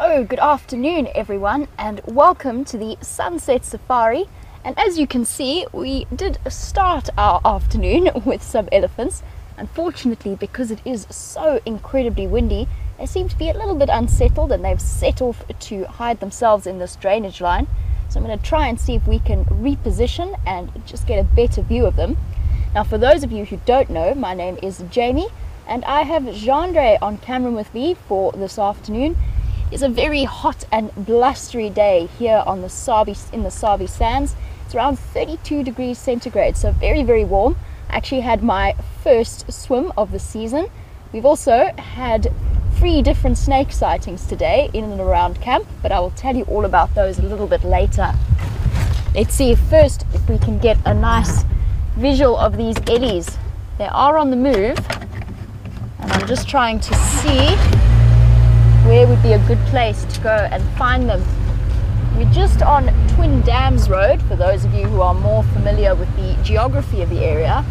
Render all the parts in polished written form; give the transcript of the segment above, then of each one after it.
So, good afternoon everyone and welcome to the Sunset Safari. And as you can see, we did start our afternoon with some elephants. Unfortunately, because it is so incredibly windy, they seem to be a little bit unsettled and they've set off to hide themselves in this drainage line. So I'm going to try and see if we can reposition and just get a better view of them. Now, for those of you who don't know, my name is Jamie and I have Jeandre on camera with me for this afternoon. It's a very hot and blustery day here on the in the Sabi Sands. It's around 32 degrees centigrade, so very, very warm. I actually had my first swim of the season. We've also had 3 different snake sightings today in and around camp, but I will tell you all about those a little bit later. Let's see first if we can get a nice visual of these Ellies. They are on the move, and I'm just trying to see where would be a good place to go and find them. We're just on Twin Dams Road, for those of you who are more familiar with the geography of the area.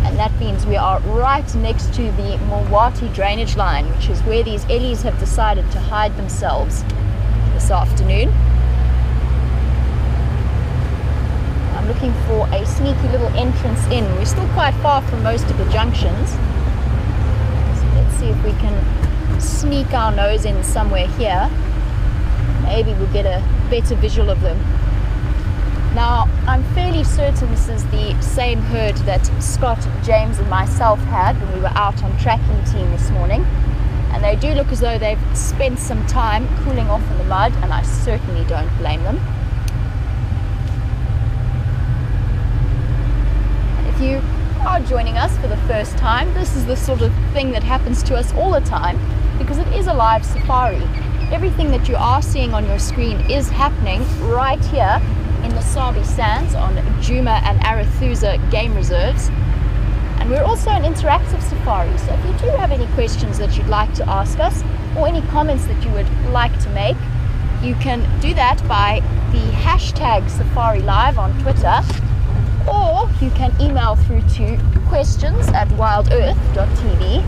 And that means we are right next to the Mulwati drainage line, which is where these Ellies have decided to hide themselves this afternoon. I'm looking for a sneaky little entrance in. We're still quite far from most of the junctions. So let's see if we can sneak our nose in somewhere here. Maybe we'll get a better visual of them. Now, I'm fairly certain this is the same herd that Scott, James and myself had when we were out on tracking team this morning, and they do look as though they've spent some time cooling off in the mud, and I certainly don't blame them. And if you are joining us for the first time, this is the sort of thing that happens to us all the time, because it is a live safari. Everything that you are seeing on your screen is happening right here in the Sabi Sands on Djuma and Arathusa game reserves. And we're also an interactive safari, so if you do have any questions that you'd like to ask us or any comments that you would like to make, you can do that by the hashtag SafariLive on Twitter, or you can email through to questions@wildearth.tv.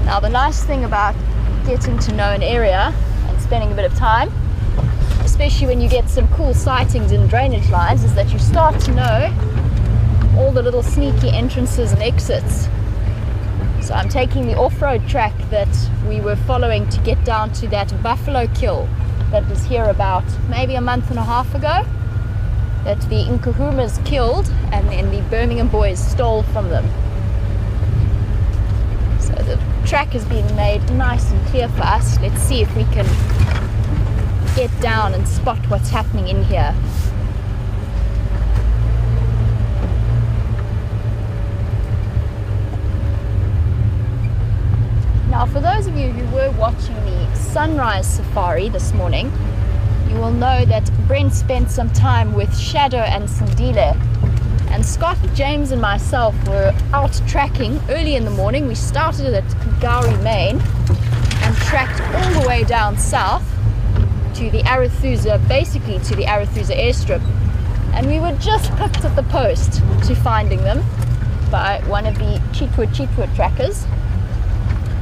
Now, the nice thing about getting to know an area and spending a bit of time, especially when you get some cool sightings in drainage lines, is that you start to know all the little sneaky entrances and exits. So I'm taking the off-road track that we were following to get down to that buffalo kill that was here about maybe a month and a half ago, that the Nkuhumas killed and then the Birmingham boys stole from them. So the track has been made nice and clear for us. Let's see if we can get down and spot what's happening in here. Now, for those of you who were watching the sunrise safari this morning, you will know that Brent spent some time with Shadow and Sindile. And Scott, James and myself were out tracking early in the morning. We started at Gowrie Main and tracked all the way down south to the Arathusa, basically to the Arathusa airstrip. And we were just picked at the post to finding them by one of the Cheatwood trackers.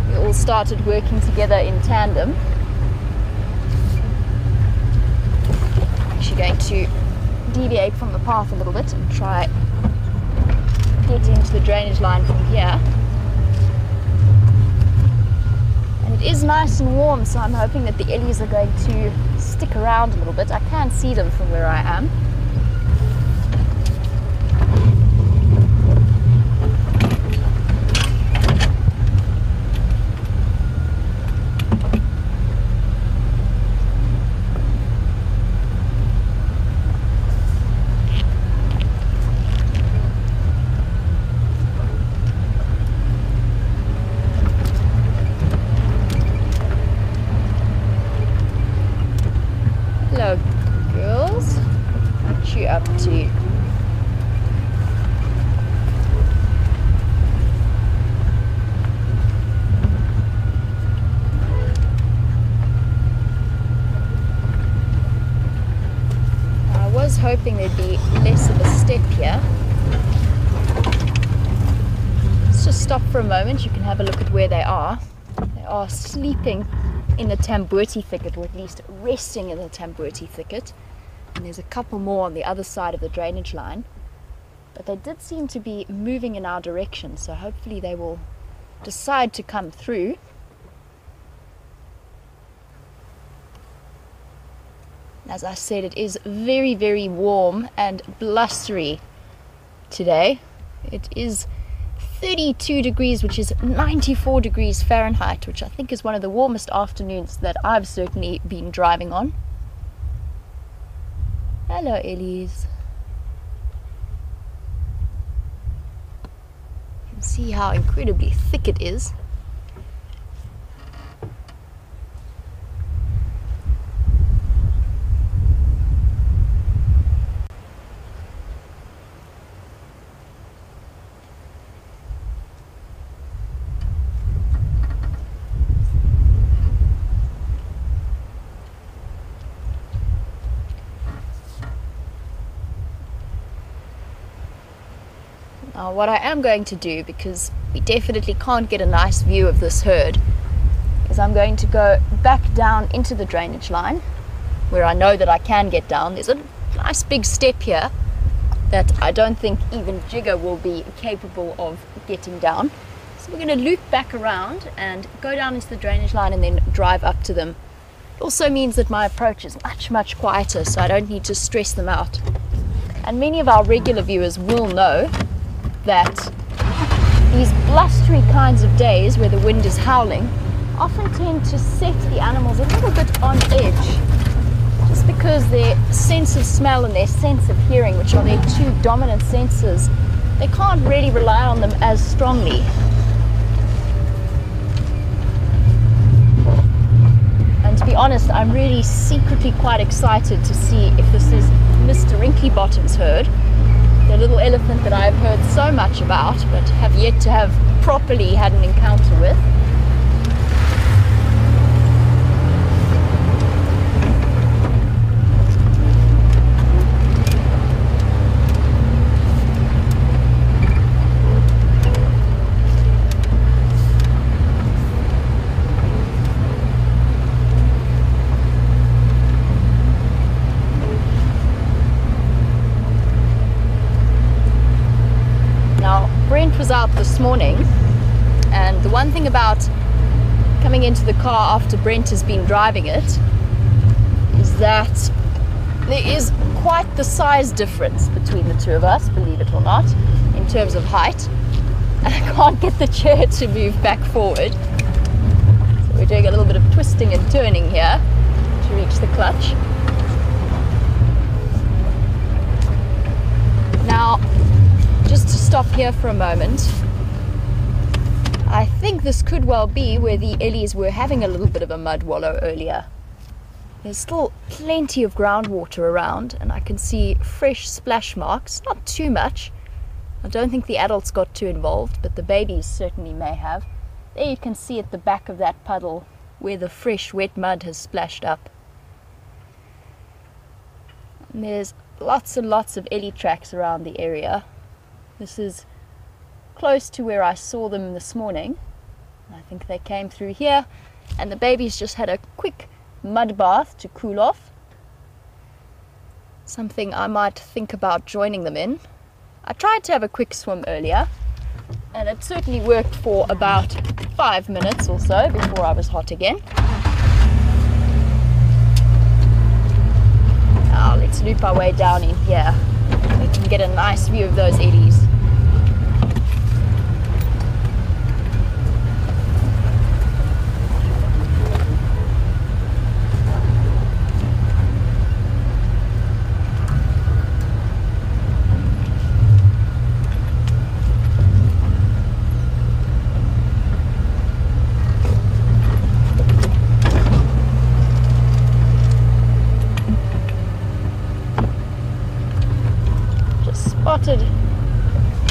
We all started working together in tandem. I'm actually going to deviate from the path a little bit and try get into the drainage line from here. And it is nice and warm, so I'm hoping that the Ellies are going to stick around a little bit. I can't see them from where I am. Hello, girls. What you up to? I was hoping there'd be less of a step here. Let's just stop for a moment. You can have a look at where they are. They are sleeping in the Tambuti thicket, or at least resting in the Tambuti thicket. And there's a couple more on the other side of the drainage line. But they did seem to be moving in our direction, so hopefully they will decide to come through. As I said, it is very, very warm and blustery today. It is 32 degrees, which is 94 degrees Fahrenheit, which I think is one of the warmest afternoons that I've certainly been driving on. Hello, Ellies. You can see how incredibly thick it is. Now, what I am going to do, because we definitely can't get a nice view of this herd, is I'm going to go back down into the drainage line where I know that I can get down. There's a nice big step here that I don't think even Jigger will be capable of getting down. So we're going to loop back around and go down into the drainage line and then drive up to them. It also means that my approach is much, much quieter, so I don't need to stress them out. And many of our regular viewers will know that these blustery kinds of days where the wind is howling often tend to set the animals a little bit on edge, just because their sense of smell and their sense of hearing, which are their two dominant senses, they can't really rely on them as strongly. And to be honest, I'm really secretly quite excited to see if this is Mr. Wrinkly Bottom's herd, the little elephant that I've heard so much about but have yet to have properly had an encounter with. Brent was out this morning, and the one thing about coming into the car after Brent has been driving it is that there is quite the size difference between the two of us, believe it or not, in terms of height, and I can't get the chair to move back forward, so we're doing a little bit of twisting and turning here to reach the clutch. Now, just to stop here for a moment, I think this could well be where the Ellies were having a little bit of a mud wallow earlier. There's still plenty of groundwater around, and I can see fresh splash marks, not too much. I don't think the adults got too involved, but the babies certainly may have. There you can see at the back of that puddle where the fresh wet mud has splashed up. And there's lots and lots of Ellie tracks around the area. This is close to where I saw them this morning. I think they came through here, and the babies just had a quick mud bath to cool off. Something I might think about joining them in. I tried to have a quick swim earlier, and it certainly worked for about 5 minutes or so before I was hot again. Now let's loop our way down in here. We can get a nice view of those Ellies.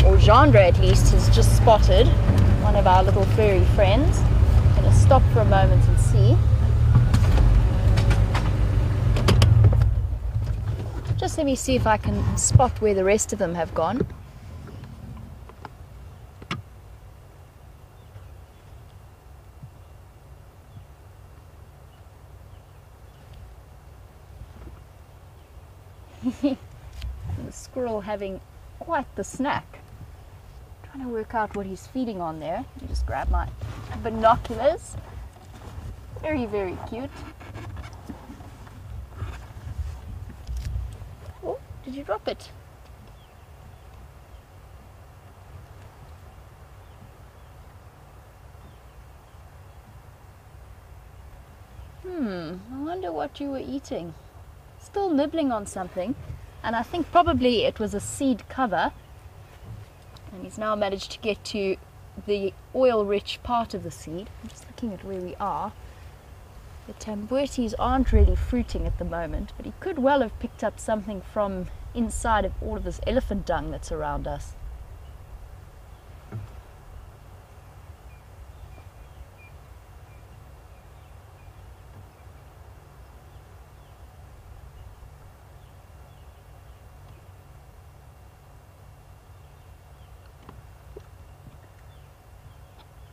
Or Genre at least has just spotted one of our little furry friends. I'm going to stop for a moment and see. Just let me see if I can spot where the rest of them have gone. squirrel having quite the snack. Trying to work out what he's feeding on there. Let me just grab my binoculars. Very, very cute. Oh, did you drop it? I wonder what you were eating. Still nibbling on something, and I think probably it was a seed cover, and he's now managed to get to the oil-rich part of the seed. I'm just looking at where we are. The tambuerties aren't really fruiting at the moment, but he could well have picked up something from inside of all of this elephant dung that's around us.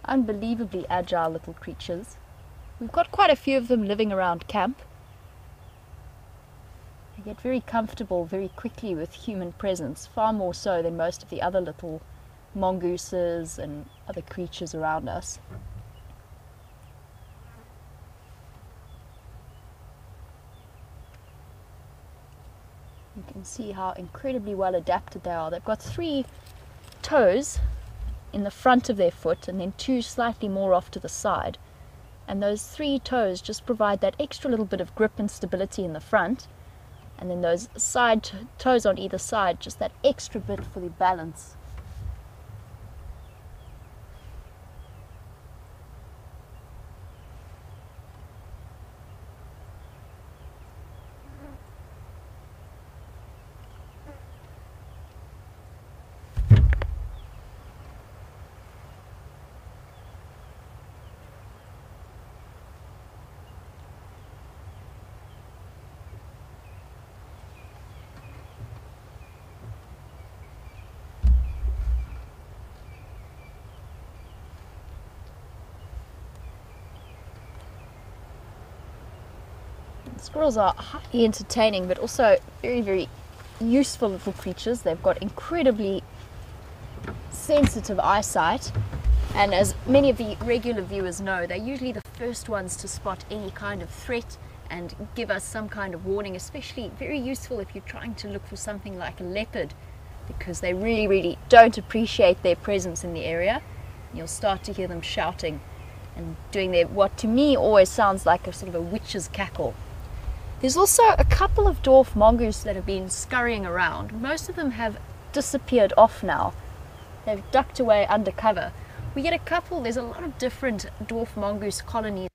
Unbelievably agile little creatures. We've got quite a few of them living around camp. They get very comfortable very quickly with human presence, far more so than most of the other little mongooses and other creatures around us. You can see how incredibly well adapted they are. They've got 3 toes in the front of their foot and then 2 slightly more off to the side, and those 3 toes just provide that extra little bit of grip and stability in the front, and then those side toes on either side, just that extra bit for the balance. Squirrels are highly entertaining, but also very, very useful little creatures. They've got incredibly sensitive eyesight, and as many of the regular viewers know, they're usually the first ones to spot any kind of threat and give us some kind of warning, especially very useful if you're trying to look for something like a leopard, because they really, really don't appreciate their presence in the area. You'll start to hear them shouting and doing their, what to me always sounds like a sort of a witch's cackle. There's also a couple of dwarf mongoose that have been scurrying around. Most of them have disappeared off now. They've ducked away under cover. We get a couple, there's a lot of different dwarf mongoose colonies.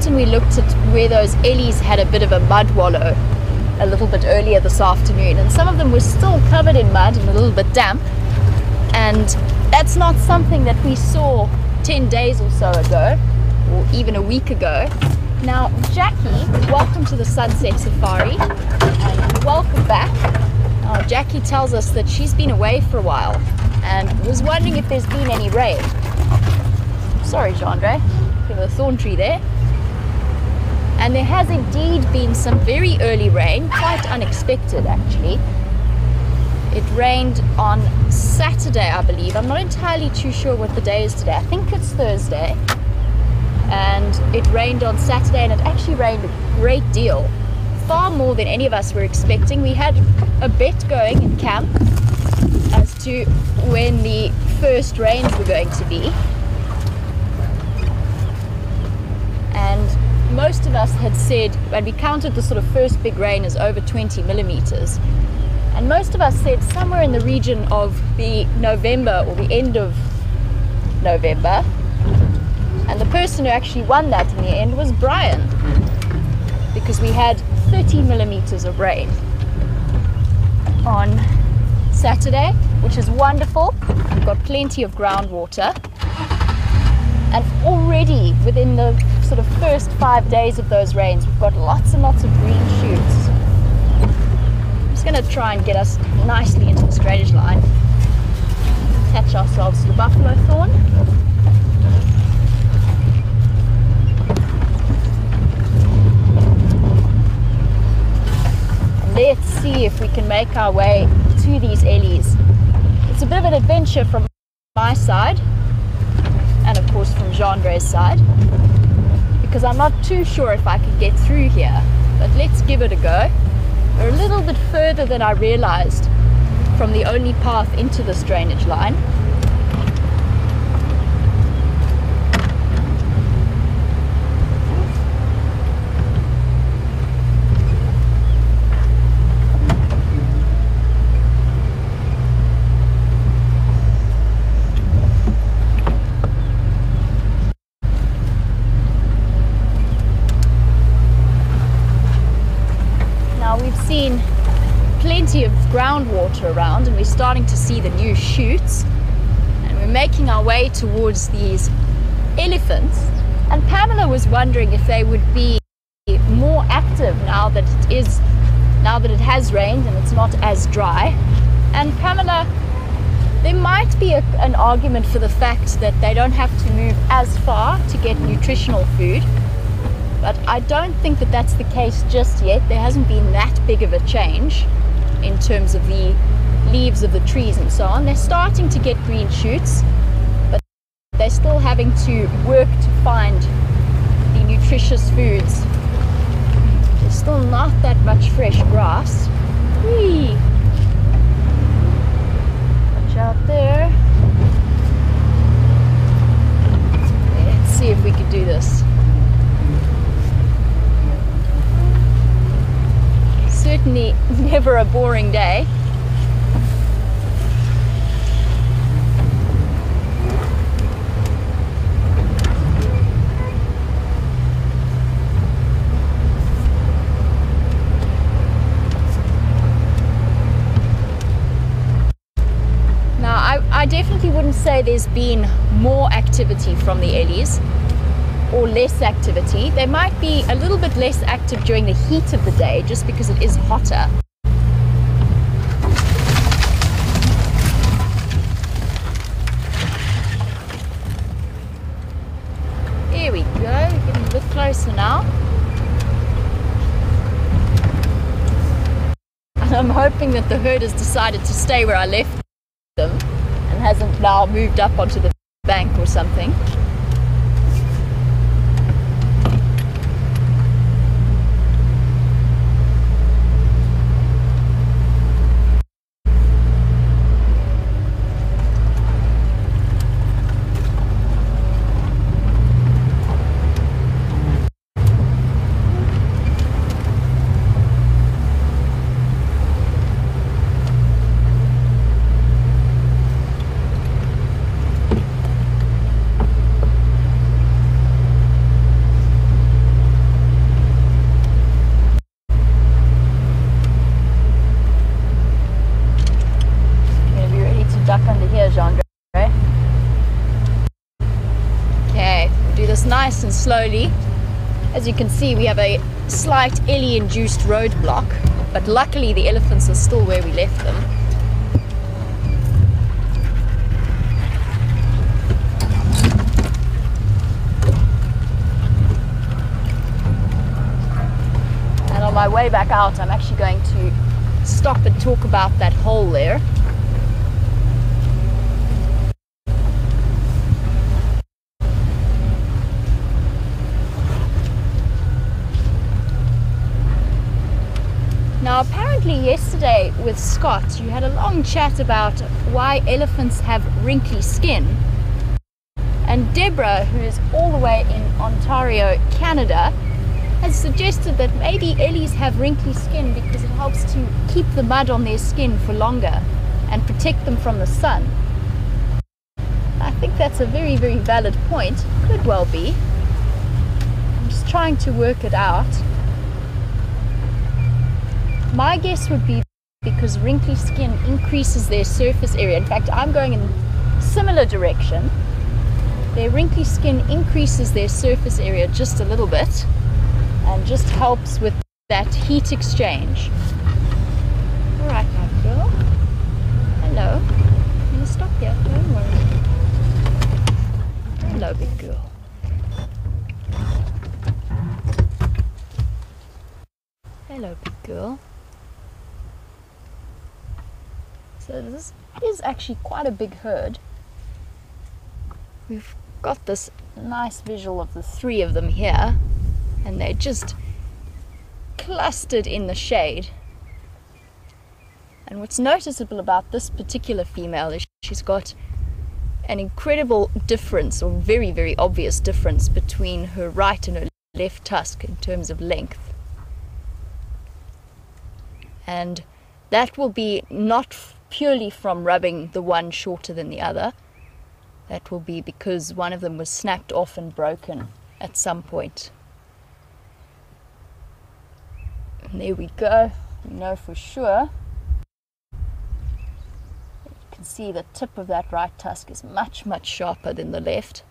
And we looked at where those Ellies had a bit of a mud wallow a little bit earlier this afternoon, and some of them were still covered in mud and a little bit damp, and that's not something that we saw 10 days or so ago, or even a week ago. Now, Jackie, welcome to the Sunset Safari and welcome back. Now, Jackie tells us that she's been away for a while and was wondering if there's been any rain. Sorry, Jandre, we have a thorn tree there. And there has indeed been some very early rain, quite unexpected actually. It rained on Saturday, I believe. I'm not entirely too sure what the day is today. I think it's Thursday. And it rained on Saturday, and it actually rained a great deal. Far more than any of us were expecting. We had a bet going in camp as to when the first rains were going to be. And most of us had said, when we counted the sort of first big rain as over 20 millimeters, and most of us said somewhere in the region of the November or the end of November. And the person who actually won that in the end was Brian, because we had 30 millimeters of rain on Saturday, which is wonderful. We've got plenty of groundwater, and already within the sort of first 5 days of those rains, we've got lots and lots of green shoots. I'm just going to try and get us nicely into the drainage line, attach ourselves to the buffalo thorn. Let's see if we can make our way to these Ellies. It's a bit of an adventure from my side, and of course from Jean-Dre's side, because I'm not too sure if I can get through here, but let's give it a go. We're a little bit further than I realized from the only path into this drainage line. Seen plenty of groundwater around, and we're starting to see the new shoots, and we're making our way towards these elephants. And Pamela was wondering if they would be more active now that it has rained and it's not as dry. And Pamela, there might be an argument for the fact that they don't have to move as far to get nutritional food. But I don't think that that's the case just yet. There hasn't been that big of a change in terms of the leaves of the trees and so on. They're starting to get green shoots, but they're still having to work to find the nutritious foods. There's still not that much fresh grass. Whee! Watch out there. Let's see if we can do this. Certainly never a boring day. Now, I definitely wouldn't say there's been more activity from the Ellies or less activity. They might be a little bit less active during the heat of the day just because it is hotter. Here we go, getting a bit closer now. And I'm hoping that the herd has decided to stay where I left them and hasn't now moved up onto the bank or something. Nice and slowly. As you can see, we have a slight Ellie-induced roadblock, but luckily the elephants are still where we left them. And on my way back out, I'm actually going to stop and talk about that hole there. Now apparently yesterday with Scott you had a long chat about why elephants have wrinkly skin, and Deborah, who is all the way in Ontario, Canada, has suggested that maybe Ellies have wrinkly skin because it helps to keep the mud on their skin for longer and protect them from the sun. I think that's a very, very valid point. Could well be. I'm just trying to work it out. My guess would be because wrinkly skin increases their surface area. In fact, I'm going in a similar direction. Their wrinkly skin increases their surface area just a little bit and just helps with that heat exchange. Alright, my girl. Hello. I'm going to stop here. Don't worry. Hello, big girl. Hello, big girl. So this is actually quite a big herd. We've got this nice visual of the three of them here, and they're just clustered in the shade. And what's noticeable about this particular female is she's got an incredible difference, or very, very obvious difference, between her right and her left tusk in terms of length. And that will be not purely from rubbing the one shorter than the other. That will be because one of them was snapped off and broken at some point. And there we go. We know for sure. You can see the tip of that right tusk is much, much sharper than the left.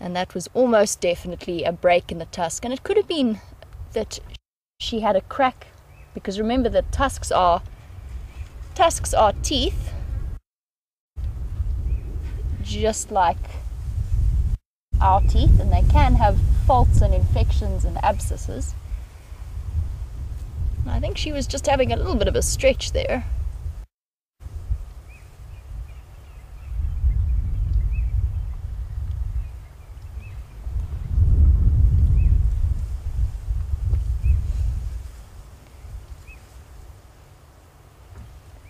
And that was almost definitely a break in the tusk. And it could have been that she had a crack, because remember that tusks are teeth, just like our teeth, and they can have faults and infections and abscesses. And I think she was just having a little bit of a stretch there.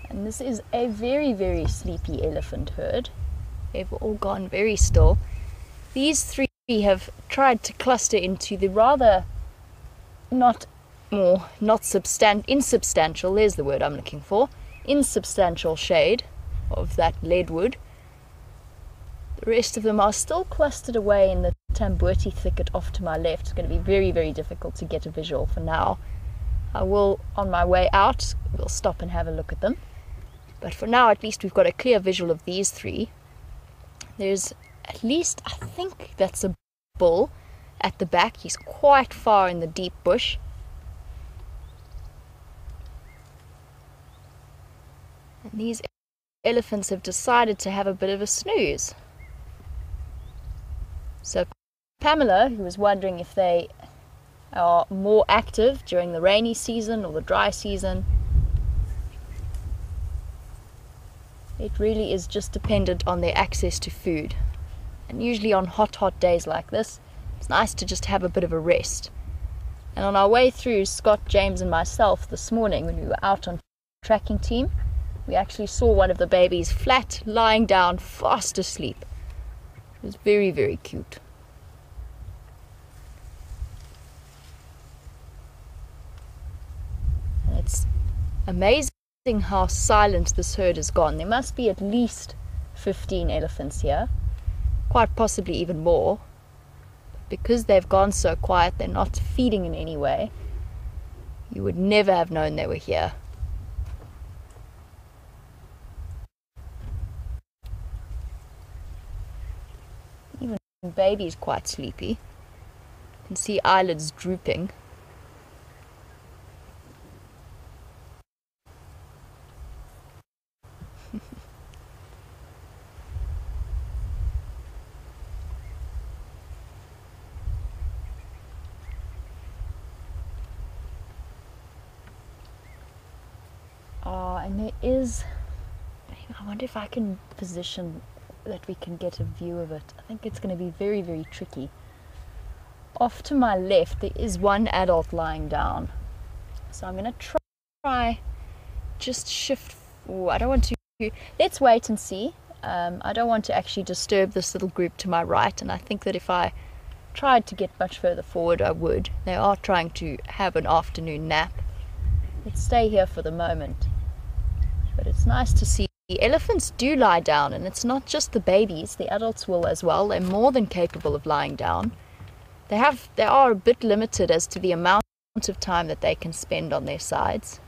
And this is a very, very sleepy elephant herd. They've all gone very still. These three have tried to cluster into the rather insubstantial, there's the word I'm looking for, insubstantial shade of that leadwood. The rest of them are still clustered away in the tambuti thicket off to my left. It's going to be very, very difficult to get a visual for now. I will, on my way out, we'll stop and have a look at them. But for now, at least, we've got a clear visual of these three. There's at least, I think that's a bull at the back. He's quite far in the deep bush. And these elephants have decided to have a bit of a snooze. So Pamela, who was wondering if they are more active during the rainy season or the dry season, it really is just dependent on their access to food. And usually on hot days like this, it's nice to just have a bit of a rest. And on our way through, Scott, James and myself this morning, when we were out on tracking team, we actually saw one of the babies flat, lying down, fast asleep. It was very, very cute. And it's amazing how silent this herd has gone. There must be at least 15 elephants here, quite possibly even more. Because they've gone so quiet, they're not feeding in any way, you would never have known they were here. Even baby's quite sleepy. You can see eyelids drooping. And there is, I wonder if I can position that we can get a view of it. I think it's going to be very, very tricky. Off to my left there is one adult lying down, So I'm going to try just shift. Oh, I don't want to. Let's wait and see. I don't want to actually disturb this little group to my right, and I think that if I tried to get much further forward, I would. They are trying to have an afternoon nap. Let's stay here for the moment. But it's nice to see. Elephants do lie down, and it's not just the babies, the adults will as well. They're more than capable of lying down. They are a bit limited as to the amount of time that they can spend on their sides.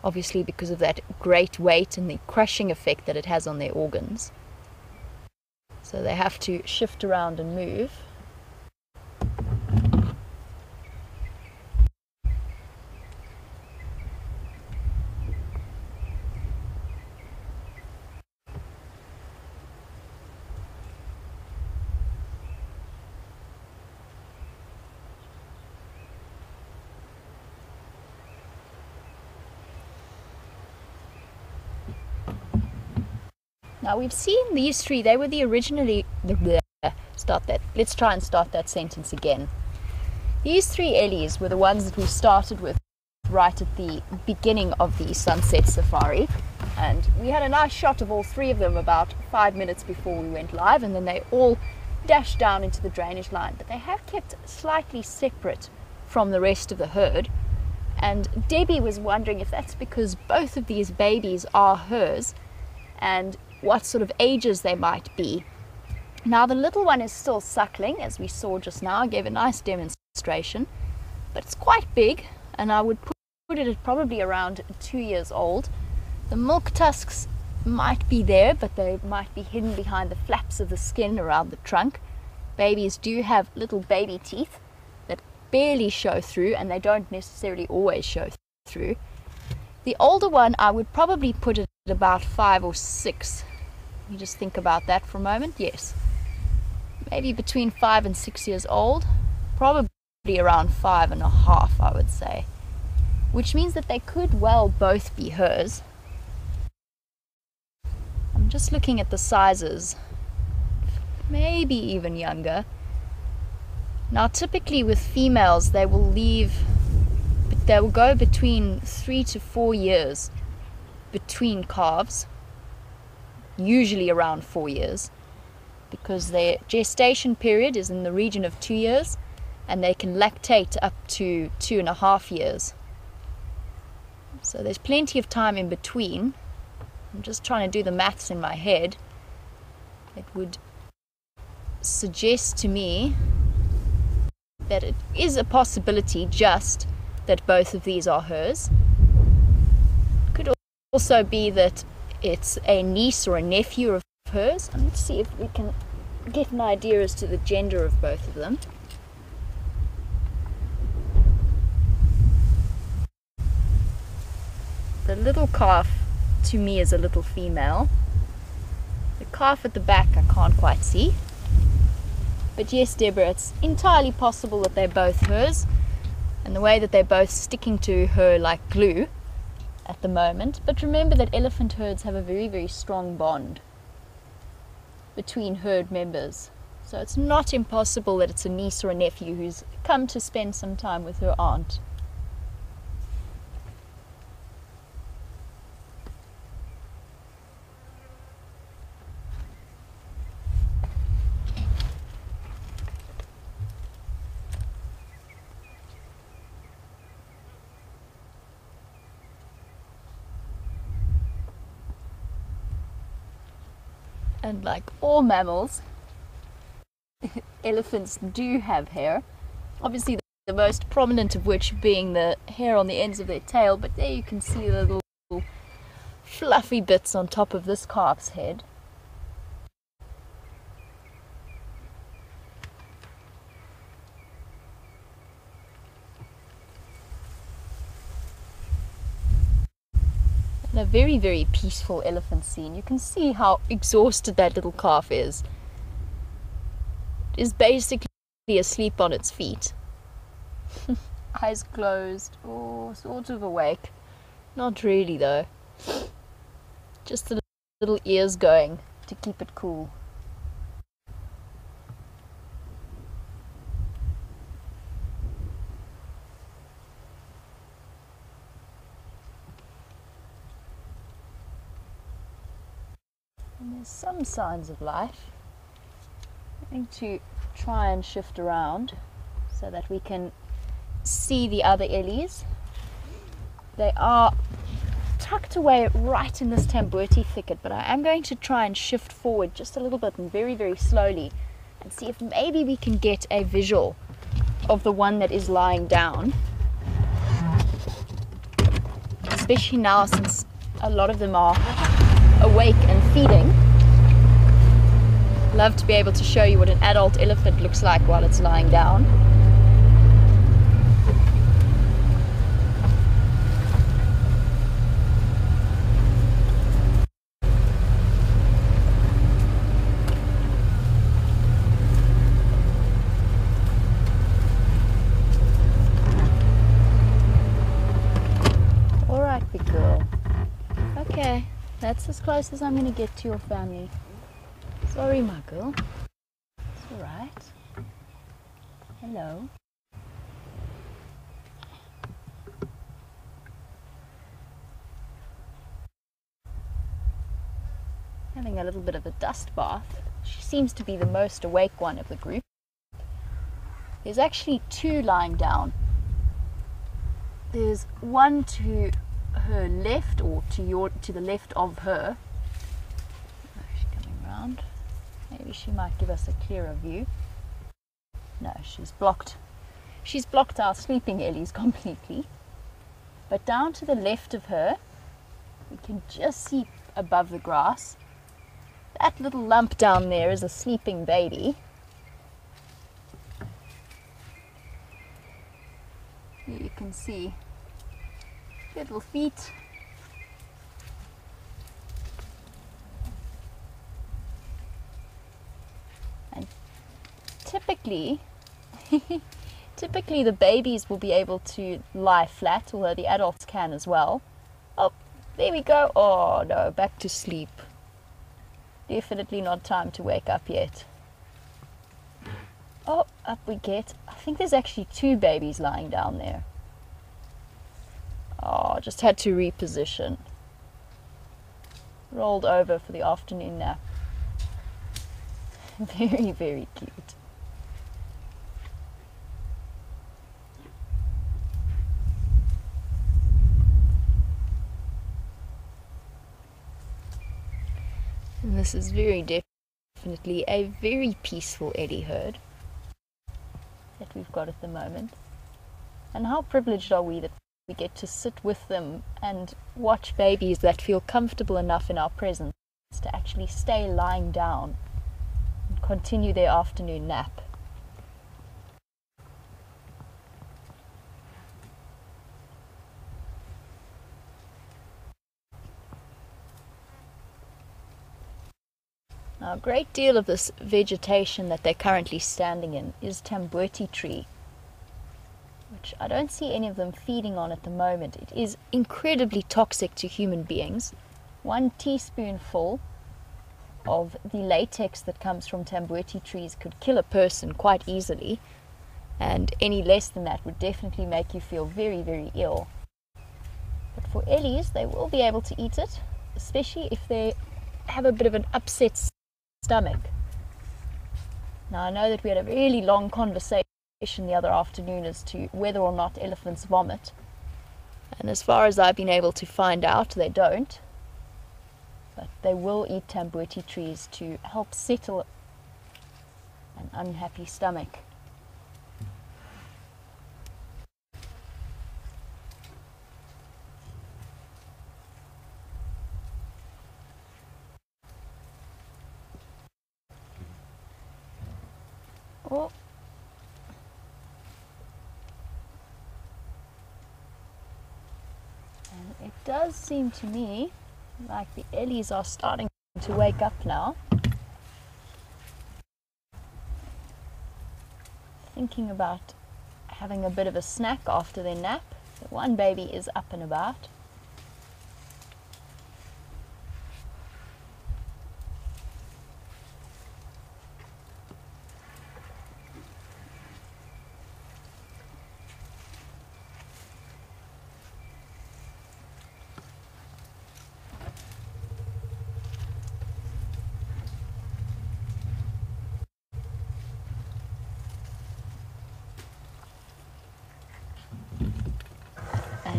Obviously because of that great weight and the crushing effect that it has on their organs. So they have to shift around and move. Now we've seen these three, they were the originally, let's try and start that sentence again. These three Ellies were the ones that we started with right at the beginning of the sunset safari, and we had a nice shot of all three of them about 5 minutes before we went live, and then they all dashed down into the drainage line, but they have kept slightly separate from the rest of the herd. And Debbie was wondering if that's because both of these babies are hers and what sort of ages they might be. Now the little one is still suckling, as we saw just now. I gave a nice demonstration, but it's quite big, and I would put it at probably around 2 years old. The milk tusks might be there, but they might be hidden behind the flaps of the skin around the trunk. Babies do have little baby teeth that barely show through, and they don't necessarily always show through. The older one I would probably put it at about 5 or 6. You just think about that for a moment. Yes, maybe between 5 and 6 years old, probably around 5.5, I would say, which means that they could well both be hers. I'm just looking at the sizes, maybe even younger. Now typically with females they will go between 3 to 4 years between calves, usually around 4 years, because their gestation period is in the region of 2 years, and they can lactate up to 2.5 years. So there's plenty of time in between. I'm just trying to do the maths in my head. It would suggest to me that it is a possibility just that both of these are hers. Could also be that it's a niece or a nephew of hers. And let's see if we can get an idea as to the gender of both of them. The little calf to me is a little female. The calf at the back I can't quite see. But yes, Deborah, it's entirely possible that they're both hers, and the way that they're both sticking to her like glue at the moment. But remember that elephant herds have a very, very strong bond between herd members. So it's not impossible that it's a niece or a nephew who's come to spend some time with her aunt. And like all mammals, elephants do have hair. Obviously the most prominent of which being the hair on the ends of their tail, but there you can see the little fluffy bits on top of this calf's head. And a very, very peaceful elephant scene. You can see how exhausted that little calf is. It is basically asleep on its feet. Eyes closed, or sort of awake. Not really though. Just the little ears going to keep it cool. And there's some signs of life. I'm going to try and shift around so that we can see the other Ellies. They are tucked away right in this tambuti thicket, but I am going to try and shift forward just a little bit and very, very slowly and see if maybe we can get a visual of the one that is lying down. Especially now since a lot of them are awake and feeding. Love to be able to show you what an adult elephant looks like while it's lying down. Alright, big girl. Okay, that's as close as I'm going to get to your family. Sorry, my girl. It's alright. Hello. Having a little bit of a dust bath. She seems to be the most awake one of the group. There's actually two lying down. There's one to her left, or to the left of her. Oh, she's coming round. Maybe she might give us a clearer view. No, she's blocked our sleeping Ellies completely. But down to the left of her, we can just see above the grass. That little lump down there is a sleeping baby. Here you can see little feet. And typically the babies will be able to lie flat, although the adults can as well. Oh, there we go. Oh no, back to sleep. Definitely not time to wake up yet. Oh, up we get. I think there's actually two babies lying down there. Oh, just had to reposition. Rolled over for the afternoon nap. Very, very cute. And this is very definitely a very peaceful Ellie herd that we've got at the moment. And how privileged are we that we get to sit with them and watch babies that feel comfortable enough in our presence to actually stay lying down and continue their afternoon nap. Now, a great deal of this vegetation that they're currently standing in is tambuti tree, which I don't see any of them feeding on at the moment. It is incredibly toxic to human beings. 1 teaspoonful of the latex that comes from tambuti trees could kill a person quite easily, and any less than that would definitely make you feel very, very ill. But for Ellies, they will be able to eat it, especially if they have a bit of an upset stomach. Now, I know that we had a really long conversation the other afternoon as to whether or not elephants vomit, and as far as I've been able to find out, they don't, but they will eat tambuti trees to help settle an unhappy stomach. Oh. And it does seem to me like the Ellies are starting to wake up now. Thinking about having a bit of a snack after their nap. So one baby is up and about.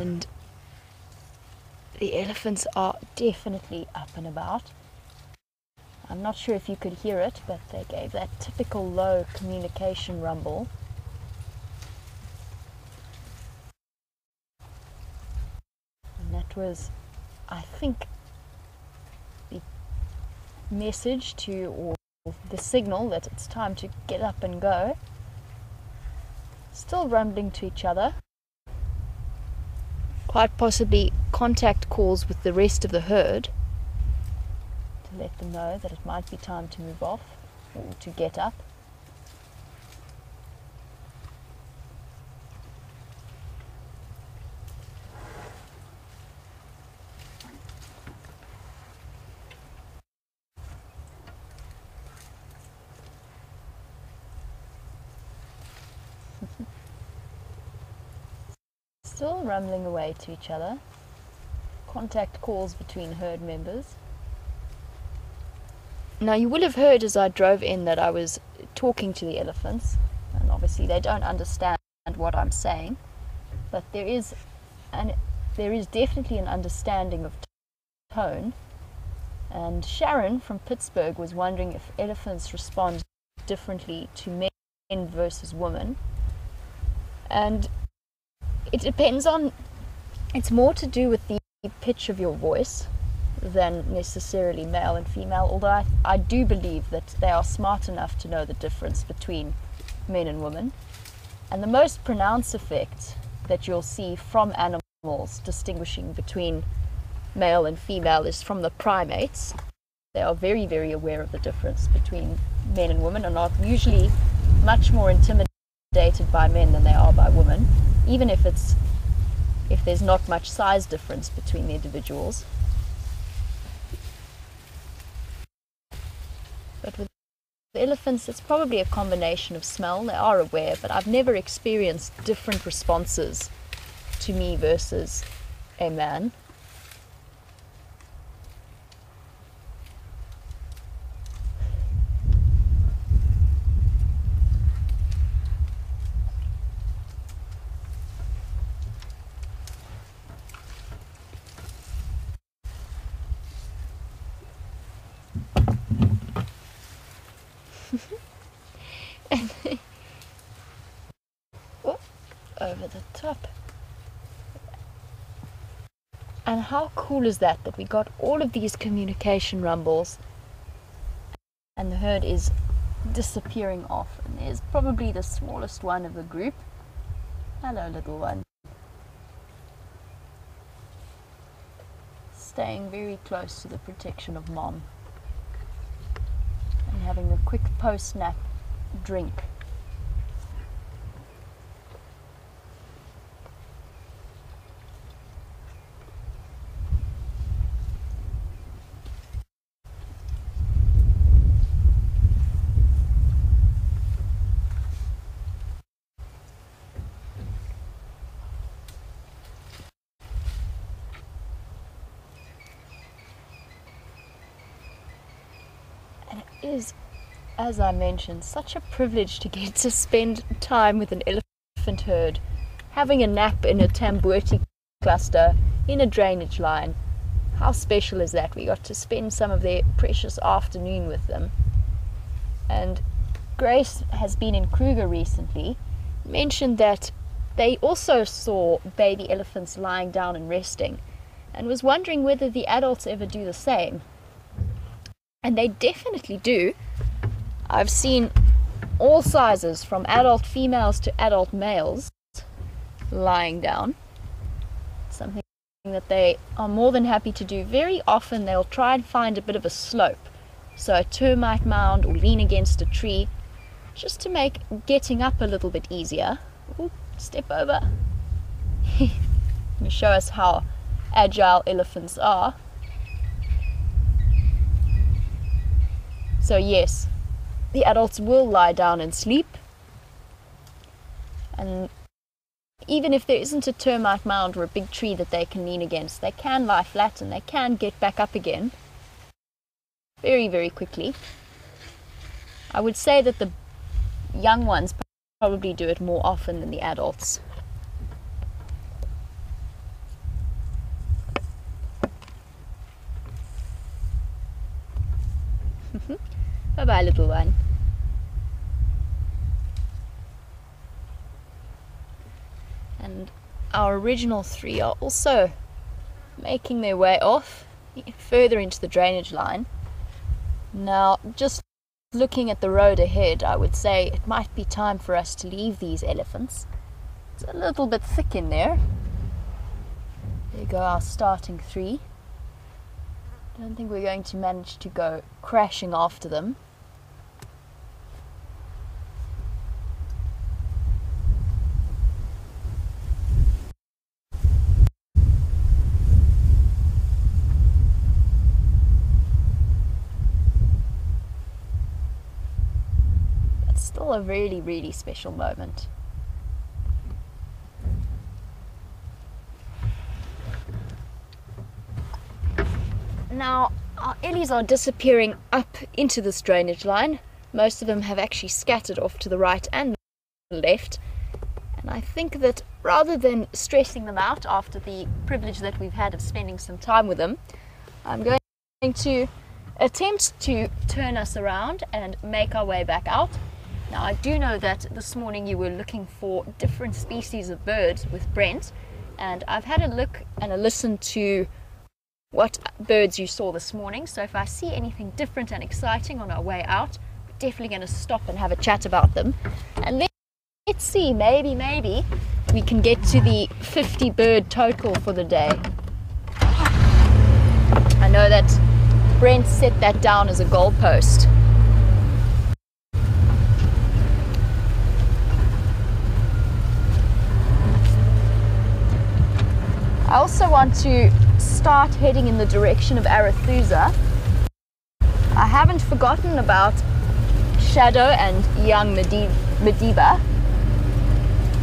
And the elephants are definitely up and about. I'm not sure if you could hear it, but they gave that typical low communication rumble. And that was, I think, the message to, or the signal that it's time to get up and go. Still rumbling to each other. Quite possibly contact calls with the rest of the herd to let them know that it might be time to move off or to get up. Still rumbling away to each other. Contact calls between herd members. Now you will have heard as I drove in that I was talking to the elephants, and obviously they don't understand what I'm saying, but there is definitely an understanding of tone. And Sharon from Pittsburgh was wondering if elephants respond differently to men versus women. And it depends on, it's more to do with the pitch of your voice than necessarily male and female, although I do believe that they are smart enough to know the difference between men and women. And the most pronounced effect that you'll see from animals distinguishing between male and female is from the primates. They are very, very aware of the difference between men and women, and are usually much more intimidated by men than they are by women, even if there's not much size difference between the individuals. But with elephants, it's probably a combination of smell. They are aware, but I've never experienced different responses to me versus a man. Over the top. And how cool is that we got all of these communication rumbles and the herd is disappearing off, and there's probably the smallest one of the group. Hello, little one. Staying very close to the protection of mom and having a quick post-nap drink. Is, as I mentioned, such a privilege to get to spend time with an elephant herd, having a nap in a tambuti cluster, in a drainage line. How special is that? We got to spend some of their precious afternoon with them. And Grace has been in Kruger recently, mentioned that they also saw baby elephants lying down and resting, and was wondering whether the adults ever do the same. And they definitely do. I've seen all sizes, from adult females to adult males, lying down. Something that they are more than happy to do. Very often they'll try and find a bit of a slope, so a termite mound, or lean against a tree, just to make getting up a little bit easier. Ooh, step over. To show us how agile elephants are. So yes, the adults will lie down and sleep, and even if there isn't a termite mound or a big tree that they can lean against, they can lie flat and they can get back up again very, very quickly. I would say that the young ones probably do it more often than the adults. Bye bye, little one. And our original 3 are also making their way off further into the drainage line. Now, just looking at the road ahead, I would say it might be time for us to leave these elephants. It's a little bit thick in there. There go our starting 3. Don't think we're going to manage to go crashing after them. Still a really, really special moment. Now, our Ellies are disappearing up into this drainage line. Most of them have actually scattered off to the right and the left. And I think that rather than stressing them out after the privilege that we've had of spending some time with them, I'm going to attempt to turn us around and make our way back out. Now, I do know that this morning you were looking for different species of birds with Brent, and I've had a look and a listen to what birds you saw this morning. So if I see anything different and exciting on our way out, we're definitely going to stop and have a chat about them. And let's see, maybe we can get to the 50 bird total for the day. I know that Brent set that down as a goalpost. I also want to start heading in the direction of Arethusa. I haven't forgotten about Shadow and young Madiba,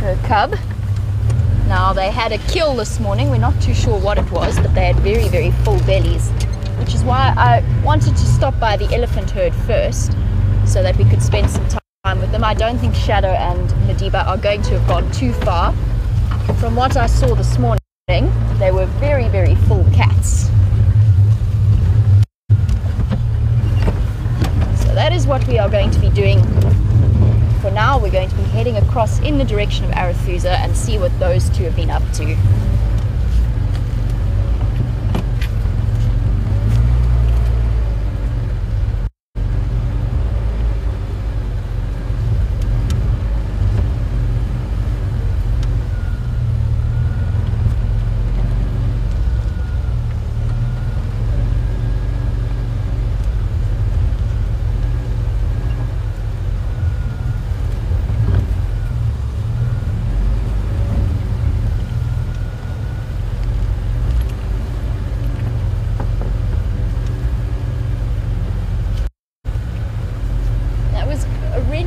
her cub. Now, they had a kill this morning. We're not too sure what it was, but they had very, very full bellies, which is why I wanted to stop by the elephant herd first so that we could spend some time with them. I don't think Shadow and Madiba are going to have gone too far. From what I saw this morning, they were very, very full cats. So that is what we are going to be doing. For now, we're going to be heading across in the direction of Arethusa and see what those two have been up to.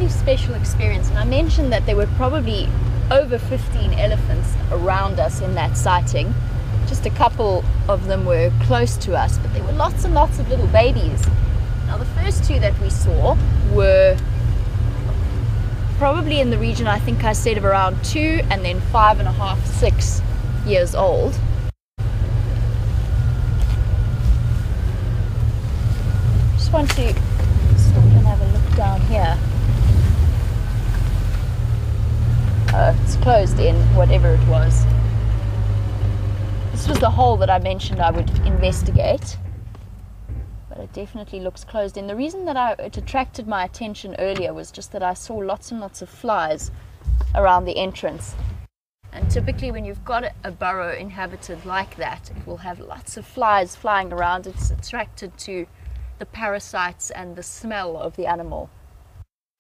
Special experience, and I mentioned that there were probably over 15 elephants around us in that sighting. Just a couple of them were close to us, but there were lots and lots of little babies. Now, the first 2 that we saw were probably in the region, I think I said, of around 2 and then 5.5, 6 years old. Just want to stop and have a look down here. It's closed in, whatever it was. This was the hole that I mentioned I would investigate, but it definitely looks closed in. The reason that it attracted my attention earlier was just that I saw lots and lots of flies around the entrance. And typically when you've got a burrow inhabited like that, it will have lots of flies flying around. It's attracted to the parasites and the smell of the animal.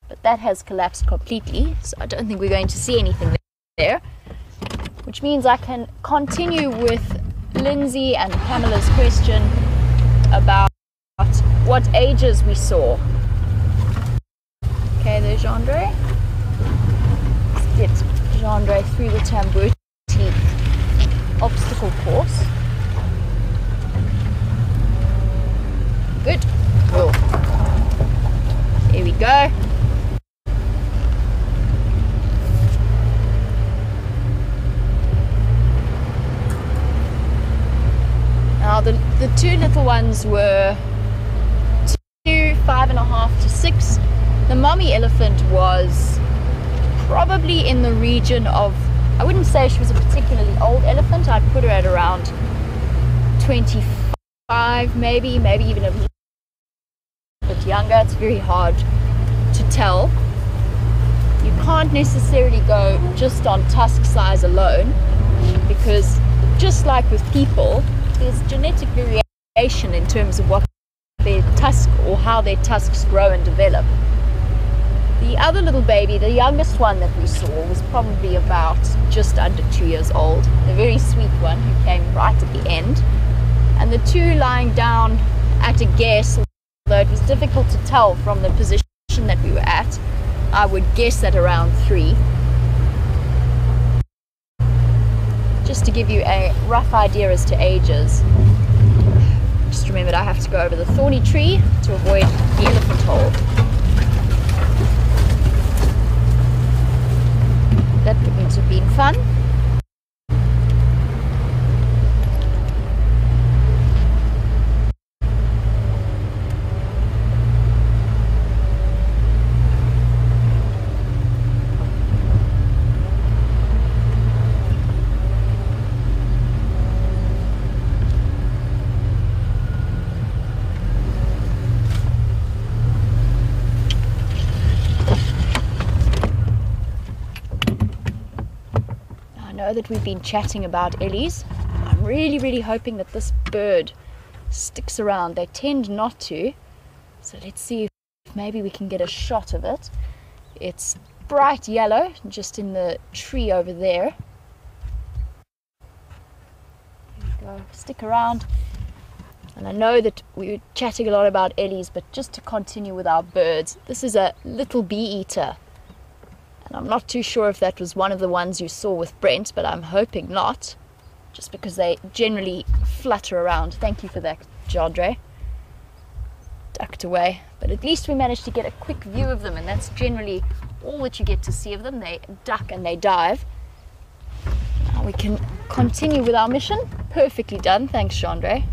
But that has collapsed completely, so I don't think we're going to see anything there. Which means I can continue with Lindsay and Pamela's question about what ages we saw. Okay, there's Gendre. Let's get Gendre through the Tambuti obstacle course. Good. Cool. Here we go. Now the 2 little ones were 2, 5.5 5.5 to 6. The mommy elephant was probably in the region of, I wouldn't say she was a particularly old elephant. I'd put her at around 25, maybe even a little bit younger. It's very hard to tell. You can't necessarily go just on tusk size alone, because just like with people, there's genetic variation in terms of what their tusk or how their tusks grow and develop. The other little baby, the youngest one that we saw, was probably about just under 2 years old. The very sweet one who came right at the end. And the two lying down at a guess, although it was difficult to tell from the position that we were at, I would guess at around 3. Just to give you a rough idea as to ages. Just remembered I have to go over the thorny tree to avoid the elephant hole. That wouldn't have been fun. That we've been chatting about Ellies. I'm really hoping that this bird sticks around. They tend not to, so let's see if maybe we can get a shot of it. It's bright yellow just in the tree over there. There we go. Stick around. And I know that we were chatting a lot about Ellies, but just to continue with our birds, this is a little bee eater. I'm not too sure if that was one of the ones you saw with Brent, but I'm hoping not, just because they generally flutter around. Thank you for that, Jandre. Ducked away. But at least we managed to get a quick view of them, and that's generally all that you get to see of them. They duck and they dive. Now we can continue with our mission. Perfectly done. Thanks, Jandre.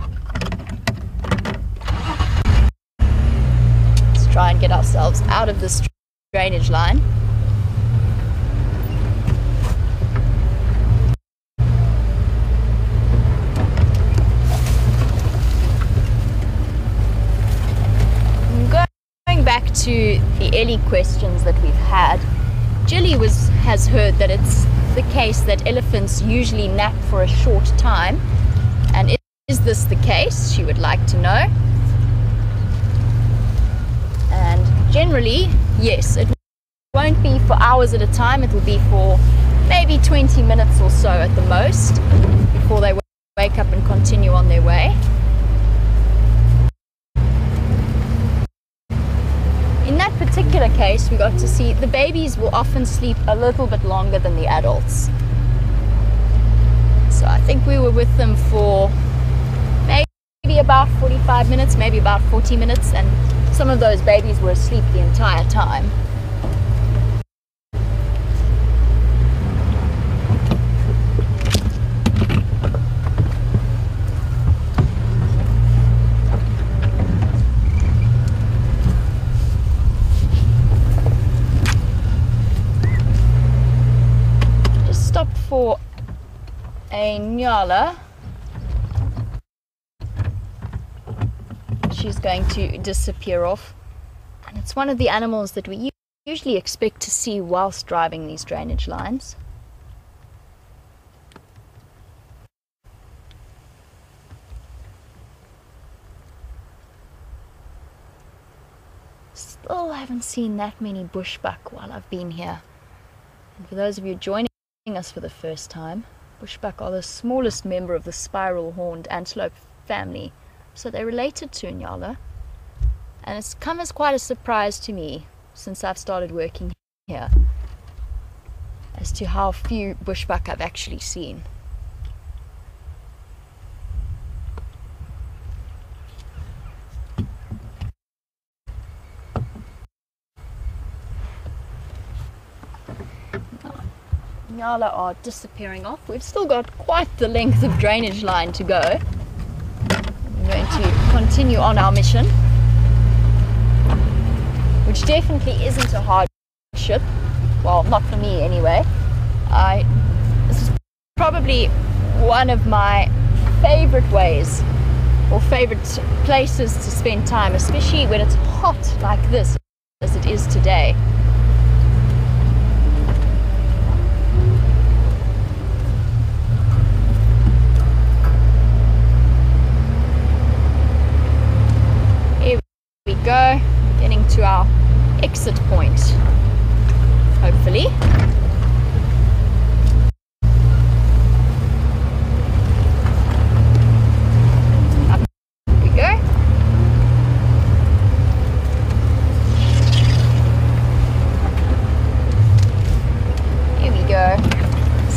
Let's try and get ourselves out of this drainage line. Back to the Ellie questions that we've had. Jilly has heard that it's the case that elephants usually nap for a short time, and is this the case? She would like to know. And generally, yes, it won't be for hours at a time. It will be for maybe 20 minutes or so at the most before they wake up and continue on their way. In that particular case, we got to see the babies will often sleep a little bit longer than the adults. So I think we were with them for maybe about 45 minutes, maybe about 40 minutes, and some of those babies were asleep the entire time. For a nyala, she's going to disappear off, and it's one of the animals that we usually expect to see whilst driving these drainage lines. Still haven't seen that many bushbuck while I've been here, and for those of you joining us for the first time, bushbuck are the smallest member of the spiral-horned antelope family, so they're related to nyala, and it's come as quite a surprise to me since I've started working here as to how few bushbuck I've actually seen. Nyala are disappearing off. We've still got quite the length of drainage line to go. I'm going to continue on our mission. which definitely isn't a hardship. Well, not for me anyway. This is probably one of my favorite ways or favorite places to spend time, especially when it's hot like this as it is today. Here we go, getting to our exit point, hopefully.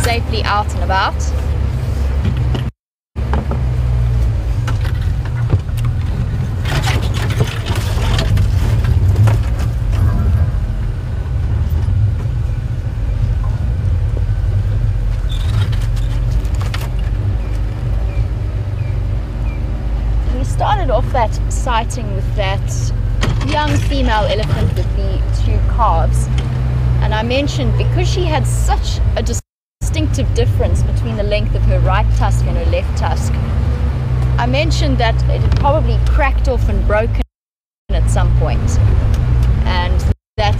Safely out and about. We started off that sighting with that young female elephant with the 2 calves, and I mentioned because she had such a distinctive difference between the length of her right tusk and her left tusk. I mentioned that it had probably cracked off and broken at some point, and that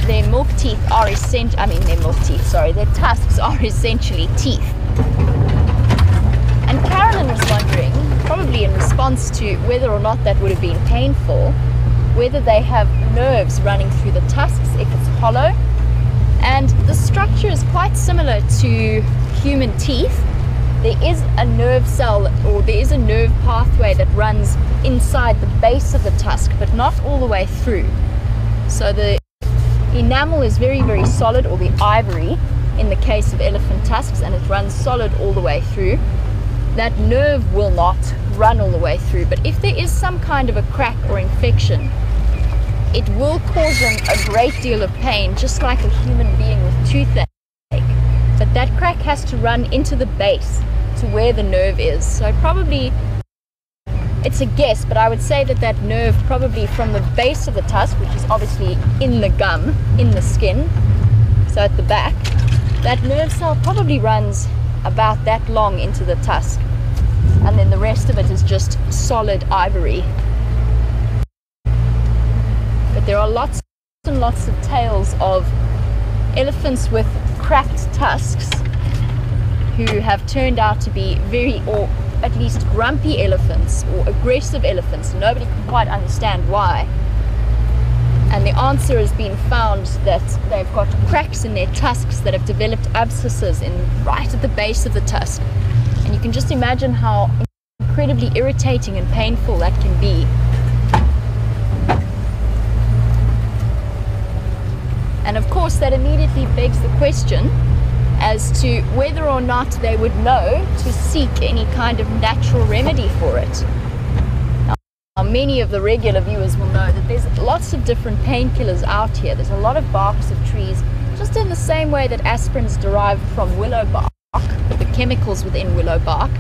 their milk teeth are their tusks are essentially teeth. And Carolyn was wondering, probably in response to whether or not that would have been painful, whether they have nerves running through the tusks if it's hollow. And the structure is quite similar to human teeth. There is a nerve cell, or there is a nerve pathway that runs inside the base of the tusk, but not all the way through. So the enamel is very, very solid, or the ivory in the case of elephant tusks, and it runs solid all the way through. That nerve will not run all the way through, but if there is some kind of a crack or infection, it will cause them a great deal of pain, just like a human being with toothache. But that crack has to run into the base to where the nerve is. So it's a guess, but I would say that that nerve probably from the base of the tusk, which is obviously in the gum, in the skin, so at the back, that nerve cell probably runs about that long into the tusk. And then the rest of it is just solid ivory. But there are lots and lots of tales of elephants with cracked tusks who have turned out to be or at least grumpy elephants or aggressive elephants. Nobody can quite understand why. And the answer has been found that they've got cracks in their tusks that have developed abscesses right at the base of the tusk. And you can just imagine how incredibly irritating and painful that can be. And of course, that immediately begs the question as to whether or not they would know to seek any kind of natural remedy for it. Now, many of the regular viewers will know that there's lots of different painkillers out here. There's a lot of barks of trees, just in the same way that aspirin's derived from willow bark, the chemicals within willow bark.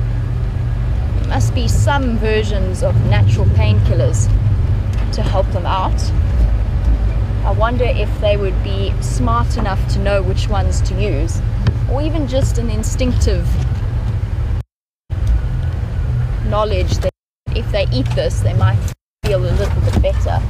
There must be some versions of natural painkillers to help them out. I wonder if they would be smart enough to know which ones to use, or even just an instinctive knowledge that if they eat this, they might feel a little bit better.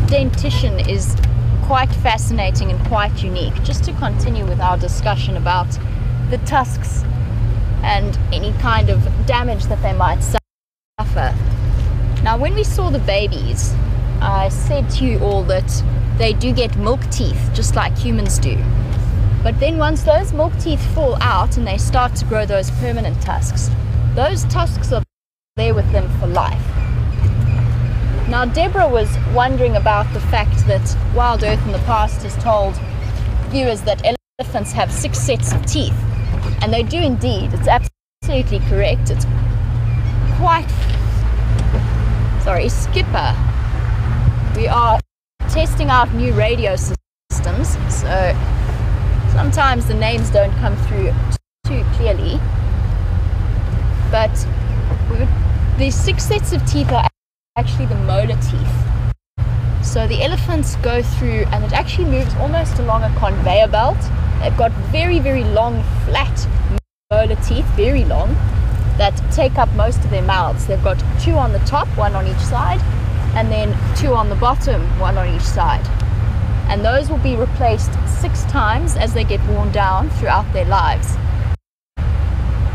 Dentition is quite fascinating and quite unique. Just to continue with our discussion about the tusks and any kind of damage that they might suffer. Now, when we saw the babies, I said to you all that they do get milk teeth just like humans do. But then once those milk teeth fall out and they start to grow those permanent tusks, those tusks are there with them for life. Now Deborah was wondering about the fact that WildEarth in the past has told viewers that elephants have 6 sets of teeth, and they do indeed. It's absolutely correct. It's quite... Sorry, Skipper. We are testing out new radio systems, so sometimes the names don't come through too clearly. But the 6 sets of teeth are actually the molar teeth. So the elephants go through, and it actually moves almost along a conveyor belt. They've got very, very long, flat molar teeth, very long, that take up most of their mouths. They've got 2 on the top, 1 on each side, and then 2 on the bottom, 1 on each side. And those will be replaced 6 times as they get worn down throughout their lives.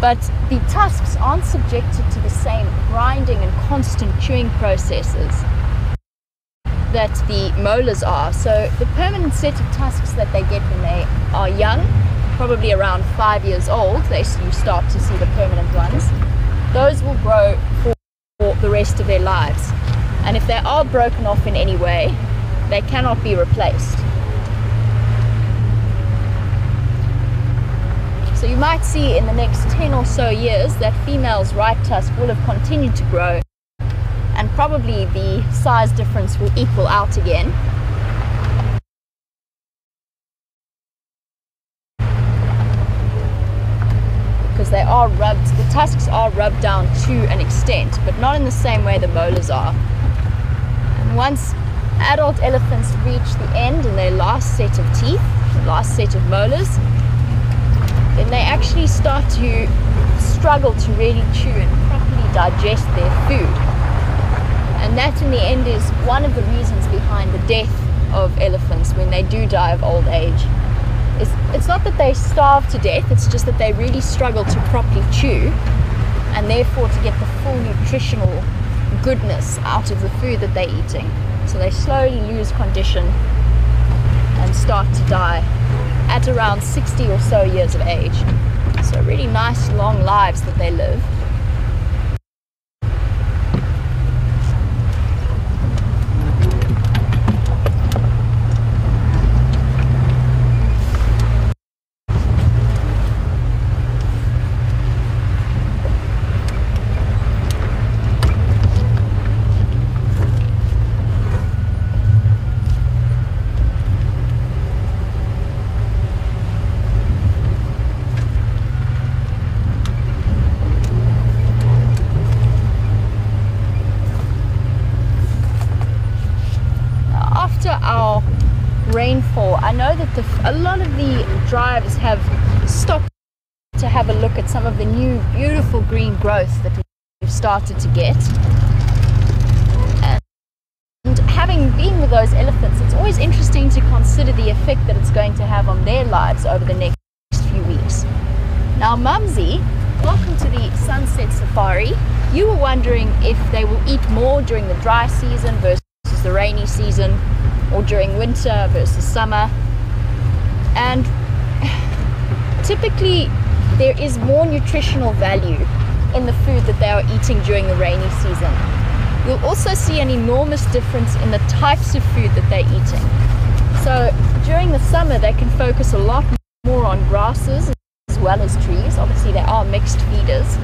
But the tusks aren't subjected to the same grinding and constant chewing processes that the molars are. So the permanent set of tusks that they get when they are young, probably around 5 years old, you start to see the permanent ones. Those will grow for the rest of their lives. And if they are broken off in any way, they cannot be replaced. So you might see in the next 10 or so years that female's right tusk will have continued to grow, and probably the size difference will equal out again. Because they are rubbed, the tusks are rubbed down to an extent, but not in the same way the molars are. And once adult elephants reach the end and their last set of teeth, the last set of molars, then they actually start to struggle to really chew and properly digest their food. And that in the end is one of the reasons behind the death of elephants when they do die of old age. It's not that they starve to death, it's just that they really struggle to properly chew, and therefore to get the full nutritional goodness out of the food that they're eating. So they slowly lose condition and start to die at around 60 or so years of age. So really nice long lives that they live. Our rainfall, I know that a lot of the drivers have stopped to have a look at some of the new beautiful green growth that we've started to get. And having been with those elephants, it's always interesting to consider the effect that it's going to have on their lives over the next few weeks. Now Mumsy, welcome to the Sunset Safari. You were wondering if they will eat more during the dry season versus the rainy season, or during winter versus summer. And typically there is more nutritional value in the food that they are eating during the rainy season. You'll also see an enormous difference in the types of food that they're eating. So during the summer they can focus a lot more on grasses as well as trees. Obviously they are mixed feeders.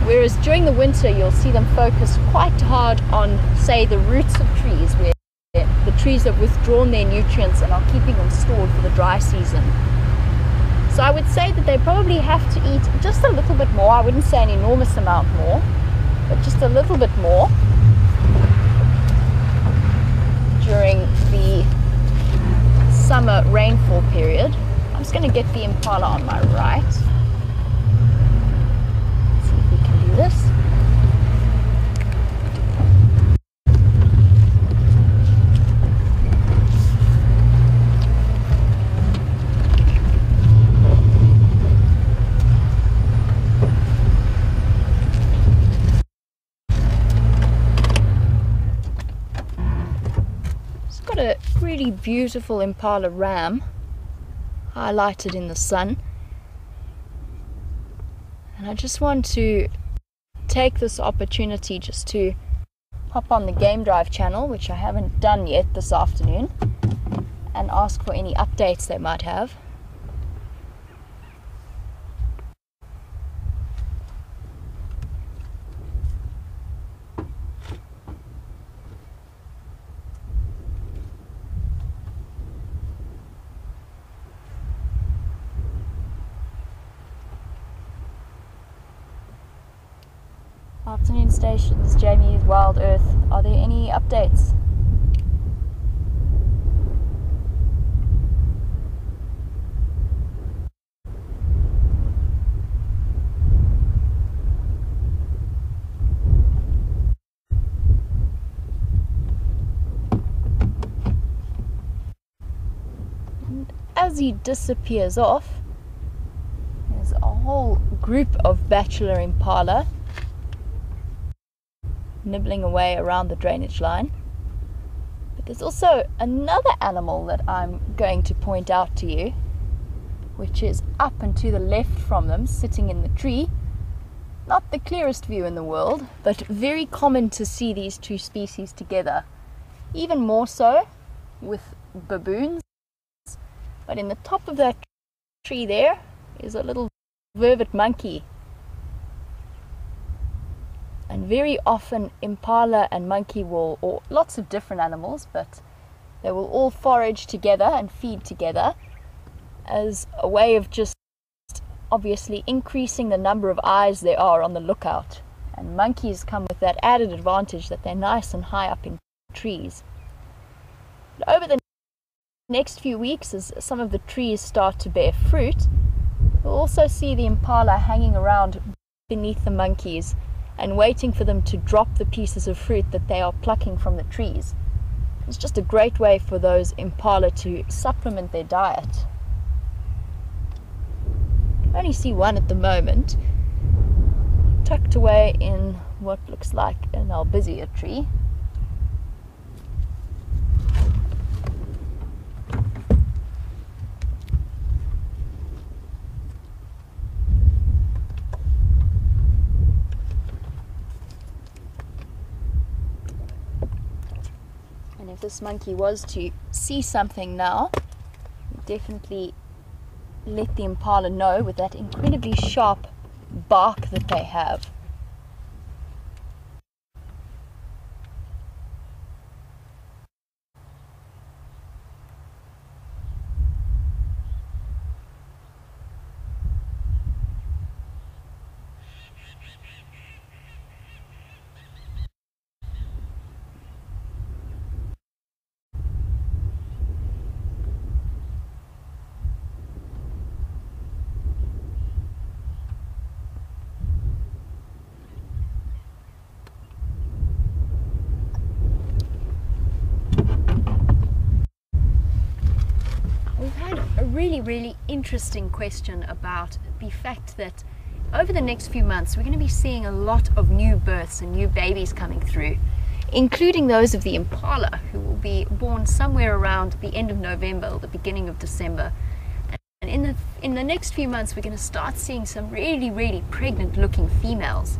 Whereas during the winter you'll see them focus quite hard on, say, the roots of trees, where the trees have withdrawn their nutrients and are keeping them stored for the dry season. So I would say that they probably have to eat just a little bit more. I wouldn't say an enormous amount more, but just a little bit more during the summer rainfall period. I'm just going to get the impala on my right. Let's see if we can do this. A really beautiful impala ram highlighted in the sun. And I just want to take this opportunity just to hop on the Game Drive channel, which I haven't done yet this afternoon, and ask for any updates they might have. Afternoon stations, Jamie's WildEarth. Are there any updates? And as he disappears off, there's a whole group of bachelor impala nibbling away around the drainage line. But there's also another animal that I'm going to point out to you, which is up and to the left from them, sitting in the tree. Not the clearest view in the world, but very common to see these two species together. Even more so with baboons. But in the top of that tree there is a little vervet monkey. And very often impala and monkey will, or lots of different animals, but they will all forage together and feed together as a way of just obviously increasing the number of eyes there are on the lookout. And monkeys come with that added advantage that they're nice and high up in trees. But over the next few weeks, as some of the trees start to bear fruit, we'll also see the impala hanging around beneath the monkeys and waiting for them to drop the pieces of fruit that they are plucking from the trees. It's just a great way for those impala to supplement their diet. I only see one at the moment, tucked away in what looks like an albizia tree. If this monkey was to see something now, definitely let the impala know with that incredibly sharp bark that they have. Really interesting question about the fact that over the next few months we're going to be seeing a lot of new births and new babies coming through, including those of the impala, who will be born somewhere around the end of November or the beginning of December. And in the next few months we're going to start seeing some really pregnant looking females.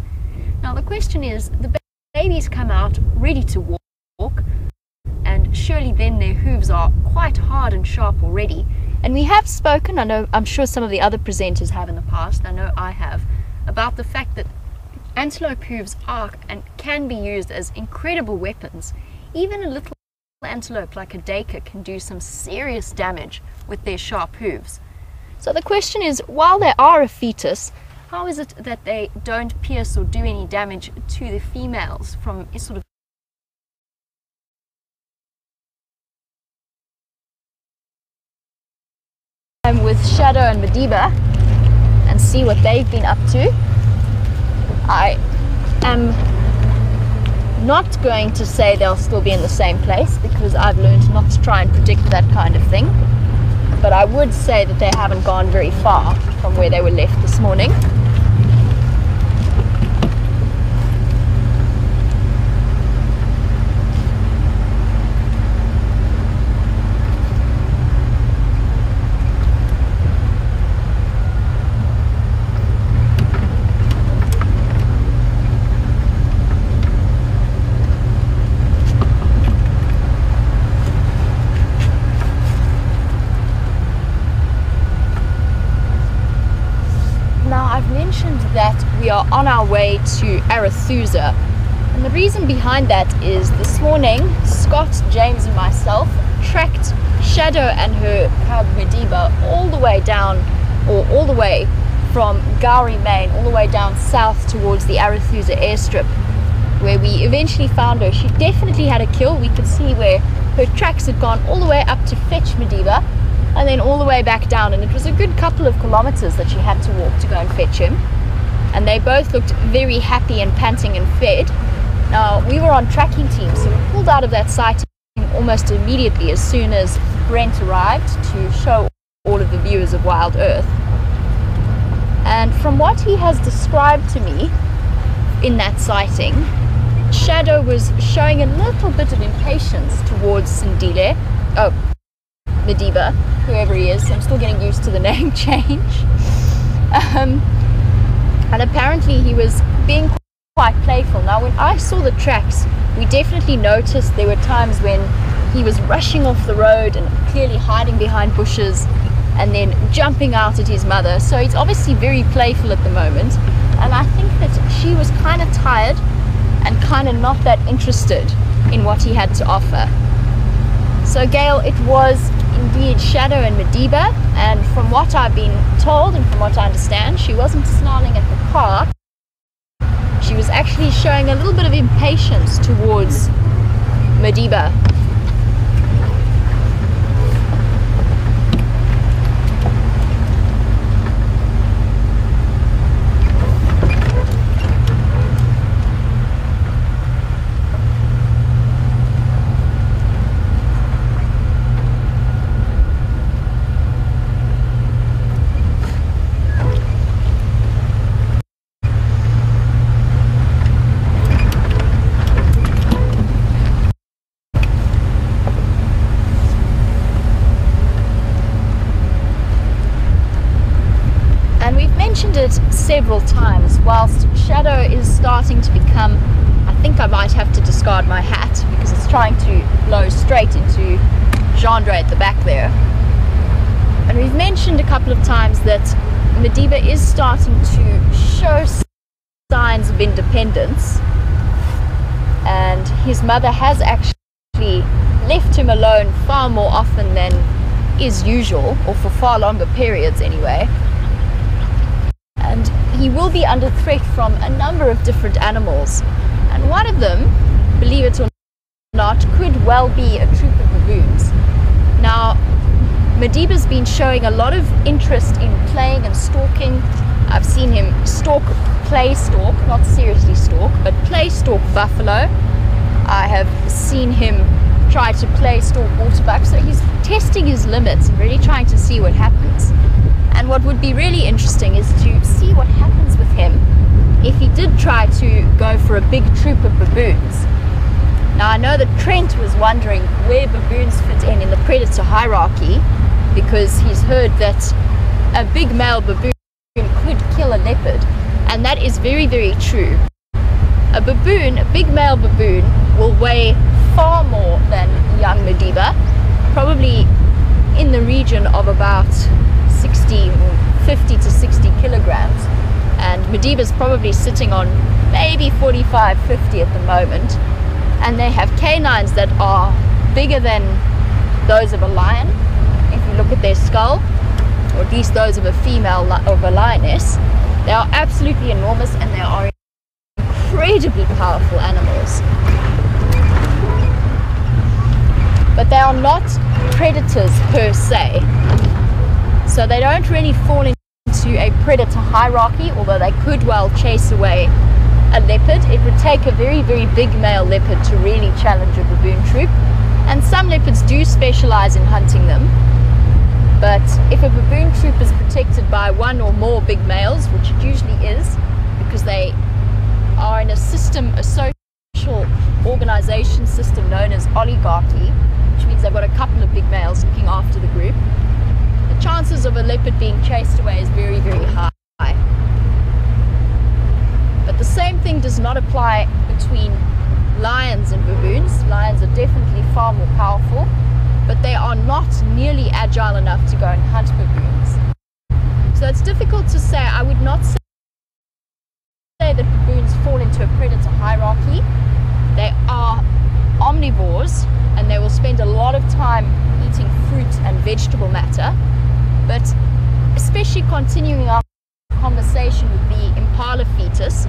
Now the question is, the babies come out ready to walk, and surely then their hooves are quite hard and sharp already. And we have spoken, I'm sure some of the other presenters have in the past, I know I have, about the fact that antelope hooves are and can be used as incredible weapons. Even a little antelope like a daker can do some serious damage with their sharp hooves. So the question is, while they are a fetus, how is it that they don't pierce or do any damage to the females from a sort of with Shadow and Madiba and see what they've been up to. I am not going to say they'll still be in the same place, because I've learned not to try and predict that kind of thing, but I would say that they haven't gone very far from where they were left this morning. we are on our way to Arethusa. And the reason behind that is this morning, Scott, James and myself tracked Shadow and her cub Madiba all the way down, or all the way from Gowrie, Maine, all the way down south towards the Arethusa airstrip, where we eventually found her. She definitely had a kill. We could see where her tracks had gone all the way up to fetch Madiba and then all the way back down, and it was a good couple of kilometers that she had to walk to go and fetch him. And they both looked very happy and panting and fed. Now, we were on tracking team, so we pulled out of that sighting almost immediately as soon as Brent arrived to show all of the viewers of WildEarth. And from what he has described to me in that sighting, Shadow was showing a little bit of impatience towards Sindile. Oh, Madiba, whoever he is. I'm still getting used to the name change. And apparently he was being quite playful. Now, when I saw the tracks, we definitely noticed there were times when he was rushing off the road and clearly hiding behind bushes and then jumping out at his mother. So he's obviously very playful at the moment. And I think that she was kind of tired and kind of not that interested in what he had to offer. So Gail, it was indeed Shadow and Madiba, and from what I've been told and from what I understand, she wasn't snarling at the car. She was actually showing a little bit of impatience towards Madiba. It several times. Whilst Shadow is starting to become, I think I might have to discard my hat because it's trying to blow straight into Gendre at the back there. And we've mentioned a couple of times that Madiba is starting to show signs of independence, and his mother has actually left him alone far more often than is usual, or for far longer periods anyway. And he will be under threat from a number of different animals. And one of them, believe it or not, could well be a troop of baboons. Now, Madiba's been showing a lot of interest in playing and stalking. I've seen him play stalk, not seriously stalk, but play stalk buffalo. I have seen him try to play stalk waterbuck. So he's testing his limits and really trying to see what happens. And what would be really interesting is to see what happens with him if he did try to go for a big troop of baboons. Now, I know that Trent was wondering where baboons fit in the predator hierarchy, because he's heard that a big male baboon could kill a leopard, and that is very, very true. A big male baboon, will weigh far more than young Madiba, probably in the region of about 50 to 60 kilograms, and Madiba's probably sitting on maybe 45, 50 at the moment. And they have canines that are bigger than those of a lion if you look at their skull, or at least those of a female of a lioness. They are absolutely enormous, and they are incredibly powerful animals. But they are not predators per se. So they don't really fall into a predator hierarchy, although they could well chase away a leopard. It would take a very, very big male leopard to really challenge a baboon troop. And some leopards do specialize in hunting them. But if a baboon troop is protected by one or more big males, which it usually is, because they are in a social organization system known as oligarchy, which means they've got a couple of big males looking after the group, the chances of a leopard being chased away is very, very high. But the same thing does not apply between lions and baboons. Lions are definitely far more powerful, but they are not nearly agile enough to go and hunt baboons. So it's difficult to say. I would not say say that baboons fall into a predator hierarchy. They are omnivores, and they will spend a lot of time eating fruit and vegetable matter. But especially continuing our conversation with the impala fetus,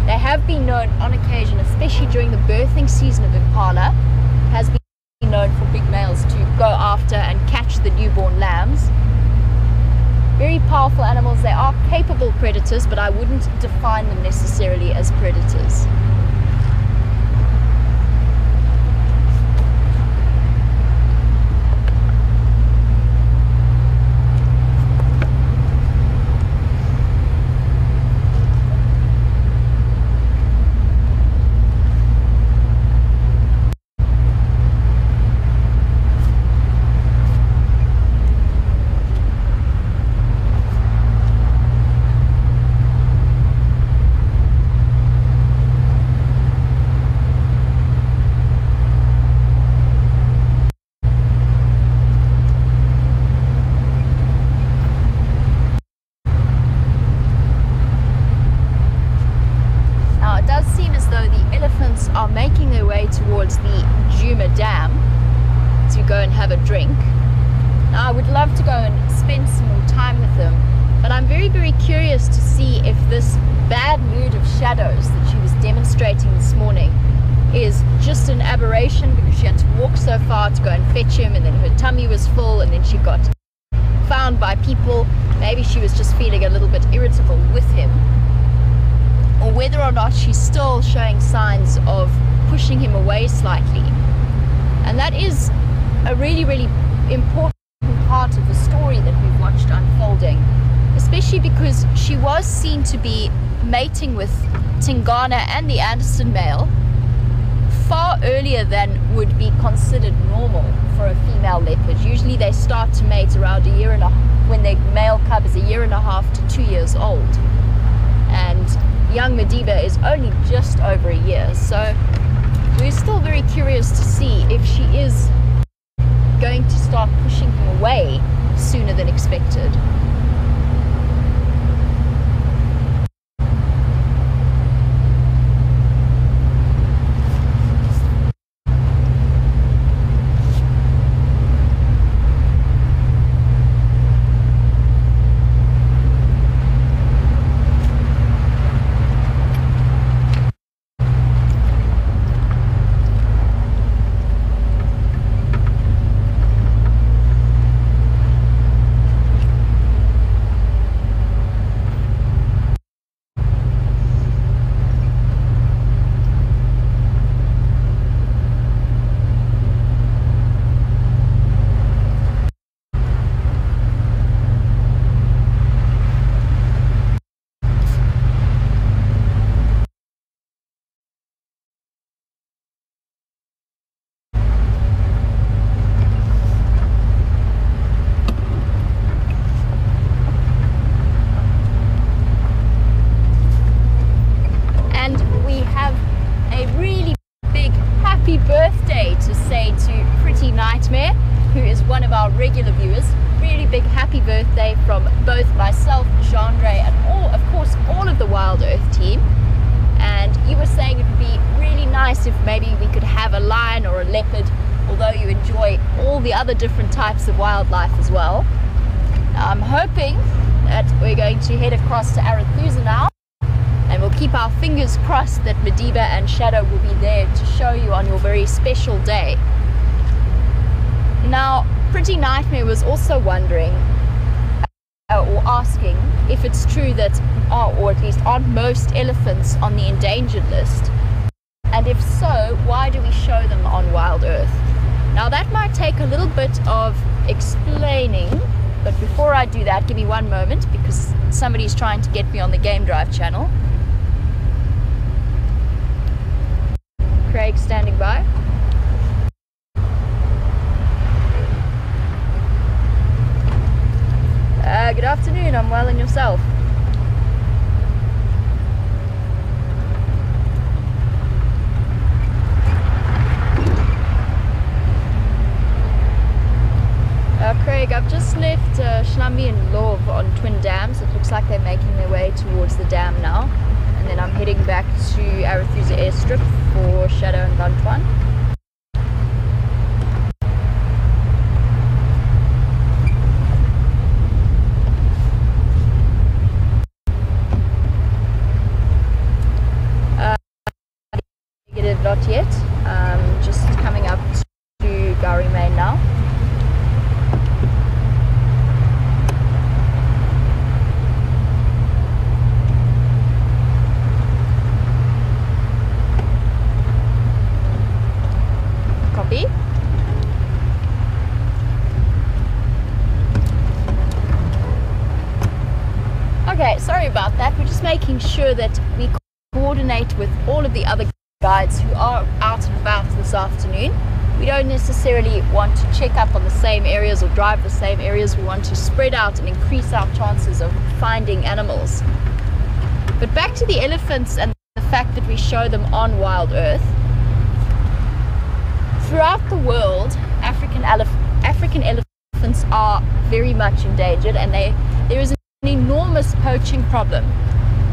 they have been known on occasion, especially during the birthing season of impala, has been known for big males to go after and catch the newborn lambs. Very powerful animals. They are capable predators, but I wouldn't define them necessarily as predators. Are making their way towards the Juma Dam to go and have a drink. Now I would love to go and spend some more time with them, but I'm very, very curious to see if this bad mood of shadows that she was demonstrating this morning is just an aberration because she had to walk so far to go and fetch him, and then her tummy was full, and then she got found by people. Maybe she was just feeling a little bit irritable with him, or whether or not she's still showing signs of pushing him away slightly. And that is a really, really important part of the story that we've watched unfolding, especially because she was seen to be mating with Tingana and the Anderson male far earlier than would be considered normal for a female leopard. Usually they start to mate around a year and a half, when their male cub is a year and a half to 2 years old. And young Madiba is only just over a year, so we're still very curious to see if she is going to start pushing him away sooner than expected. Regular viewers, really big happy birthday from both myself, Chandra, and of course all of the WildEarth team. And you were saying it would be really nice if maybe we could have a lion or a leopard, although you enjoy all the other different types of wildlife as well. I'm hoping that we're going to head across to Arathusa now, and we'll keep our fingers crossed that Madiba and Shadow will be there to show you on your very special day. Now, Pretty Nightmare was also wondering or asking if it's true that, or at least aren't most elephants on the endangered list, and if so, why do we show them on WildEarth? Now that might take a little bit of explaining, but before I do that, give me one moment because somebody's trying to get me on the Game Drive channel. Craig standing by. Good afternoon, I'm well, and yourself? Craig, I've just left Shlambi and Lov on Twin Dams. It looks like they're making their way towards the dam now. And and then I'm heading back to Arethusa Airstrip for Shadow and Bantwan. Negative, not yet. Just coming up to Gowrie Main now. Copy. Okay, sorry about that. We're just making sure that we coordinate with all of the other guides who are out and about this afternoon. We don't necessarily want to check up on the same areas or drive the same areas. We want to spread out and increase our chances of finding animals. But back to the elephants and the fact that we show them on WildEarth. Throughout the world, African elephants are very much endangered, and there is an enormous poaching problem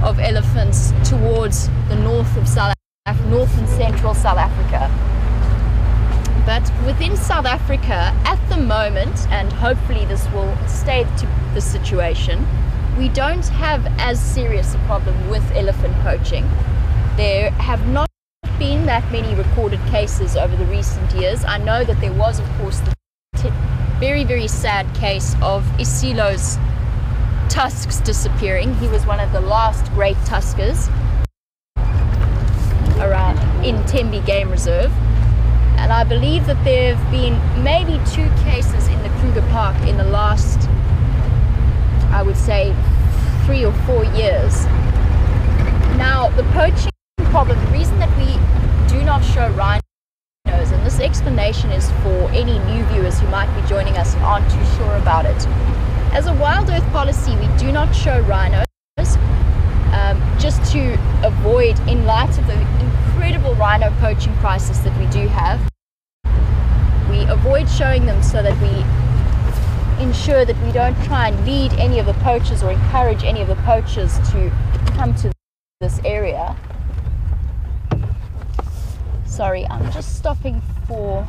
of elephants towards the north and central South Africa. But within South Africa at the moment, and hopefully this will stay to the situation, we don't have as serious a problem with elephant poaching. There have not been that many recorded cases over the recent years. I know that there was, of course, the very, very sad case of Isilo's tusks disappearing. He was one of the last great tuskers around in Tembe Game Reserve, and I believe that there have been maybe 2 cases in the Kruger Park in the last, I would say, 3 or 4 years. Now, the poaching problem, the reason that we do not show rhinos, and this explanation is for any new viewers who might be joining us and aren't too sure about it. As a WildEarth policy, we do not show rhinos, just to avoid, in light of the incredible rhino poaching crisis that we do have, we avoid showing them so that we ensure that we don't try and lead any of the poachers or encourage any of the poachers to come to this area. Sorry, I'm just stopping for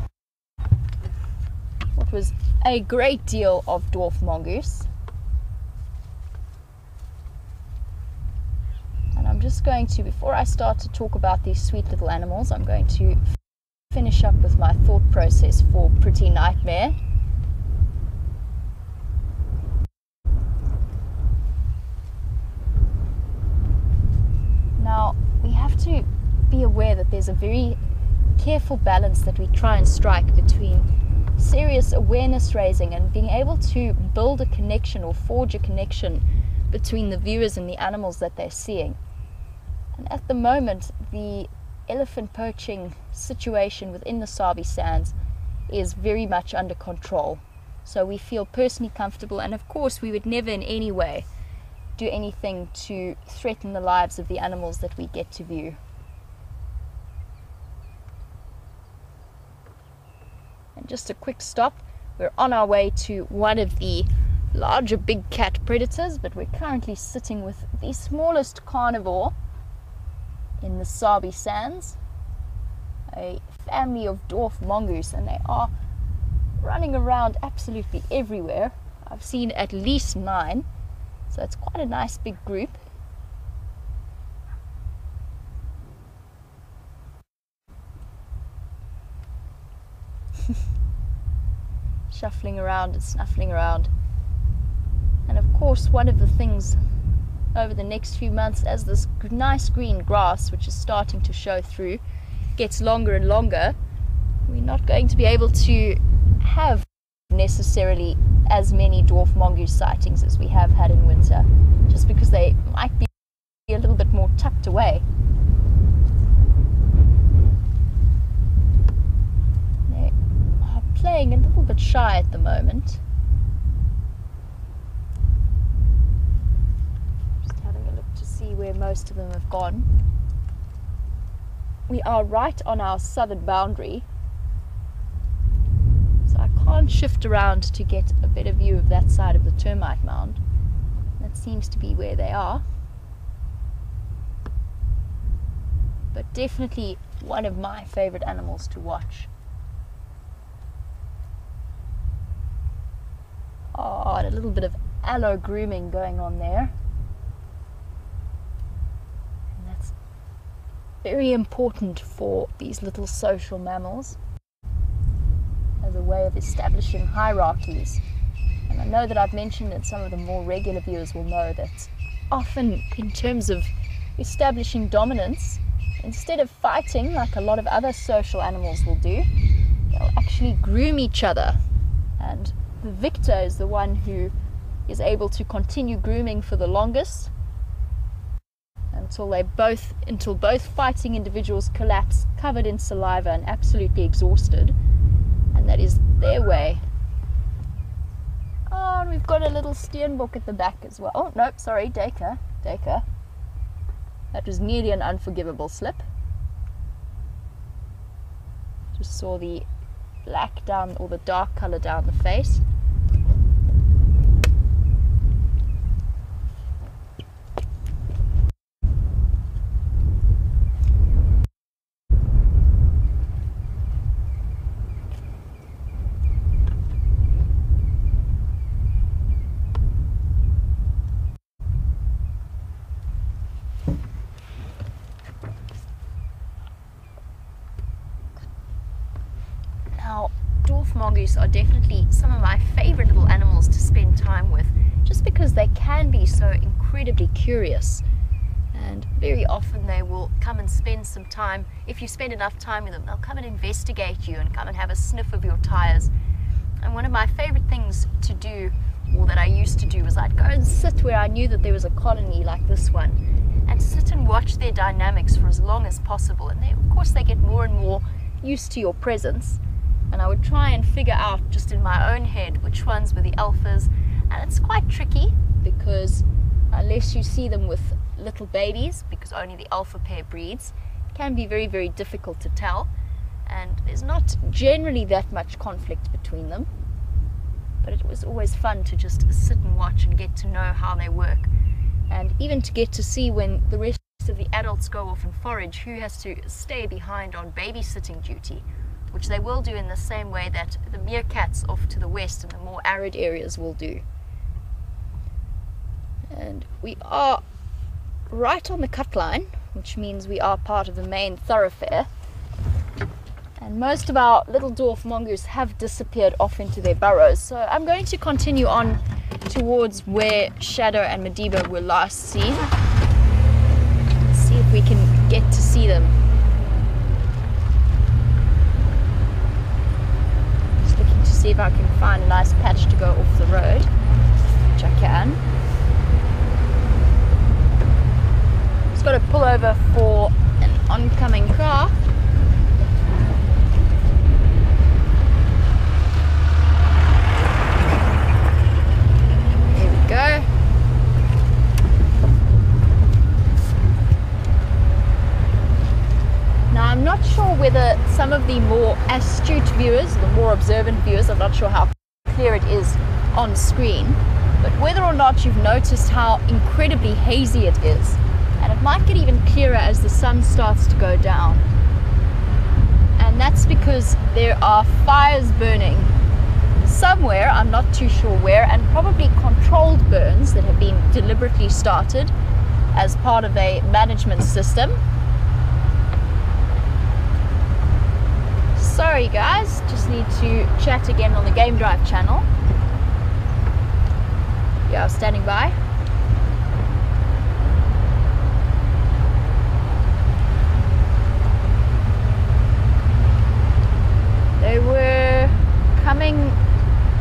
what was a great deal of dwarf mongoose. And I'm just going to, before I start to talk about these sweet little animals, I'm going to finish up with my thought process for Pretty Nightmare. Now, we have to be aware that there's a very careful balance that we try and strike between serious awareness raising and being able to build a connection or forge a connection between the viewers and the animals that they're seeing. And at the moment, the elephant poaching situation within the Sabi Sands is very much under control. So we feel personally comfortable, and of course we would never in any way do anything to threaten the lives of the animals that we get to view. And just a quick stop, we're on our way to one of the larger big cat predators, but we're currently sitting with the smallest carnivore in the Sabi Sands, a family of dwarf mongoose, and they are running around absolutely everywhere. I've seen at least 9, so it's quite a nice big group. Shuffling around and snuffling around. And of course, one of the things over the next few months, as this nice green grass, which is starting to show through, gets longer and longer, we're not going to be able to have necessarily as many dwarf mongoose sightings as we have had in winter, just because they might be a little bit more tucked away. They are playing a little bit shy at the moment. Where most of them have gone. We are right on our southern boundary, so I can't shift around to get a better view of that side of the termite mound. That seems to be where they are. but definitely one of my favorite animals to watch. Oh, and a little bit of allo grooming going on there. And that's very important for these little social mammals as a way of establishing hierarchies. And I know that I've mentioned that some of the more regular viewers will know that often in terms of establishing dominance, instead of fighting like a lot of other social animals will do, they'll actually groom each other. And the victor is the one who is able to continue grooming for the longest until both fighting individuals collapse, covered in saliva and absolutely exhausted. And that is their way. Oh, and we've got a little steenbok at the back as well. Oh, nope, sorry, Dacre. That was nearly an unforgivable slip. Just saw the black down, or the dark colour down the face. Now, dwarf mongoose are definitely some of my favorite little animals to spend time with, just because they can be so incredibly curious. And very often they will come and spend some time. If you spend enough time with them, they'll come and investigate you and come and have a sniff of your tires. And one of my favorite things to do, or that I used to do, was I'd go and sit where I knew that there was a colony like this one, and sit and watch their dynamics for as long as possible. And of course they get more and more used to your presence. And I would try and figure out just in my own head which ones were the alphas. And it's quite tricky, because unless you see them with little babies, because only the alpha pair breeds, it can be very, very difficult to tell. And there's not generally that much conflict between them. But it was always fun to just sit and watch and get to know how they work. And even to get to see when the rest of the adults go off and forage, who has to stay behind on babysitting duty, which they will do in the same way that the meerkats off to the west and the more arid areas will do. And we are right on the cut line, which means we are part of the main thoroughfare. And most of our little dwarf mongoose have disappeared off into their burrows. So I'm going to continue on towards where Shadow and Madiba were last seen. Let's see if we can get to see them. See if I can find a nice patch to go off the road, which I can. Just got to pull over for an oncoming car. Here we go. Now, I'm not sure whether some of the more astute viewers, the more observant viewers, I'm not sure how clear it is on screen, but whether or not you've noticed how incredibly hazy it is. And it might get even clearer as the sun starts to go down. And that's because there are fires burning somewhere, I'm not too sure where, and probably controlled burns that have been deliberately started as part of a management system. Sorry guys, just need to chat again on the Game Drive channel. Yeah, standing by. They were coming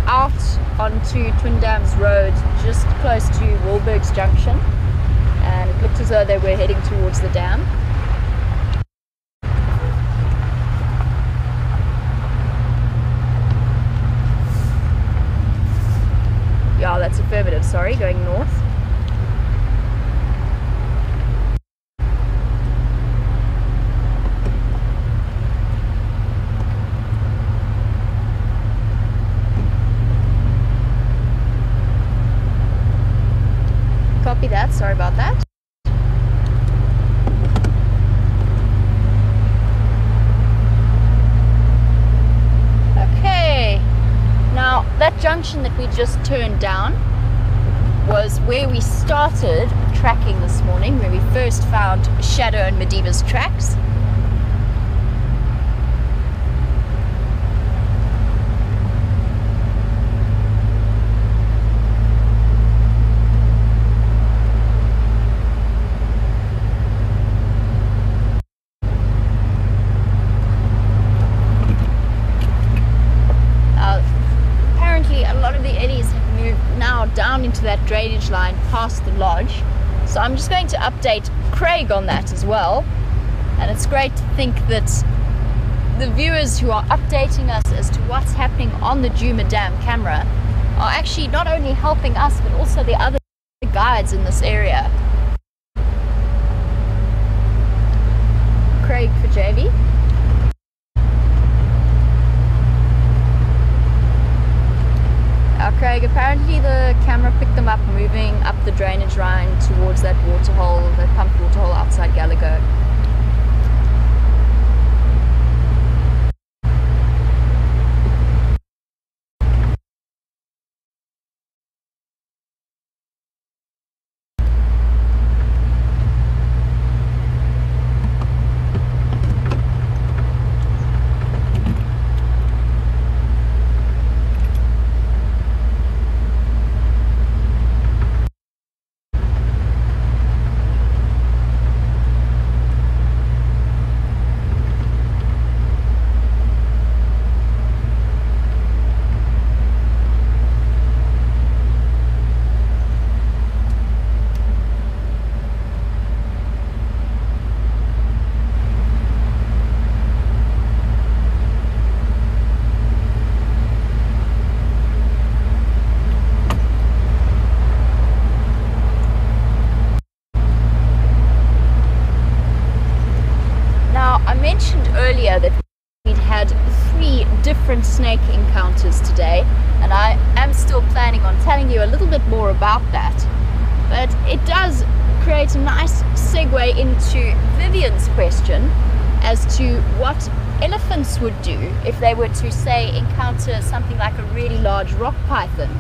out onto Twin Dams Road, just close to Wahlberg's Junction, and it looked as though they were heading towards the dam. Yeah, that's affirmative, sorry, going north. Copy that, sorry about that. that junction that we just turned down was where we started tracking this morning, where we first found Shadow and Madiba's tracks. Down into that drainage line past the lodge, so I'm just going to update Craig on that as well. And it's great to think that the viewers who are updating us as to what's happening on the Djuma Dam camera are actually not only helping us but also the other guides in this area. Craig for JV. Craig, apparently the camera picked them up moving up the drainage line towards that waterhole, that pumped waterhole outside Gallagher. Earlier that we'd had 3 different snake encounters today, and I am still planning on telling you a little bit more about that, but it does create a nice segue into Vivian's question as to what elephants would do if they were to, say, encounter something like a really large rock python.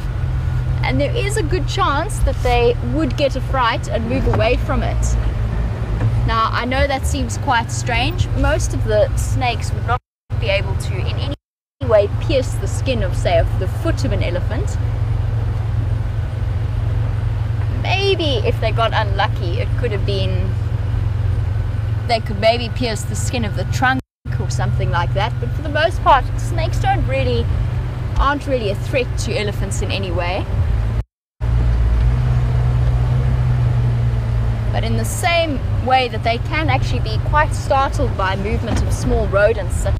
And there is a good chance that they would get a fright and move away from it. Now, I know that seems quite strange. Most of the snakes would not be able to in any way pierce the skin of, say, of the foot of an elephant. Maybe if they got unlucky, it could have been, they could maybe pierce the skin of the trunk or something like that. But for the most part, snakes aren't really a threat to elephants in any way. But in the same way that they can actually be quite startled by movement of small rodents such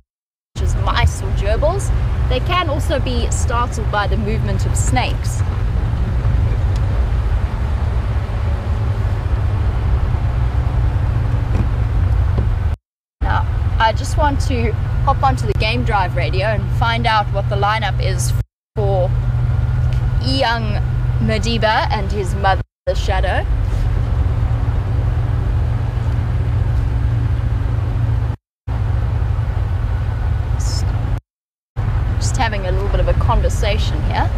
as mice or gerbils, they can also be startled by the movement of snakes. Now, I just want to hop onto the game drive radio and find out what the lineup is for young Madiba and his mother Shadow. Having a little bit of a conversation here.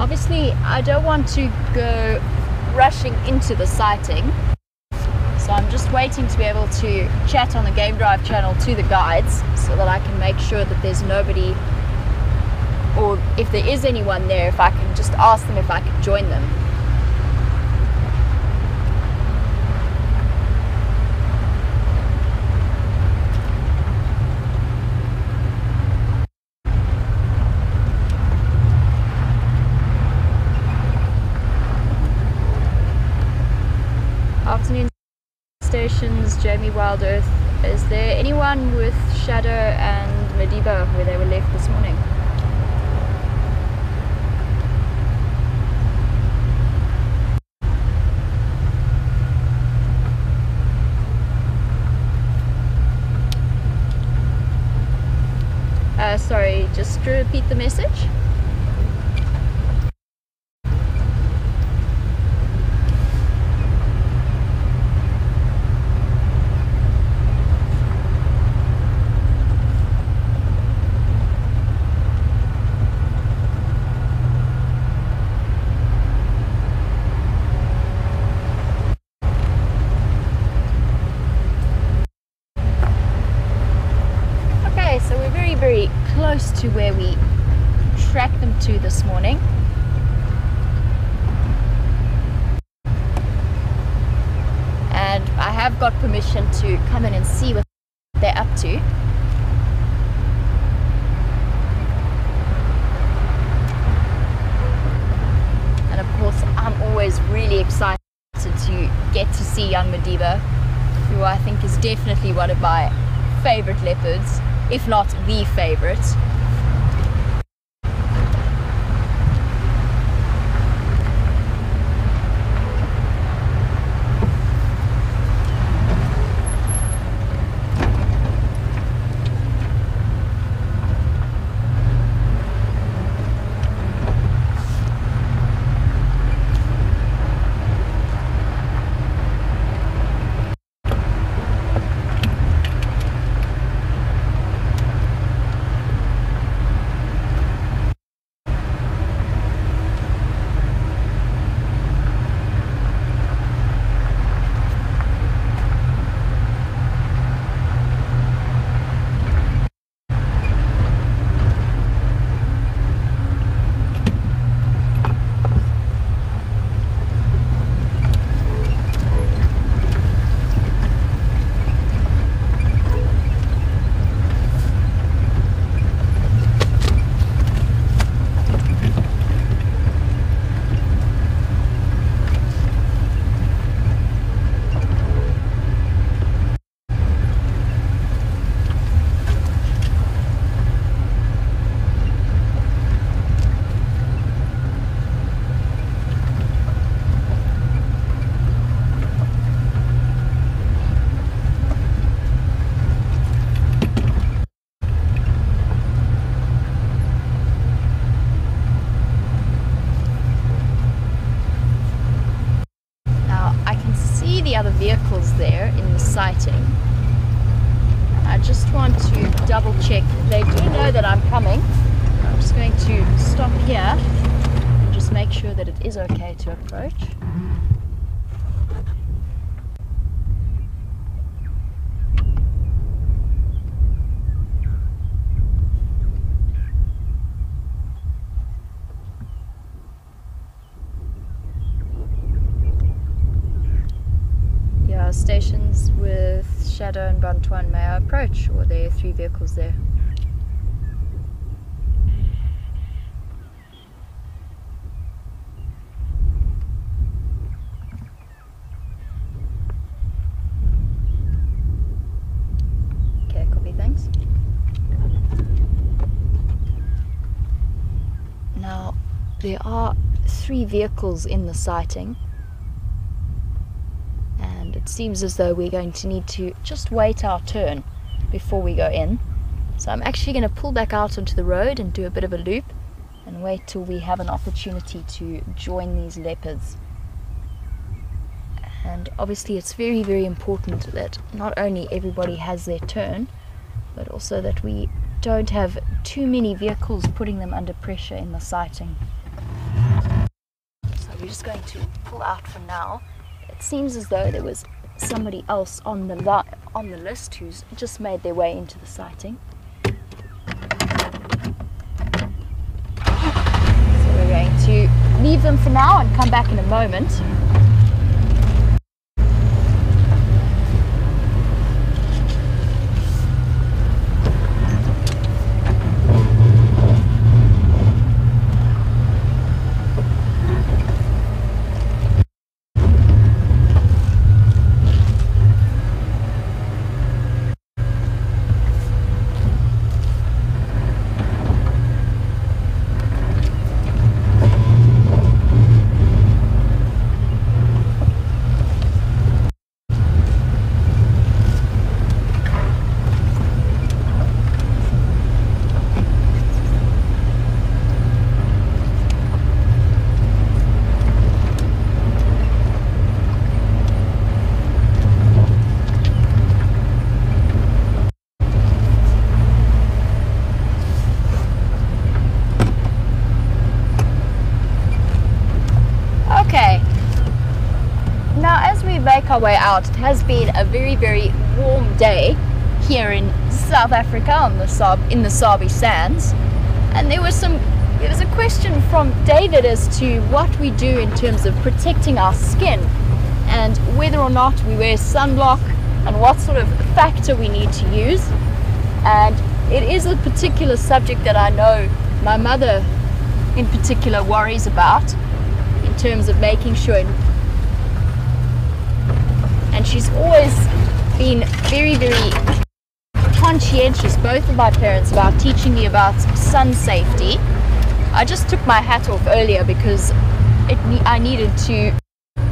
Obviously, I don't want to go rushing into the sighting, so I'm just waiting to be able to chat on the Game Drive channel to the guides so that I can make sure that there's nobody, or if there is anyone there, if I can just ask them if I can join them. stations, Jamie, WildEarth. Is there anyone with Shadow and Madiba where they were left this morning? Sorry, just to repeat the message. So we're very close to where we tracked them to this morning. And I have got permission to come in and see what they're up to. And of course, I'm always really excited to get to see young Madiba, who I think is definitely one of my favorite leopards, if not the favorite. Other vehicles there in the sighting. I just want to double check. They do know that I'm coming. I'm just going to stop here and just make sure that it is okay to approach. Stations with Shadow and Bantuan, may I approach? Or there are 3 vehicles there? Okay, copy, thanks. Now, there are 3 vehicles in the sighting. It seems as though we're going to need to just wait our turn before we go in. So I'm actually going to pull back out onto the road and do a bit of a loop and wait till we have an opportunity to join these leopards. And obviously it's very important that not only everybody has their turn, but also that we don't have too many vehicles putting them under pressure in the sighting. So we're just going to pull out for now. It seems as though there was somebody else on the list who's just made their way into the sighting. So we're going to leave them for now and come back in a moment. make our way out. It has been a very, very warm day here in South Africa in the Sabi Sands, and there was a question from David as to what we do in terms of protecting our skin and whether or not we wear sunblock and what sort of factor we need to use. And it is a particular subject that I know my mother in particular worries about in terms of making sure, and she's always been very, very conscientious, both of my parents, about teaching me about sun safety. I just took my hat off earlier because I needed to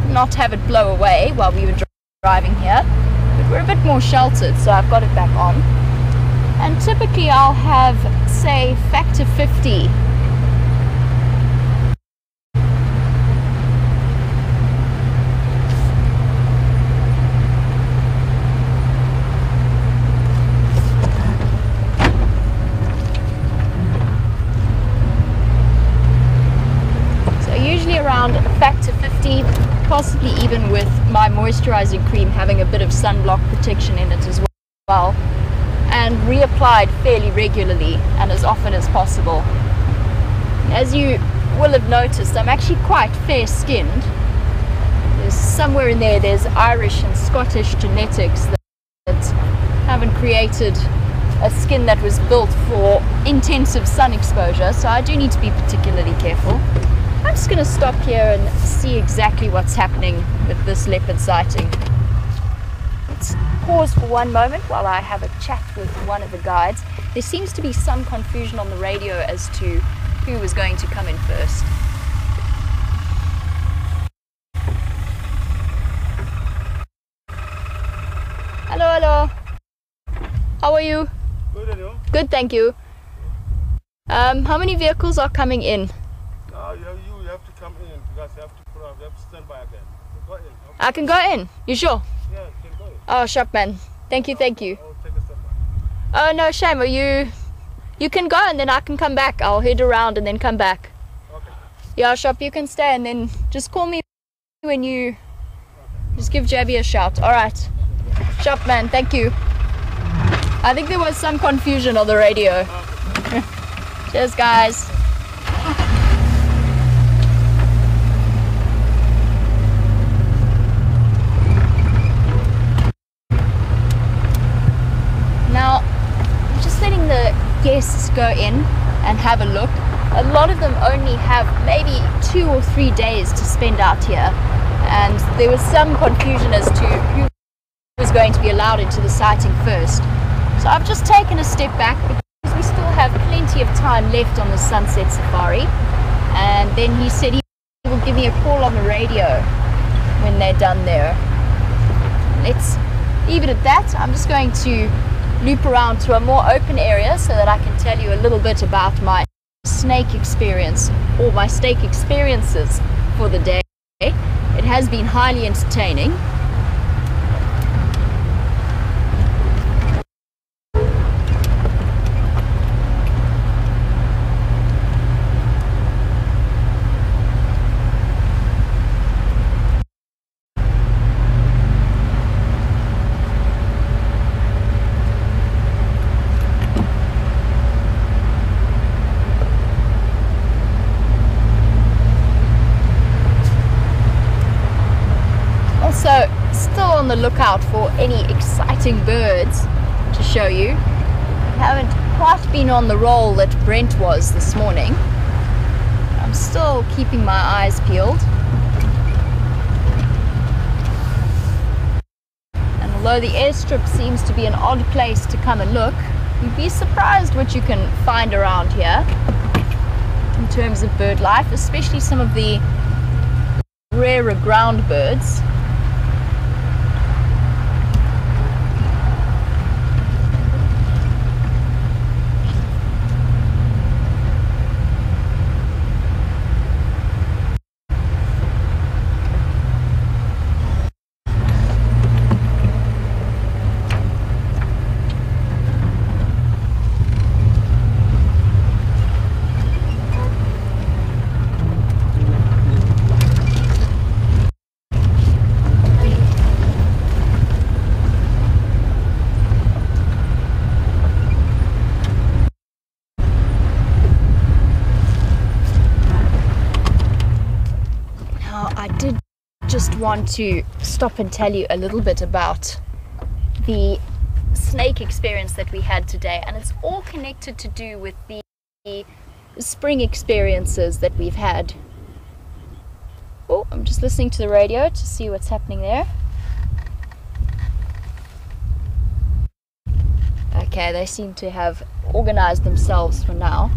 not have it blow away while we were driving here, but we're a bit more sheltered, so I've got it back on. And typically I'll have, say, factor 50. Around factor 50, possibly even with my moisturizing cream having a bit of sunblock protection in it as well, and reapplied fairly regularly and as often as possible. As you will have noticed, I'm actually quite fair-skinned. There's somewhere in there's Irish and Scottish genetics that haven't created a skin that was built for intensive sun exposure, so I do need to be particularly careful. I'm just going to stop here and see exactly what's happening with this leopard sighting. Let's pause for one moment while I have a chat with one of the guides. There seems to be some confusion on the radio as to who was going to come in first. Hello, hello. How are you? Good, and you? Good, thank you. How many vehicles are coming in? You have to come in because you have to stand by again. Go in. Okay. I can go in. You sure? Yeah, you can go in. Oh, sharp man. Thank you, thank you. I'll take a step back. Oh, no, shame. You can go and then I can come back. I'll head around and then come back. Okay. Yeah, Shop, you can stay and then just call me when you... Okay. Just give Jabby a shout. Alright. Shop man, thank you. I think there was some confusion on the radio. Okay. Cheers, guys. Now, just letting the guests go in and have a look. A lot of them only have maybe 2 or 3 days to spend out here, and there was some confusion as to who was going to be allowed into the sighting first. So I've just taken a step back because we still have plenty of time left on the sunset safari, and then he said he will give me a call on the radio when they're done there. Let's leave it at that. I'm just going to loop around to a more open area so that I can tell you a little bit about my snake experience, or my snake experiences for the day. It has been highly entertaining. So, still on the lookout for any exciting birds to show you. Haven't quite been on the roll that Brent was this morning. I'm still keeping my eyes peeled. And although the airstrip seems to be an odd place to come and look, you'd be surprised what you can find around here in terms of bird life, especially some of the rarer ground birds. just want to stop and tell you a little bit about the snake experience that we had today, and it's all connected to do with the spring experiences that we've had. Oh, I'm just listening to the radio to see what's happening there. Okay, they seem to have organized themselves for now.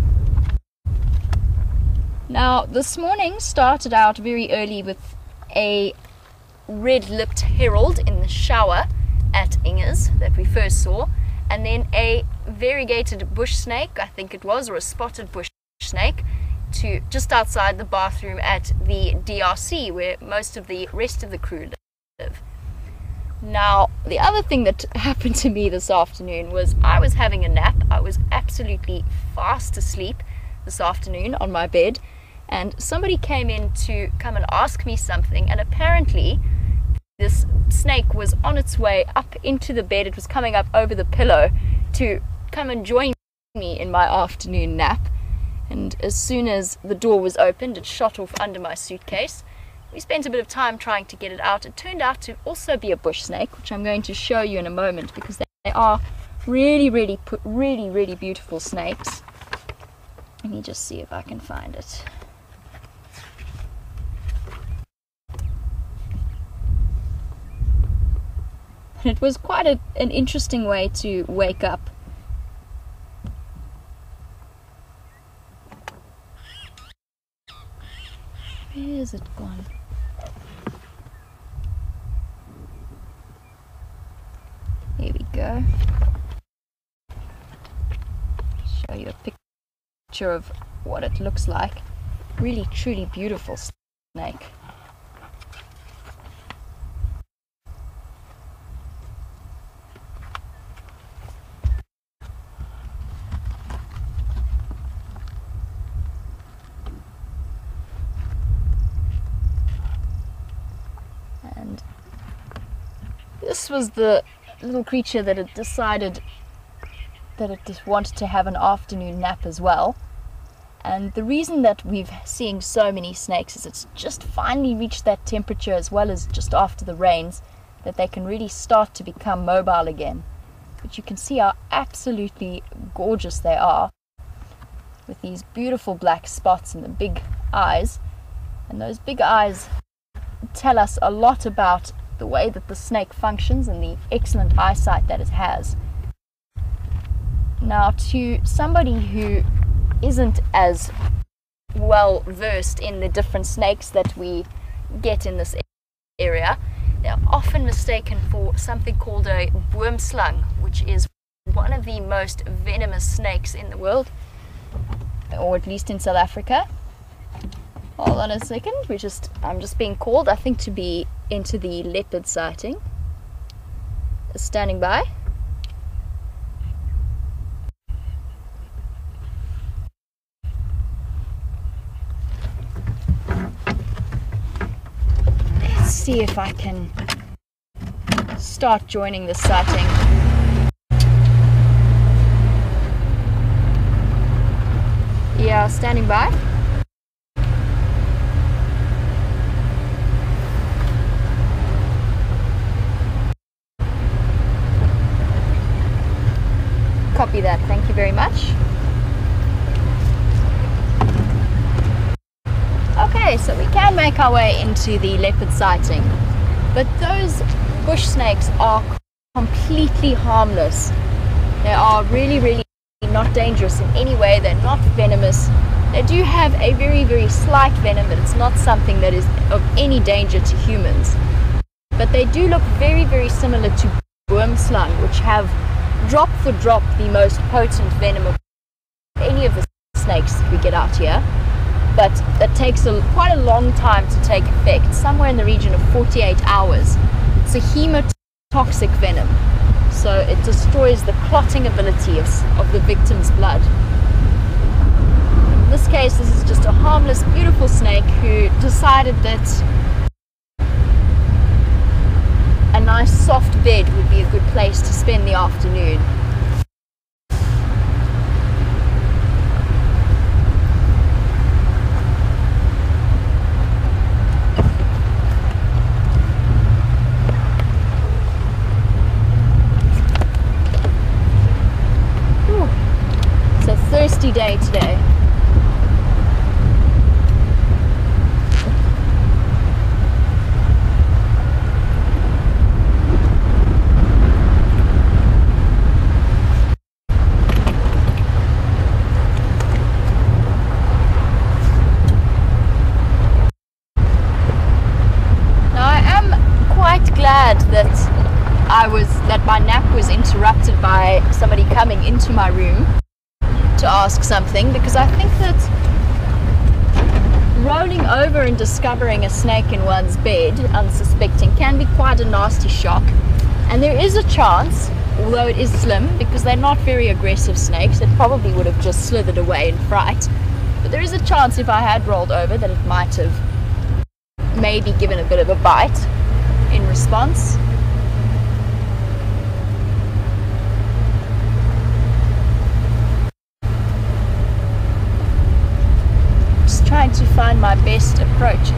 Now, this morning started out very early with a red-lipped herald in the shower at Inger's that we first saw, and then a variegated bush snake, I think it was, or a spotted bush snake, to just outside the bathroom at the DRC, where most of the rest of the crew live. Now, the other thing that happened to me this afternoon was I was having a nap. I was absolutely fast asleep this afternoon on my bed, and somebody came in to come and ask me something, and apparently this snake was on its way up into the bed. It was coming up over the pillow to come and join me in my afternoon nap, and as soon as the door was opened, it shot off under my suitcase. We spent a bit of time trying to get it out. It turned out to also be a bush snake, which I'm going to show you in a moment, because they are really beautiful snakes. Let me just see if I can find it. And it was quite an interesting way to wake up. Where is it gone? Here we go. Show you a picture of what it looks like. Really, truly beautiful snake. And this was the little creature that had decided that it just wanted to have an afternoon nap as well. And the reason that we're seeing so many snakes is it's just finally reached that temperature, as well as just after the rains, that they can really start to become mobile again. But you can see how absolutely gorgeous they are, with these beautiful black spots and the big eyes. And those big eyes tell us a lot about the way that the snake functions and the excellent eyesight that it has. Now, to somebody who isn't as well versed in the different snakes that we get in this area, they're often mistaken for something called a boomslang, which is one of the most venomous snakes in the world, or at least in South Africa. Hold on a second, I'm just being called, I think, to be into the leopard sighting. Standing by. Let's see if I can start joining the sighting. Yeah, standing by. Copy that, thank you very much. Okay, so we can make our way into the leopard sighting, but those bush snakes are completely harmless. They are really not dangerous in any way. They're not venomous. They do have a very slight venom, but it's not something that is of any danger to humans. But they do look very similar to boomslang, which have drop for drop the most potent venom of any of the snakes that we get out here, but that takes quite a long time to take effect, somewhere in the region of 48 hours. It's a hemotoxic venom, so it destroys the clotting ability of the victim's blood. In this case, this is just a harmless, beautiful snake who decided that a nice soft bed would be a good place to spend the afternoon. busy day today. That my nap was interrupted by somebody coming into my room to ask something, because I think that rolling over and discovering a snake in one's bed unsuspecting can be quite a nasty shock, and there is a chance, although it is slim because they're not very aggressive snakes, it probably would have just slithered away in fright, but there is a chance if I had rolled over that it might have maybe given a bit of a bite in response. Trying to find my best approach.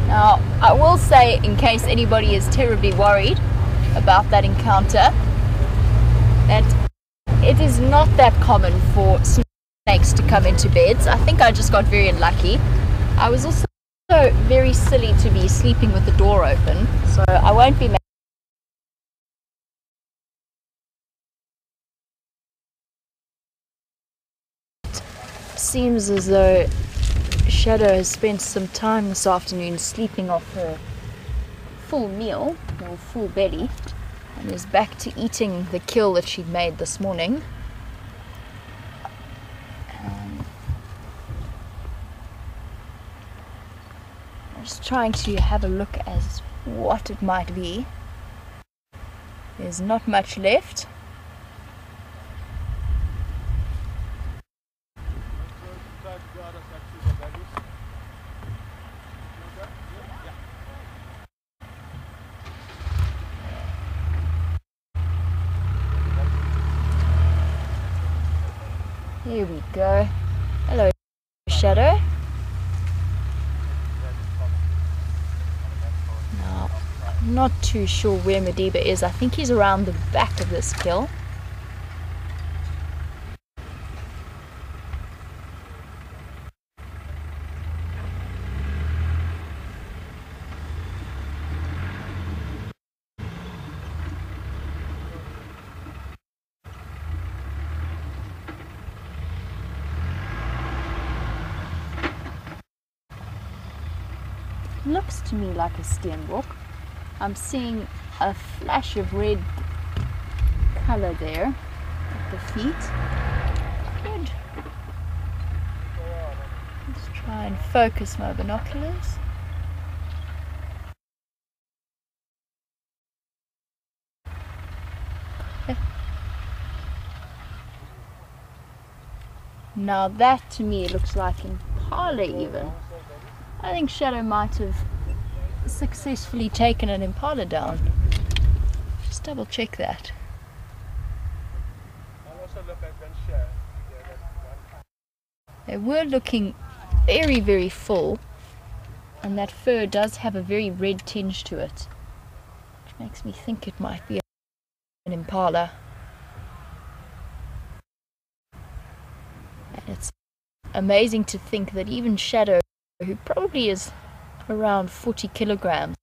Now, I will say, in case anybody is terribly worried about that encounter, that it is not that common for snakes to come into beds. I think I just got very unlucky. I was also very silly to be sleeping with the door open, so I won't be Seems as though Shadow has spent some time this afternoon sleeping off her full meal, or full belly, and is back to eating the kill that she made this morning. Just trying to have a look as what it might be. There's not much left. Here we go. Hello, Shadow. I'm not too sure where Madiba is. I think he's around the back of this kill. Looks to me like a steenbok. I'm seeing a flash of red color there at the feet. Good. Let's try and focus my binoculars. Now that to me looks like impala even. I think Shadow might have successfully taken an impala down. Just double check that. They were looking very, very full, and that fur does have a very red tinge to it, which makes me think it might be an impala. And it's amazing to think that even Shadow, who probably is around 40 kilograms,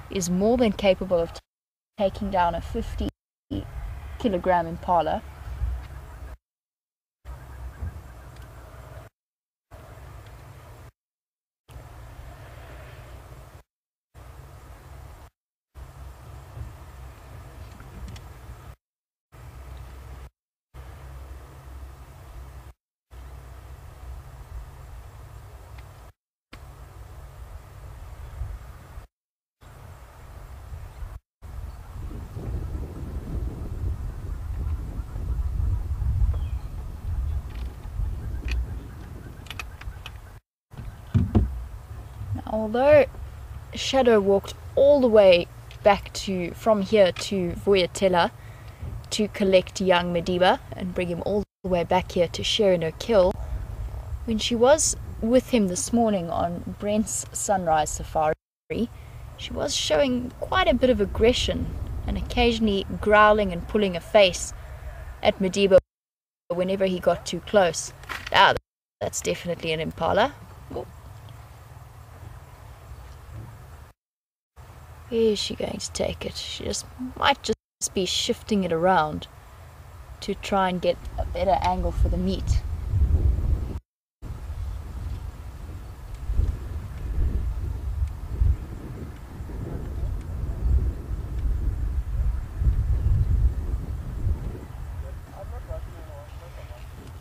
is more than capable of taking down a 50 kilogram impala. Although Shadow walked all the way back from here to Voyatella to collect young Madiba and bring him all the way back here to share in her kill, When she was with him this morning on Brent's sunrise safari, she was showing quite a bit of aggression and occasionally growling and pulling a face at Madiba whenever he got too close. Ah, that's definitely an impala. Where is she going to take it? She might just be shifting it around to try and get a better angle for the meat.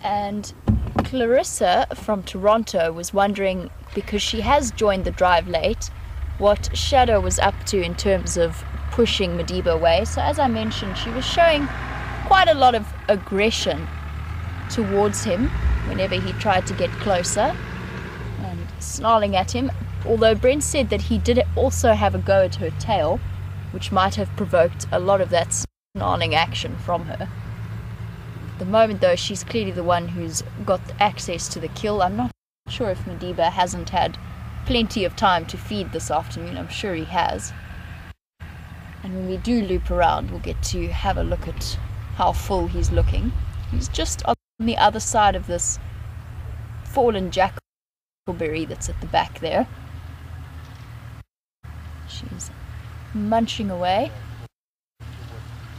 And Clarissa from Toronto was wondering, because she has joined the drive late, what Shadow was up to in terms of pushing Madiba away. So as I mentioned, she was showing quite a lot of aggression towards him whenever he tried to get closer and snarling at him, although Brent said that he did also have a go at her tail, which might have provoked a lot of that snarling action from her. At the moment though, she's clearly the one who's got access to the kill. I'm not sure if Madiba hasn't had plenty of time to feed this afternoon. I'm sure he has. And when we do loop around, we'll get to have a look at how full he's looking. He's just on the other side of this fallen jackalberry that's at the back there. She's munching away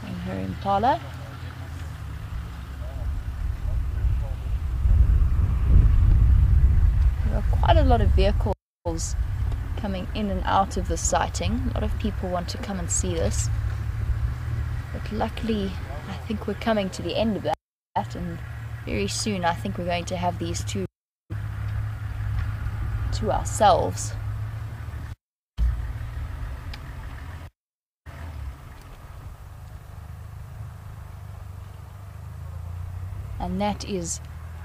on her impala. There are quite a lot of vehicles coming in and out of the sighting. A lot of people want to come and see this, but luckily I think we're coming to the end of that, and very soon I think we're going to have these two to ourselves. And that is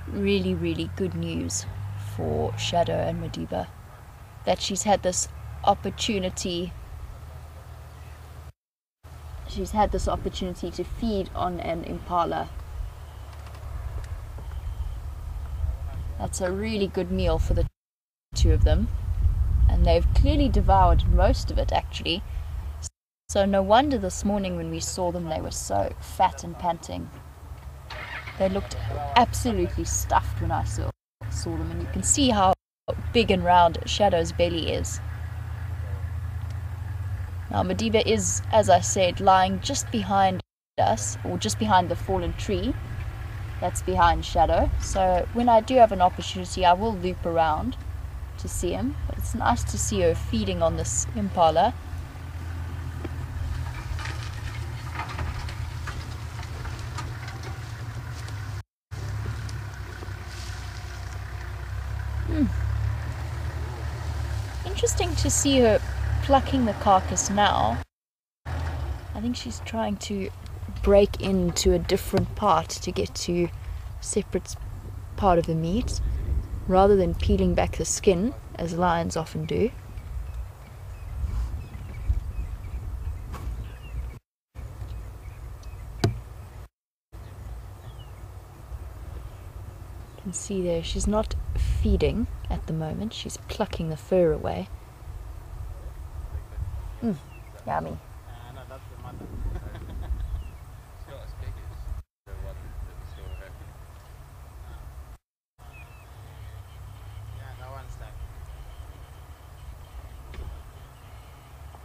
really, really good news for Shadow and Madiba, that she's had this opportunity to feed on an impala. That's a really good meal for the two of them, and they've clearly devoured most of it actually, so no wonder this morning when we saw them they were so fat and panting. They looked absolutely stuffed when I saw them, and you can see how big and round Shadow's belly is. Now Madiba is, as I said, lying just behind us, or just behind the fallen tree that's behind Shadow, so when I do have an opportunity I will loop around to see him, but it's nice to see her feeding on this impala. Interesting to see her plucking the carcass now. I think she's trying to break into a different part to get to a separate part of the meat, rather than peeling back the skin, as lions often do. You can see there, she's not feeding at the moment, she's plucking the fur away. Yummy.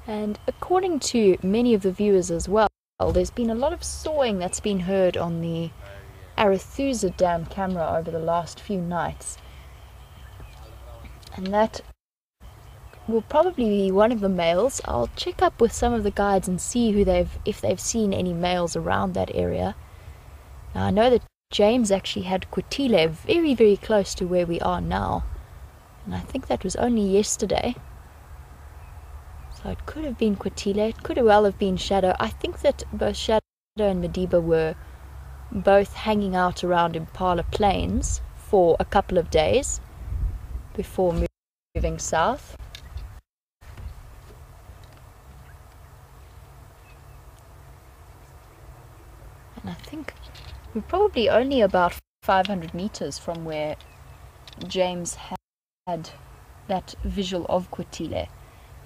And according to many of the viewers as well, there's been a lot of sawing that's been heard on the Arethusa Dam camera over the last few nights. And that will probably be one of the males. I'll check up with some of the guides and see if they've seen any males around that area. Now I know that James actually had Quatile very, very close to where we are now, and I think that was only yesterday. So it could have been Quatile, it could well have been Shadow. I think that both Shadow and Madiba were both hanging out around Impala Plains for a couple of days before moving south. And I think we're probably only about 500 meters from where James had that visual of Quitile,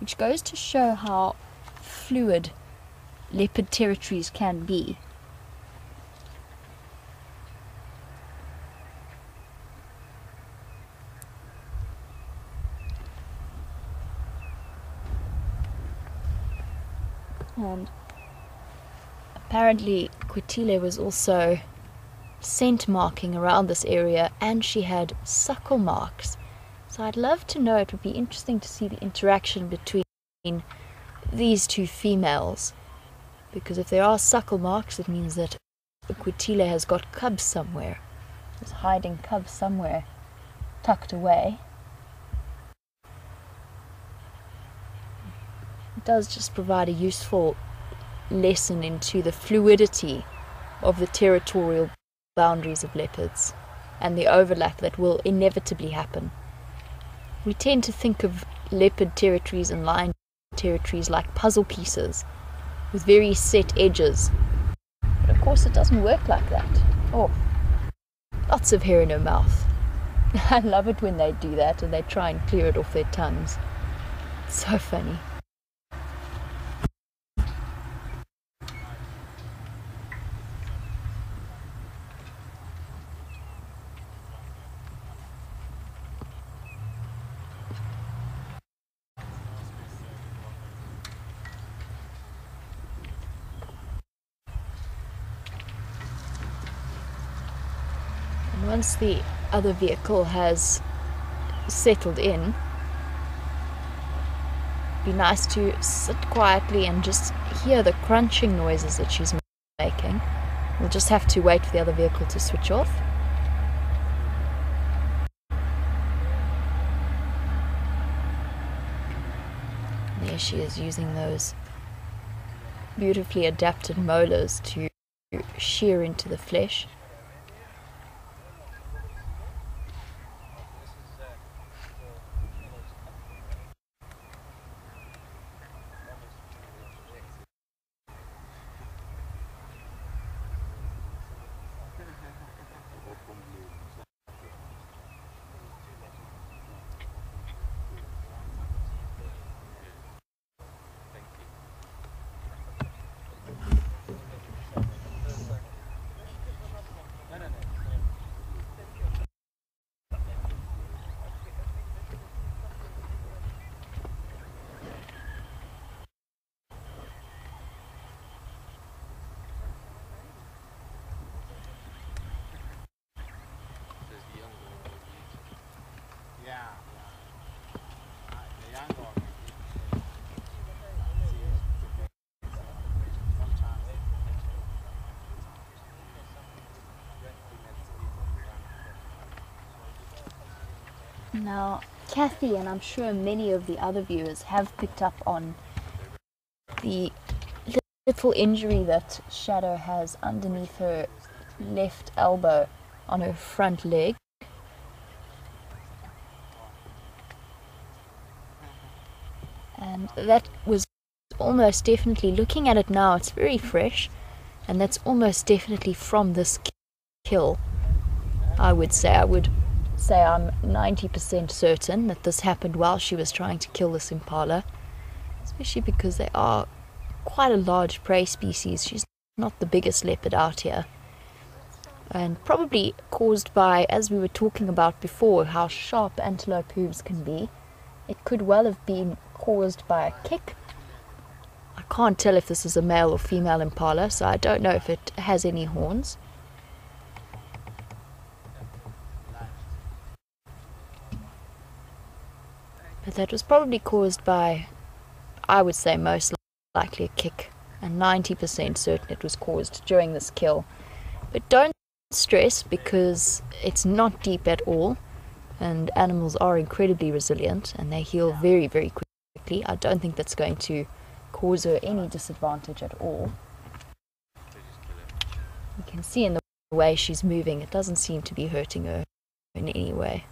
which goes to show how fluid leopard territories can be. And apparently Quitile was also scent marking around this area, and she had suckle marks. So I'd love to know, it would be interesting to see the interaction between these two females, because if there are suckle marks, it means that Quitile has got cubs somewhere, is hiding cubs somewhere tucked away. It does just provide a useful lesson into the fluidity of the territorial boundaries of leopards and the overlap that will inevitably happen. We tend to think of leopard territories and lion territories like puzzle pieces with very set edges, but of course it doesn't work like that. Oh, lots of hair in her mouth. I love it when they do that and they try and clear it off their tongues. It's so funny. Once the other vehicle has settled in, it'd be nice to sit quietly and just hear the crunching noises that she's making. We'll just have to wait for the other vehicle to switch off. There she is, using those beautifully adapted molars to shear into the flesh. Now, Kathy, and I'm sure many of the other viewers, have picked up on the little injury that Shadow has underneath her left elbow on her front leg. And that was almost definitely, looking at it now, it's very fresh, and that's almost definitely from this kill. I would say I'm 90% certain that this happened while she was trying to kill this impala, especially because they are quite a large prey species. She's not the biggest leopard out here, and probably caused by, as we were talking about before, how sharp antelope hooves can be. It could well have been caused by a kick. I can't tell if this is a male or female impala, so I don't know if it has any horns. But that was probably caused by, I would say, most likely a kick, and 90% certain it was caused during this kill. But don't stress, because it's not deep at all, and animals are incredibly resilient and they heal very, very quickly. I don't think that's going to cause her any disadvantage at all. You can see in the way she's moving, it doesn't seem to be hurting her in any way.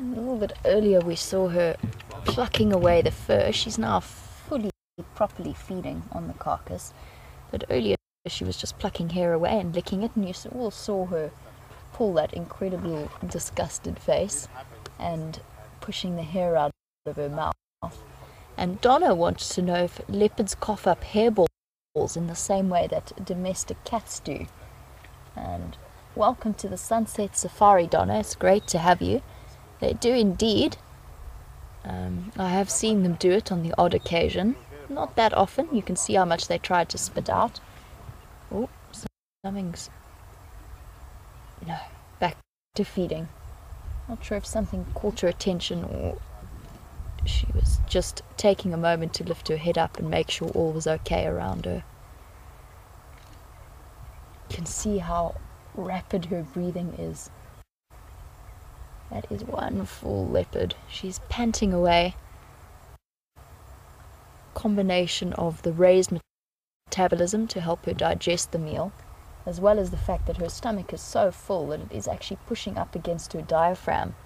A little bit earlier we saw her plucking away the fur. She's now fully, properly feeding on the carcass. But earlier she was just plucking hair away and licking it, and you all saw her pull that incredible disgusted face and pushing the hair out of her mouth. And Donna wants to know if leopards cough up hairballs in the same way that domestic cats do. And welcome to the Sunset Safari, Donna. It's great to have you. They do indeed. I have seen them do it on the odd occasion. Not that often. You can see how much they try to spit out. Oh, something's... No, back to feeding. Not sure if something caught her attention or she was just taking a moment to lift her head up and make sure all was okay around her. You can see how rapid her breathing is. That is one full leopard. She's panting away. Combination of the raised metabolism to help her digest the meal, as well as the fact that her stomach is so full that it is actually pushing up against her diaphragm,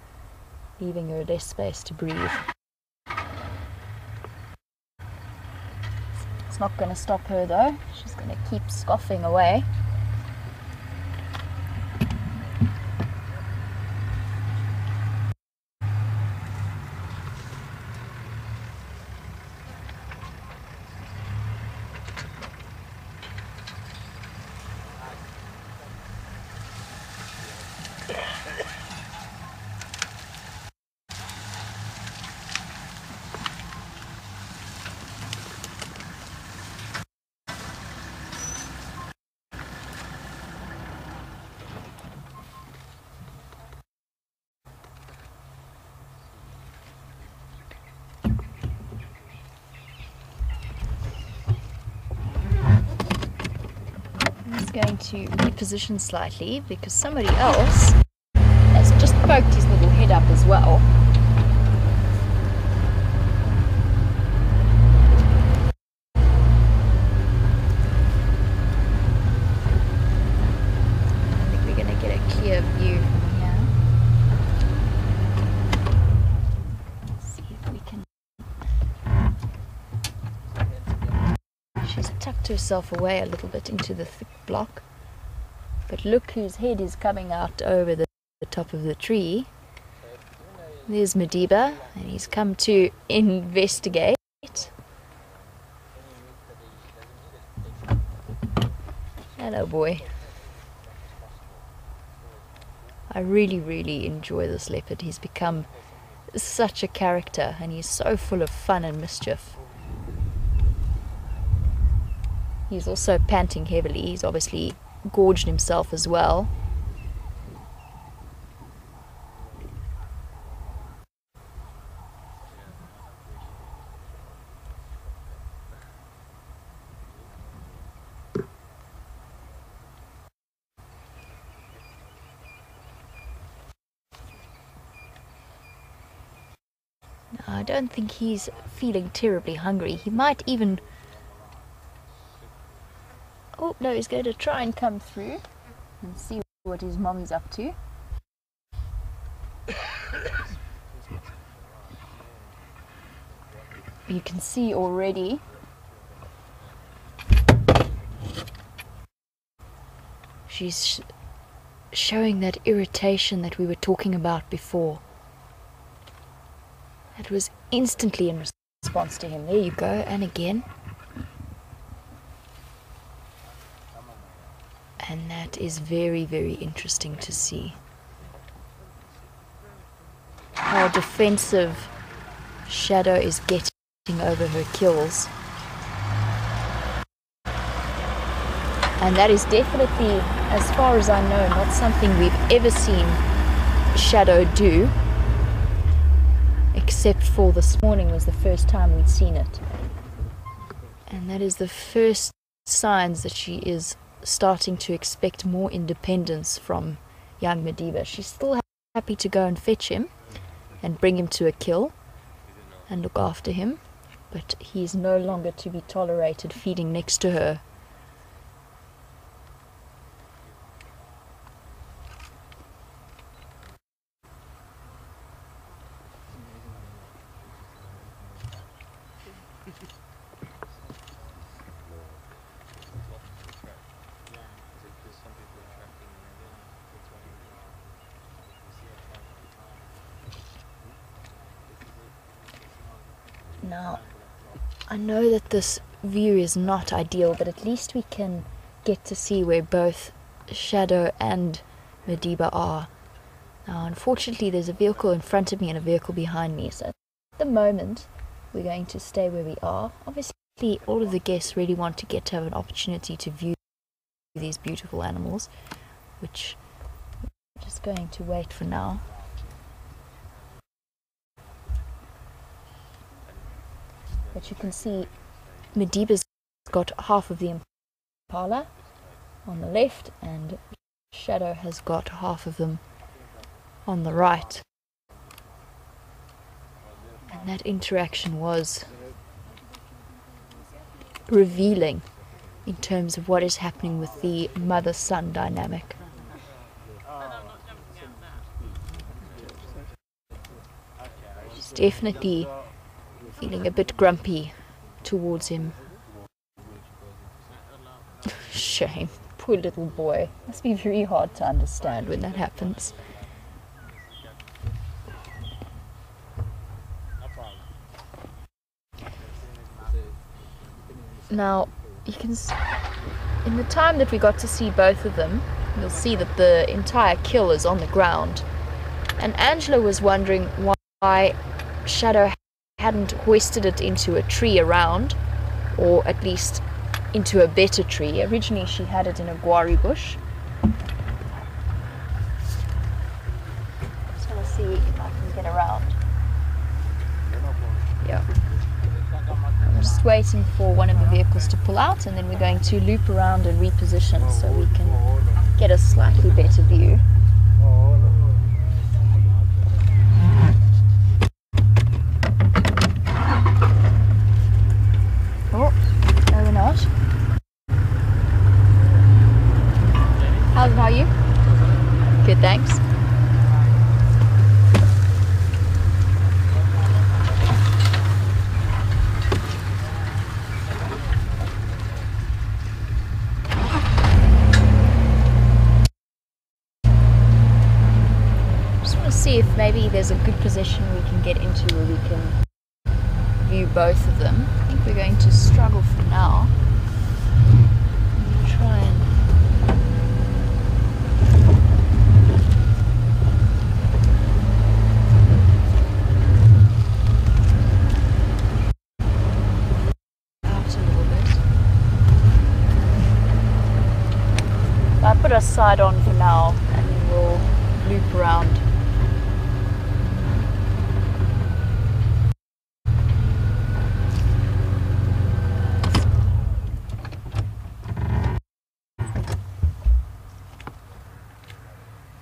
leaving her less space to breathe. It's not going to stop her though. She's going to keep scoffing away. Going to reposition slightly because somebody else has just poked his little head up as well. I think we're going to get a clear view from here. Let's see if we can... She's tucked herself away a little bit into the thick block. But look whose head is coming out over the top of the tree. There's Madiba, and he's come to investigate. Hello, boy. I really, really enjoy this leopard. He's become such a character, and he's so full of fun and mischief. He's also panting heavily. He's obviously gorged himself as well. Now, I don't think he's feeling terribly hungry. He might even... Oh, no, he's going to try and come through and see what his mommy's up to. You can see already she's showing that irritation that we were talking about before. That was instantly in response to him. There you go, and again. And that is very, very interesting to see. How defensive Shadow is getting over her kills. And that is definitely, as far as I know, not something we've ever seen Shadow do. Except for this morning was the first time we'd seen it. And that is the first signs that she is starting to expect more independence from young Madiba. She's still happy to go and fetch him and bring him to a kill and look after him, but he's no longer to be tolerated feeding next to her. Now, I know that this view is not ideal, but at least we can get to see where both Shadow and Madiba are. Now, unfortunately, there's a vehicle in front of me and a vehicle behind me, so at the moment, we're going to stay where we are. Obviously, all of the guests really want to get to have an opportunity to view these beautiful animals, which we're just going to wait for now. But you can see Madiba's got half of the impala on the left, and Shadow has got half of them on the right. And that interaction was revealing in terms of what is happening with the mother-son dynamic. She's definitely feeling a bit grumpy towards him. Shame. Poor little boy. Must be very hard to understand when that happens. Now, you can in the time that we got to see both of them, you'll see that the entire kill is on the ground. And Angela was wondering why Shadow hadn't hoisted it into a tree around, or at least into a better tree. Originally she had it in a guari bush. Just want to see if I can get around. Yeah. I'm just waiting for one of the vehicles to pull out, and then we're going to loop around and reposition so we can get a slightly better view. Oh, no we're not. How are you? Good, thanks. Just want to see if maybe there's a good position we can get into where we can view both of them. I think we're going to struggle for now. Try and put our side on for now, and then we'll loop around.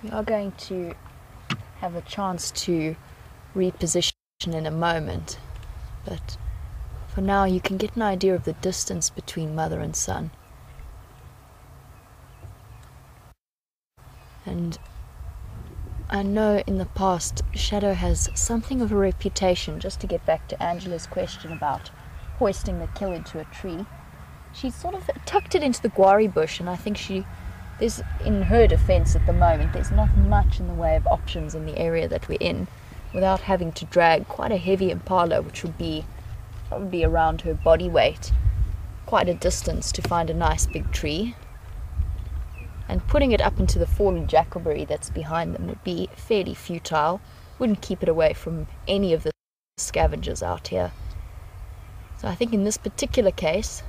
We are going to have a chance to reposition in a moment, but for now you can get an idea of the distance between mother and son. And I know in the past Shadow has something of a reputation, just to get back to Angela's question about hoisting the kill into a tree. She sort of tucked it into the guari bush, and I think there's, in her defense at the moment, there's not much in the way of options in the area that we're in without having to drag quite a heavy impala, which would be probably around her body weight, quite a distance to find a nice big tree. And putting it up into the fallen jackalberry that's behind them would be fairly futile, wouldn't keep it away from any of the scavengers out here. So I think in this particular case,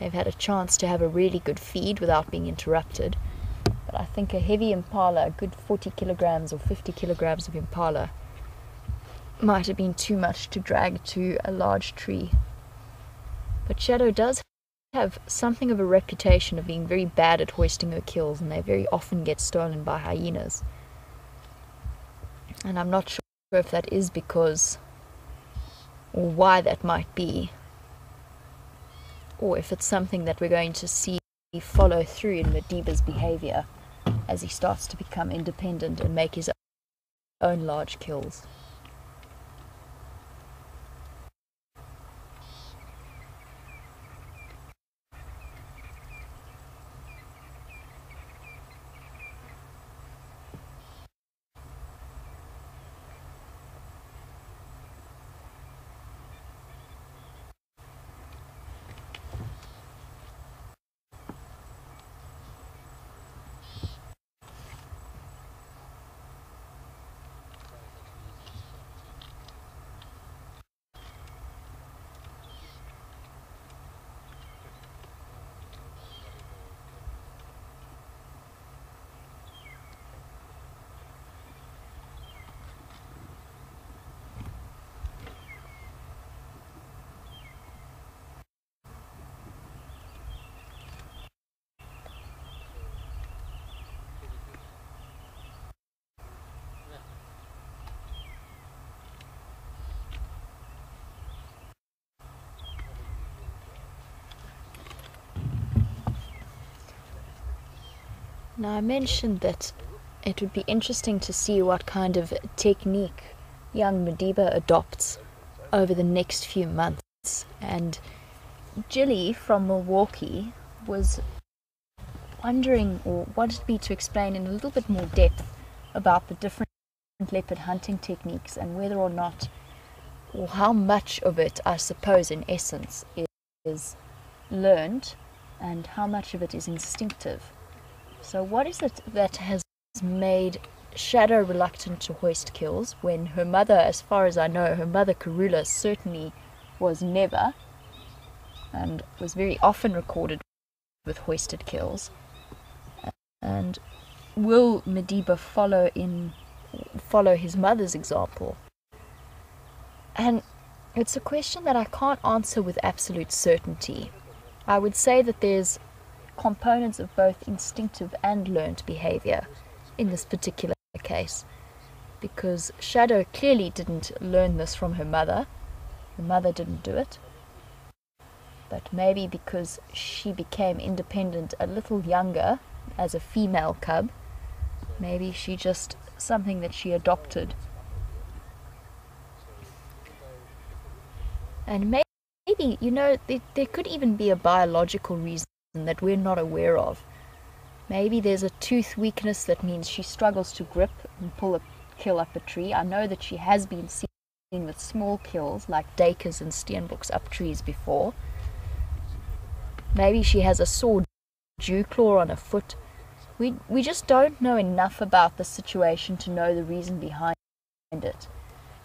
they've had a chance to have a really good feed without being interrupted. But I think a heavy impala, a good 40 kilograms or 50 kilograms of impala, might have been too much to drag to a large tree. But Shadow does have something of a reputation of being very bad at hoisting her kills, and they very often get stolen by hyenas. And I'm not sure if that is because, or why that might be, or if it's something that we're going to see follow through in Madiba's behavior as he starts to become independent and make his own large kills. Now, I mentioned that it would be interesting to see what kind of technique young Madiba adopts over the next few months. And Jilly from Milwaukee was wondering, or wanted me to explain in a little bit more depth about the different leopard hunting techniques and whether or not, or how much of it, I suppose, in essence, is learned and how much of it is instinctive. So what is it that has made Shadow reluctant to hoist kills when her mother, as far as I know, her mother Karula certainly was never, and was very often recorded with hoisted kills? And will Madiba follow his mother's example? And it's a question that I can't answer with absolute certainty. I would say that there's components of both instinctive and learned behavior in this particular case, because Shadow clearly didn't learn this from her mother. Her mother didn't do it. But maybe because she became independent a little younger as a female cub, maybe she just something that she adopted. And maybe, you know, there could even be a biological reason that we're not aware of. Maybe there's a tooth weakness that means she struggles to grip and pull a kill up a tree. I know that she has been seen with small kills like duikers and steenboks up trees before. Maybe she has a sore dew claw on her foot. We just don't know enough about the situation to know the reason behind it.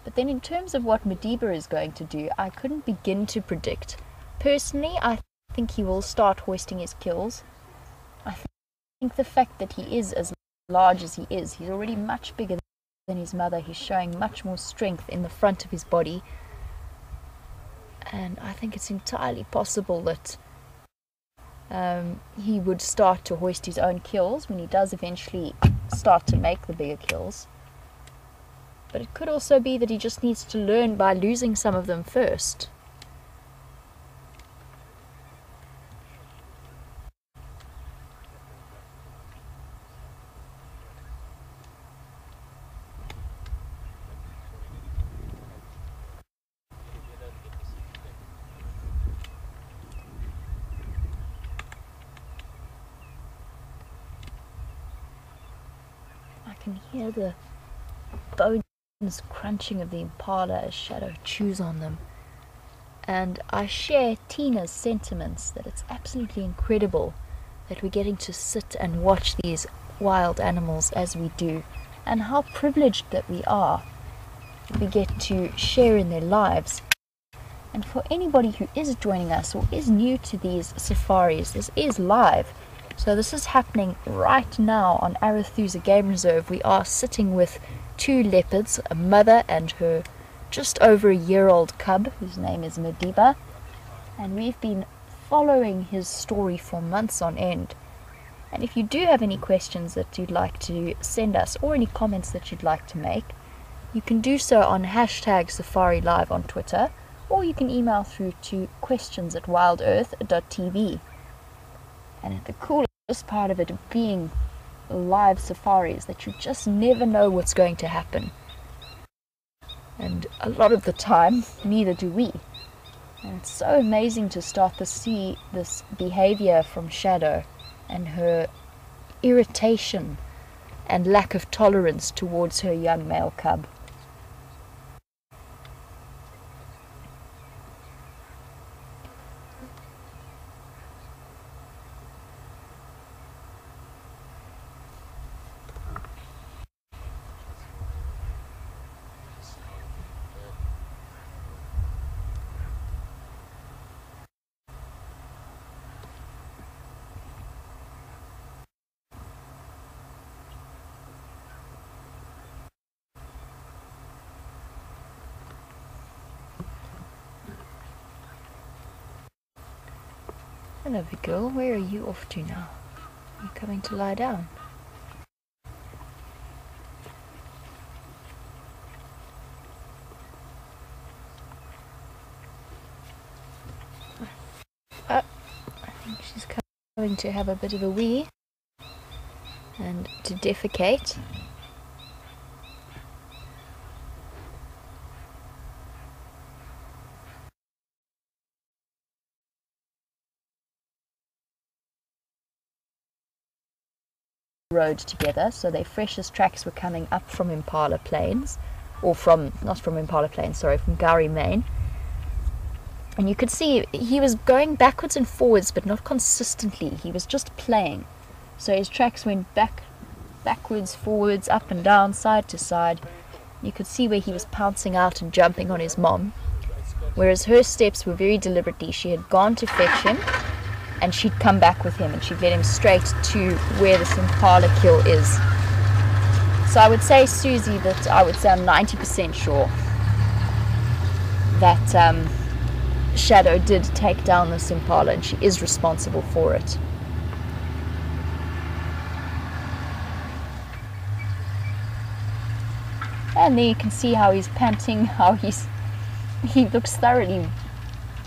But then in terms of what Madiba is going to do, I couldn't begin to predict. Personally, I think he will start hoisting his kills. I think the fact that he is as large as he is, he's already much bigger than his mother. He's showing much more strength in the front of his body. And I think it's entirely possible that he would start to hoist his own kills when he does eventually start to make the bigger kills. But it could also be that he just needs to learn by losing some of them first. I can hear the bones crunching of the impala as Shadow chews on them. And I share Tina's sentiments that it's absolutely incredible that we're getting to sit and watch these wild animals as we do, and how privileged that we are that we get to share in their lives. And for anybody who is joining us or is new to these safaris, this is live. So this is happening right now on Arathusa Game Reserve. We are sitting with two leopards, a mother and her just over a year-old cub, whose name is Madiba. And we've been following his story for months on end. And if you do have any questions that you'd like to send us, or any comments that you'd like to make, you can do so on #SafariLive on Twitter, or you can email through to questions@wildearth.tv. And the coolest part of it being live safari is that you just never know what's going to happen. And a lot of the time, neither do we. And it's so amazing to start to see this behavior from Shadow and her irritation and lack of tolerance towards her young male cub. Hello, big girl. Where are you off to now? Are you coming to lie down? I think she's coming to have a bit of a wee. and to defecate. Road together, so their freshest tracks were coming up from Impala Plains, or not from Impala Plains, sorry, from Gowrie, Main. And you could see he was going backwards and forwards, but not consistently. He was just playing. So his tracks went backwards, forwards, up and down, side to side. You could see where he was pouncing out and jumping on his mom, whereas her steps were very deliberately. She had gone to fetch him, and she'd come back with him, and she'd led him straight to where this impala kill is. So I would say, Susie, that I'm 90% sure that Shadow did take down this impala, and she is responsible for it. And there you can see how he's panting, how he looks thoroughly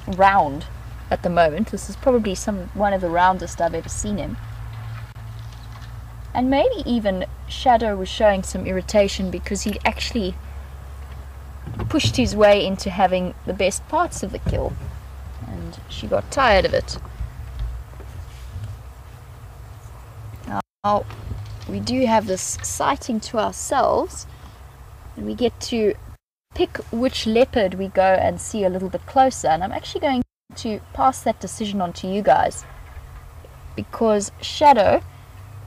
round at the moment. This is probably one of the roundest I've ever seen him. And maybe even Shadow was showing some irritation because he'd actually pushed his way into having the best parts of the kill, and she got tired of it. Now we do have this sighting to ourselves, and we get to pick which leopard we go and see a little bit closer, and I'm actually going to pass that decision on to you guys, because Shadow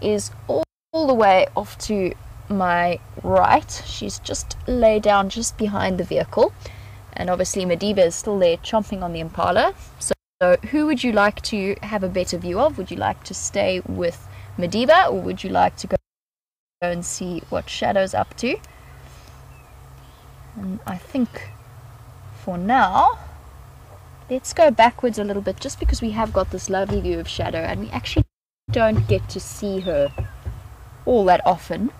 is all the way off to my right. She's just laid down just behind the vehicle, and obviously Madiba is still there chomping on the impala. So who would you like to have a better view of? Would you like to stay with Madiba, or would you like to go and see what Shadow's up to? And I think for now, let's go backwards a little bit, just because we have got this lovely view of Shadow, and we actually don't get to see her all that often.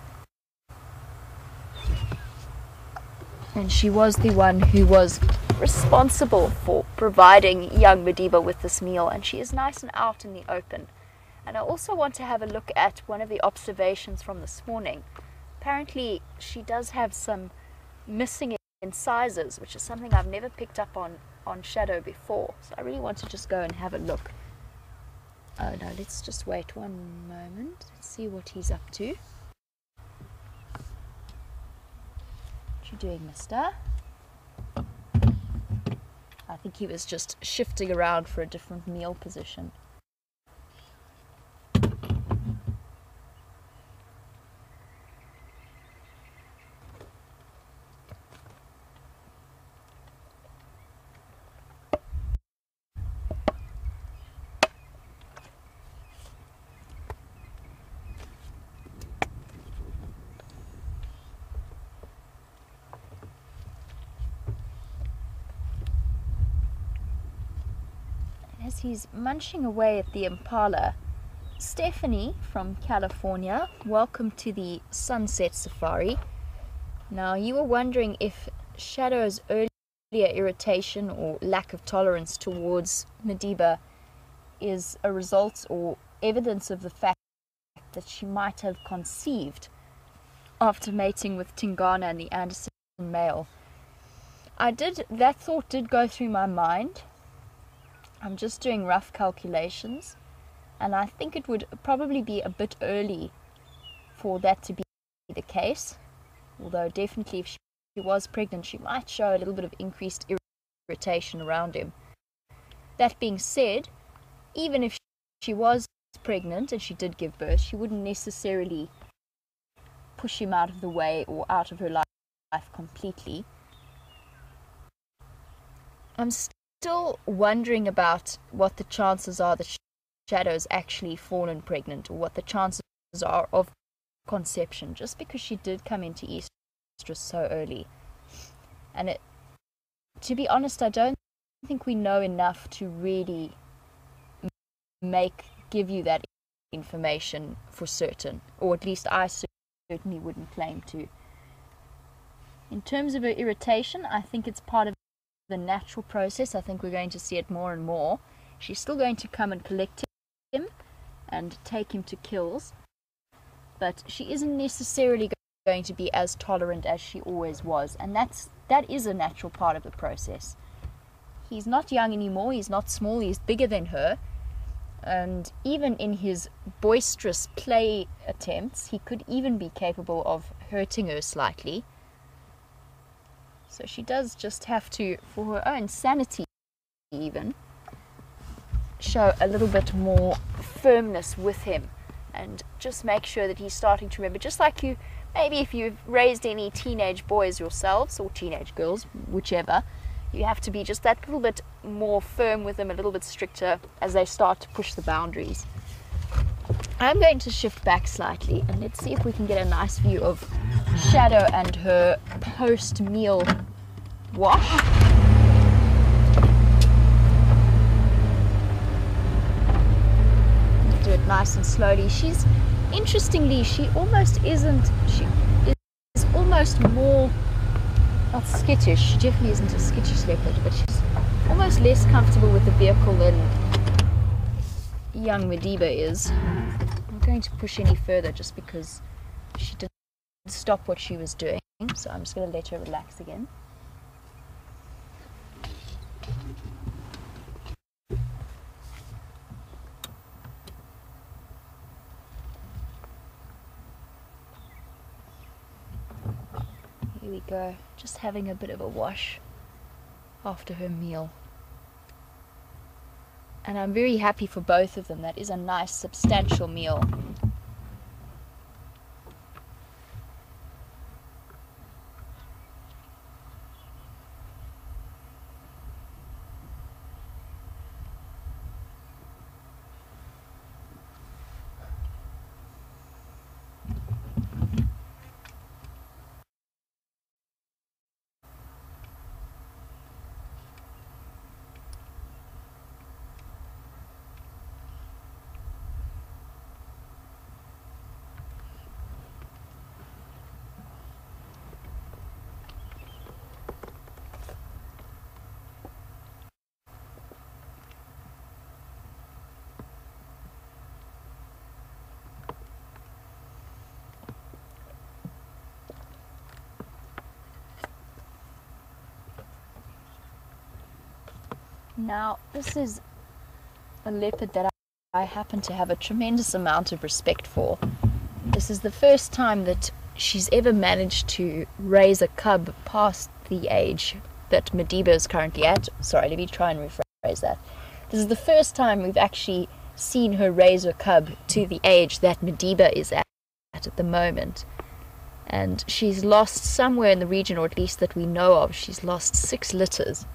And she was the one who was responsible for providing young Madiba with this meal, and she is nice and out in the open. And I also want to have a look at one of the observations from this morning. Apparently she does have some missing incisors, which is something I've never picked up on Shadow before, so I really want to just go and have a look. Oh no, let's just wait one moment. Let's see what he's up to. What you doing, mister? I think he was just shifting around for a different meal position. As he's munching away at the impala, Stephanie from California, welcome to the Sunset Safari. Now, you were wondering if Shadow's earlier irritation or lack of tolerance towards Madiba is a result or evidence of the fact that she might have conceived after mating with Tingana and the Anderson male. That thought did go through my mind. I'm just doing rough calculations, and I think it would probably be a bit early for that to be the case, although definitely if she was pregnant, she might show a little bit of increased irritation around him. That being said, even if she was pregnant and she did give birth, she wouldn't necessarily push him out of the way or out of her life completely. I'm still wondering about what the chances are that Shadow's actually fallen pregnant, or what the chances are of conception, just because she did come into estrus so early. And to be honest, I don't think we know enough to really give you that information for certain, or at least I certainly wouldn't claim to. In terms of her irritation, I think it's part of the natural process. I think we're going to see it more and more. She's still going to come and collect him and take him to kills, but she isn't necessarily going to be as tolerant as she always was, and that is a natural part of the process. He's not young anymore, he's not small, he's bigger than her, and even in his boisterous play attempts, he could even be capable of hurting her slightly. So she does just have to, for her own sanity even, show a little bit more firmness with him and just make sure that he's starting to remember, just like you, maybe if you've raised any teenage boys yourselves, or teenage girls, whichever, you have to be just that little bit more firm with them, a little bit stricter as they start to push the boundaries. I'm going to shift back slightly and let's see if we can get a nice view of Shadow and her post-meal wash. Do it nice and slowly. Interestingly, she is almost more, not skittish, she definitely isn't a skittish leopard, but she's almost less comfortable with the vehicle than young Madiba is. I'm not going to push any further just because she didn't stop what she was doing, so I'm just going to let her relax again. Here we go, just having a bit of a wash after her meal. And I'm very happy for both of them. That is a nice, substantial meal. Now, this is a leopard that I happen to have a tremendous amount of respect for. This is the first time that she's ever managed to raise a cub past the age that Madiba is currently at. Sorry, let me try and rephrase that. This is the first time we've actually seen her raise her cub to the age that Madiba is at the moment. And she's lost somewhere in the region, or at least that we know of, she's lost 6 litters.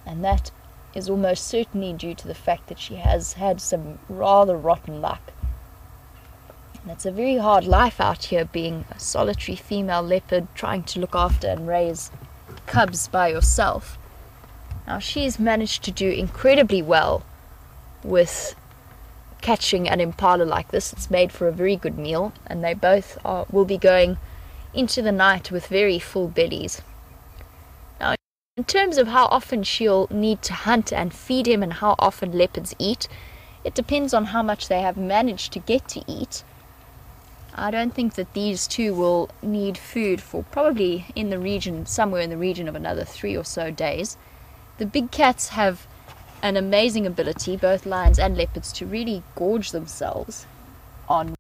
And that is almost certainly due to the fact that she has had some rather rotten luck. And it's a very hard life out here, being a solitary female leopard trying to look after and raise cubs by yourself. Now, she's managed to do incredibly well with catching an impala like this. It's made for a very good meal, and they both will be going into the night with very full bellies. In terms of how often she'll need to hunt and feed him and how often leopards eat, it depends on how much they have managed to get to eat. I don't think that these two will need food for probably somewhere in the region of another 3 or so days. The big cats have an amazing ability, both lions and leopards, to really gorge themselves on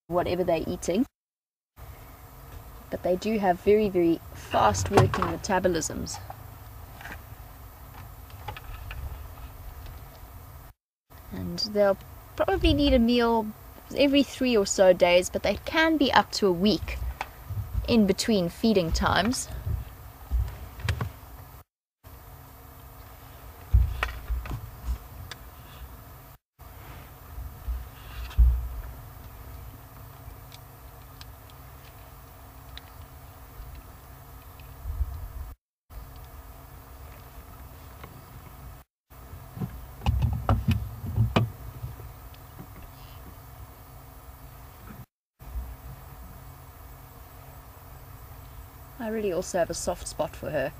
whatever they're eating. But they do have very, very fast working metabolisms. And they'll probably need a meal every 3 or so days, but they can be up to a week in between feeding times. I really also have a soft spot for her.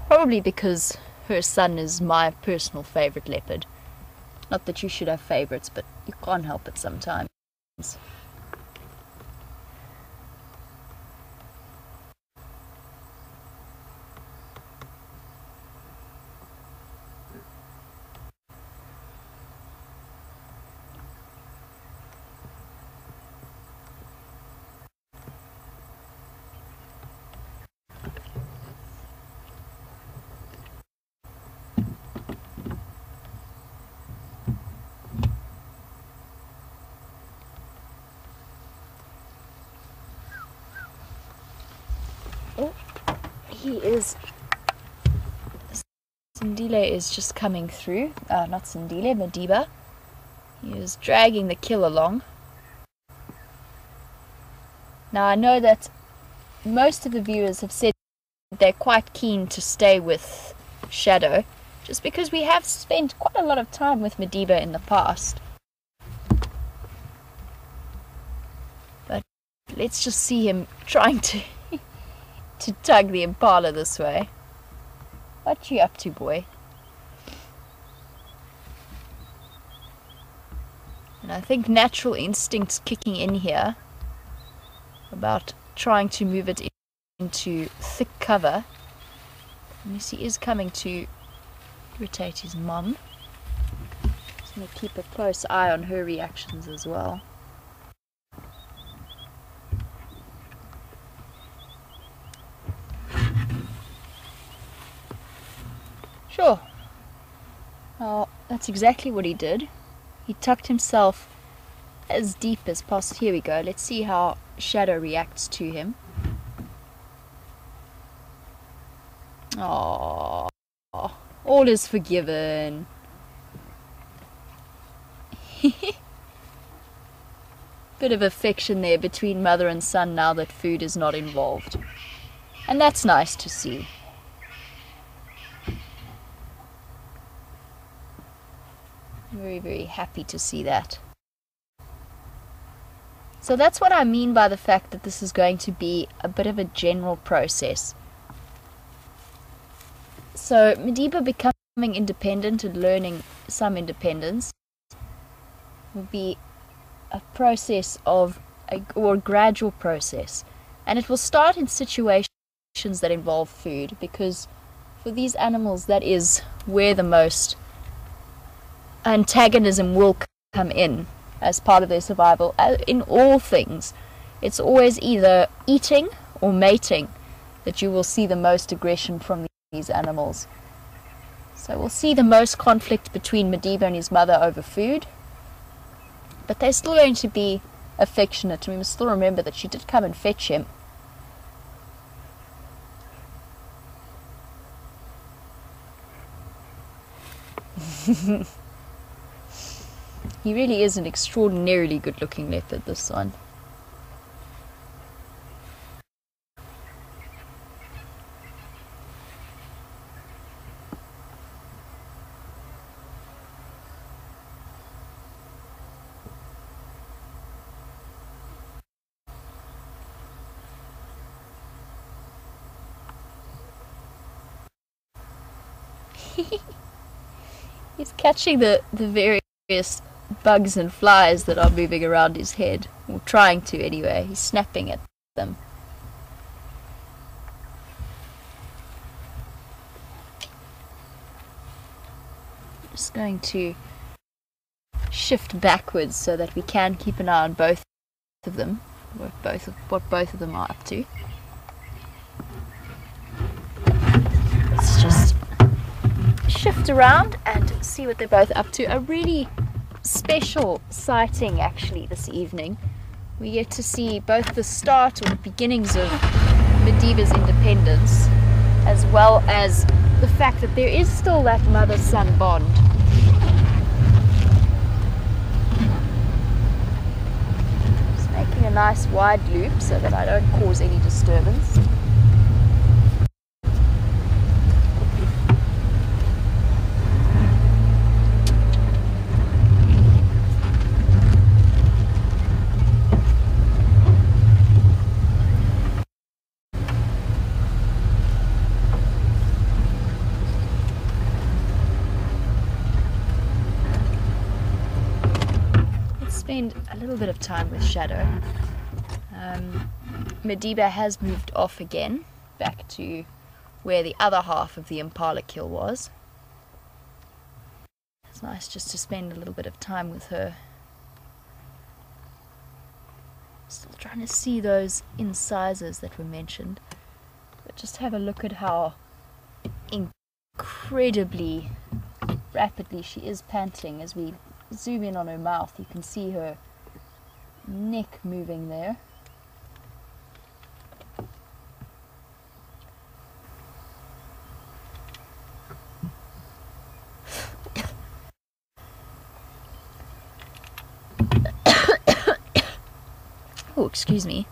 Probably because her son is my personal favourite leopard. Not that you should have favourites, but you can't help it sometimes. Sindile is just coming through. Not Sindile, Madiba. He is dragging the kill along. Now I know that most of the viewers have said they're quite keen to stay with Shadow, just because we have spent quite a lot of time with Madiba in the past. But let's just see him trying to to tug the impala this way. What you up to, boy? And I think natural instinct's kicking in here about trying to move it into thick cover. And he is coming to irritate his mum. Just going to keep a close eye on her reactions as well. Sure. Well, that's exactly what he did. He tucked himself as deep as possible. Here we go. Let's see how Shadow reacts to him. Oh, all is forgiven. Bit of affection there between mother and son now that food is not involved. And that's nice to see. Very, very happy to see that. So that's what I mean by the fact that this is going to be a bit of a general process. So Madiba becoming independent and learning some independence will be a process of or a gradual process, and it will start in situations that involve food, because for these animals that is where the most antagonism will come in as part of their survival. In all things, it's always either eating or mating that you will see the most aggression from these animals. So we'll see the most conflict between Madiba and his mother over food, but they're still going to be affectionate, and we must still remember that she did come and fetch him. He really is an extraordinarily good-looking leopard, this one. He's catching the various bugs and flies that are moving around his head, or trying to anyway. He's snapping at them. Just going to shift backwards so that we can keep an eye on both of them, what both of them are up to. Let's just shift around and see what they're both up to. A really special sighting actually this evening. We get to see both the start or the beginnings of Madiba's independence, as well as the fact that there is still that mother-son bond. Just making a nice wide loop so that I don't cause any disturbance. Spend a little bit of time with Shadow. Madiba has moved off again, back to where the other half of the impala kill was. It's nice just to spend a little bit of time with her. Still trying to see those incisors that were mentioned, but just have a look at how incredibly rapidly she is panting. As we zoom in on her mouth, you can see her neck moving there. Oh, excuse me.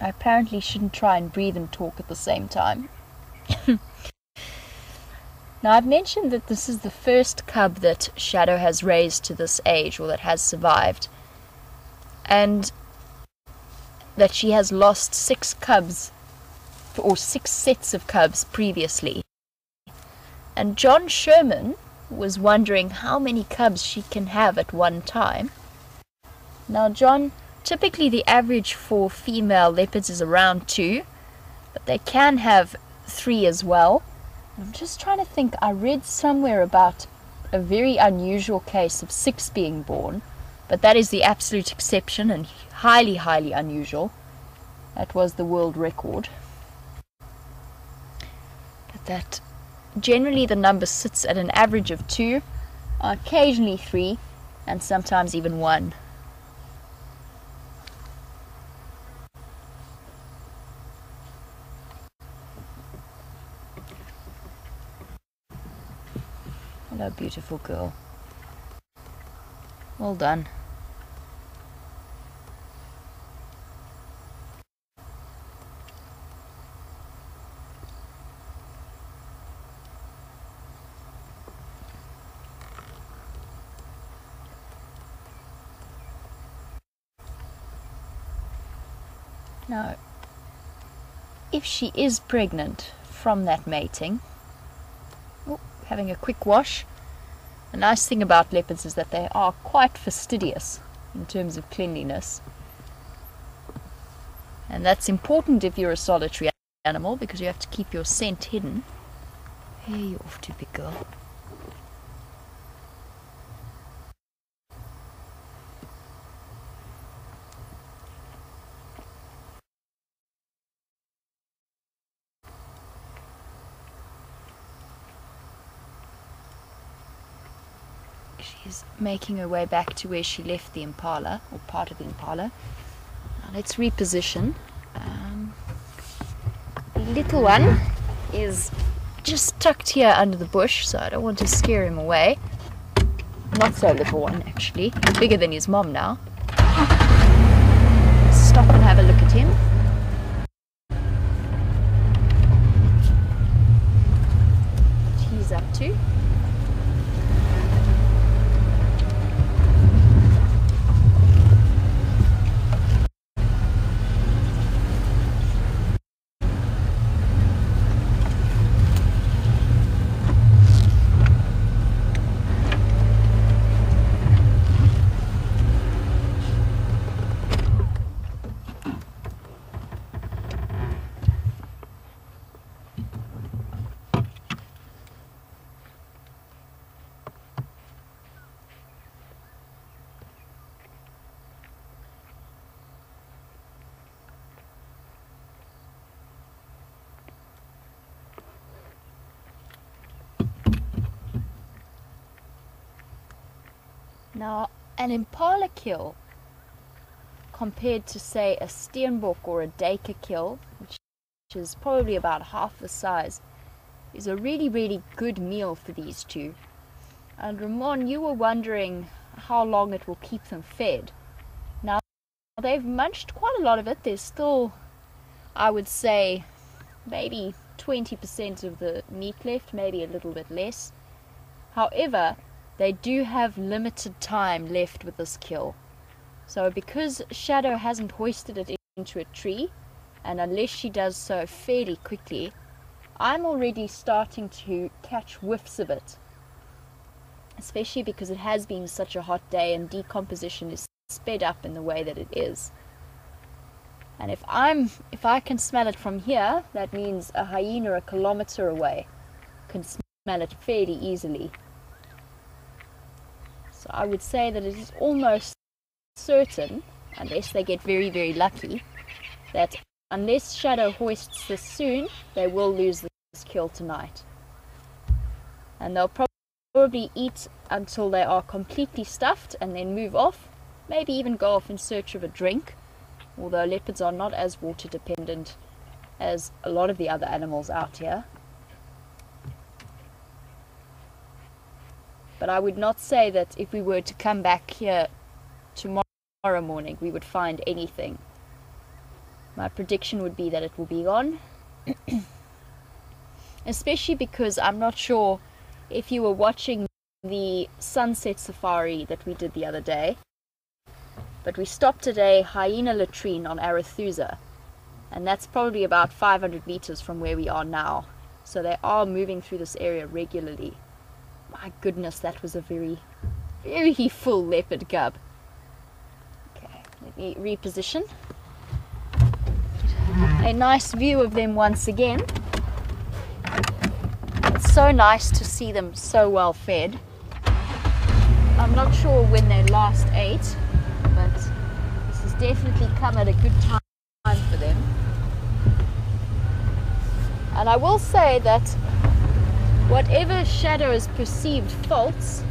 I apparently shouldn't try and breathe and talk at the same time. Now, I've mentioned that this is the first cub that Shadow has raised to this age, or that has survived, and that she has lost 6 cubs, or 6 sets of cubs previously. And John Sherman was wondering how many cubs she can have at one time. Now, John, typically the average for female leopards is around 2, but they can have 3 as well. I'm just trying to think. I read somewhere about a very unusual case of 6 being born, but that is the absolute exception and highly, highly unusual. That was the world record. But that generally the number sits at an average of 2, occasionally 3, and sometimes even 1. Hello, beautiful girl. Well done. Now, if she is pregnant from that mating, having a quick wash. The nice thing about leopards is that they are quite fastidious in terms of cleanliness. And that's important if you're a solitary animal, because you have to keep your scent hidden. Hey, you're off to, big girl. She's making her way back to where she left the impala, or part of the impala. Now let's reposition. The little one is just tucked here under the bush, so I don't want to scare him away. Not so little one, actually. Bigger than his mom now. Stop and have a look at him. What he's up to. Now, an impala kill, compared to, say, a steenbok or a duiker kill, which is probably about half the size, is a really, really good meal for these two. And Ramon, you were wondering how long it will keep them fed. Now, they've munched quite a lot of it. There's still, I would say, maybe 20% of the meat left, maybe a little bit less. However, they do have limited time left with this kill. So because Shadow hasn't hoisted it into a tree, and unless she does so fairly quickly, I'm already starting to catch whiffs of it. Especially because it has been such a hot day and decomposition is sped up in the way that it is. And if I can smell it from here, that means a hyena a kilometer away can smell it fairly easily. So I would say that it is almost certain, unless they get very, very lucky, that unless Shadow hoists this soon, they will lose this kill tonight. And they'll probably eat until they are completely stuffed and then move off, maybe even go off in search of a drink, although leopards are not as water dependent as a lot of the other animals out here. But I would not say that if we were to come back here tomorrow morning we would find anything. My prediction would be that it will be gone. Especially because I'm not sure if you were watching the sunset safari that we did the other day, but we stopped at a hyena latrine on Arethusa, and that's probably about 500 meters from where we are now. So they are moving through this area regularly. My goodness, that was a very, very full leopard cub. Okay, let me reposition. A nice view of them once again. It's so nice to see them so well fed. I'm not sure when they last ate, but this has definitely come at a good time for them. And I will say that whatever Shadow's perceived faults,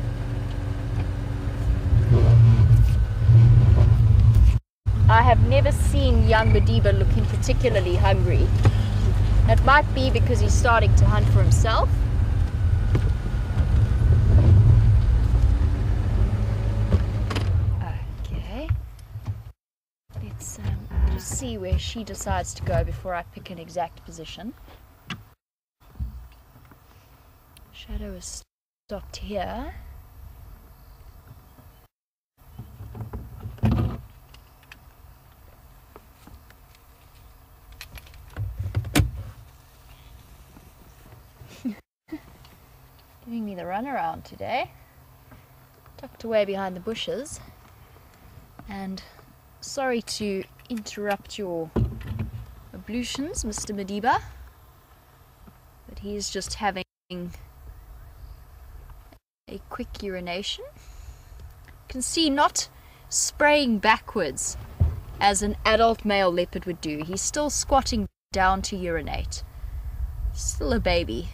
I have never seen young Madiba looking particularly hungry. That might be because he's starting to hunt for himself. Okay. Let's just see where she decides to go before I pick an exact position. Shadow is stopped here. Giving me the runaround today. Tucked away behind the bushes. And sorry to interrupt your ablutions, Mr. Madiba, but he's just having a quick urination. You can see, not spraying backwards as an adult male leopard would do. He's still squatting down to urinate. Still a baby.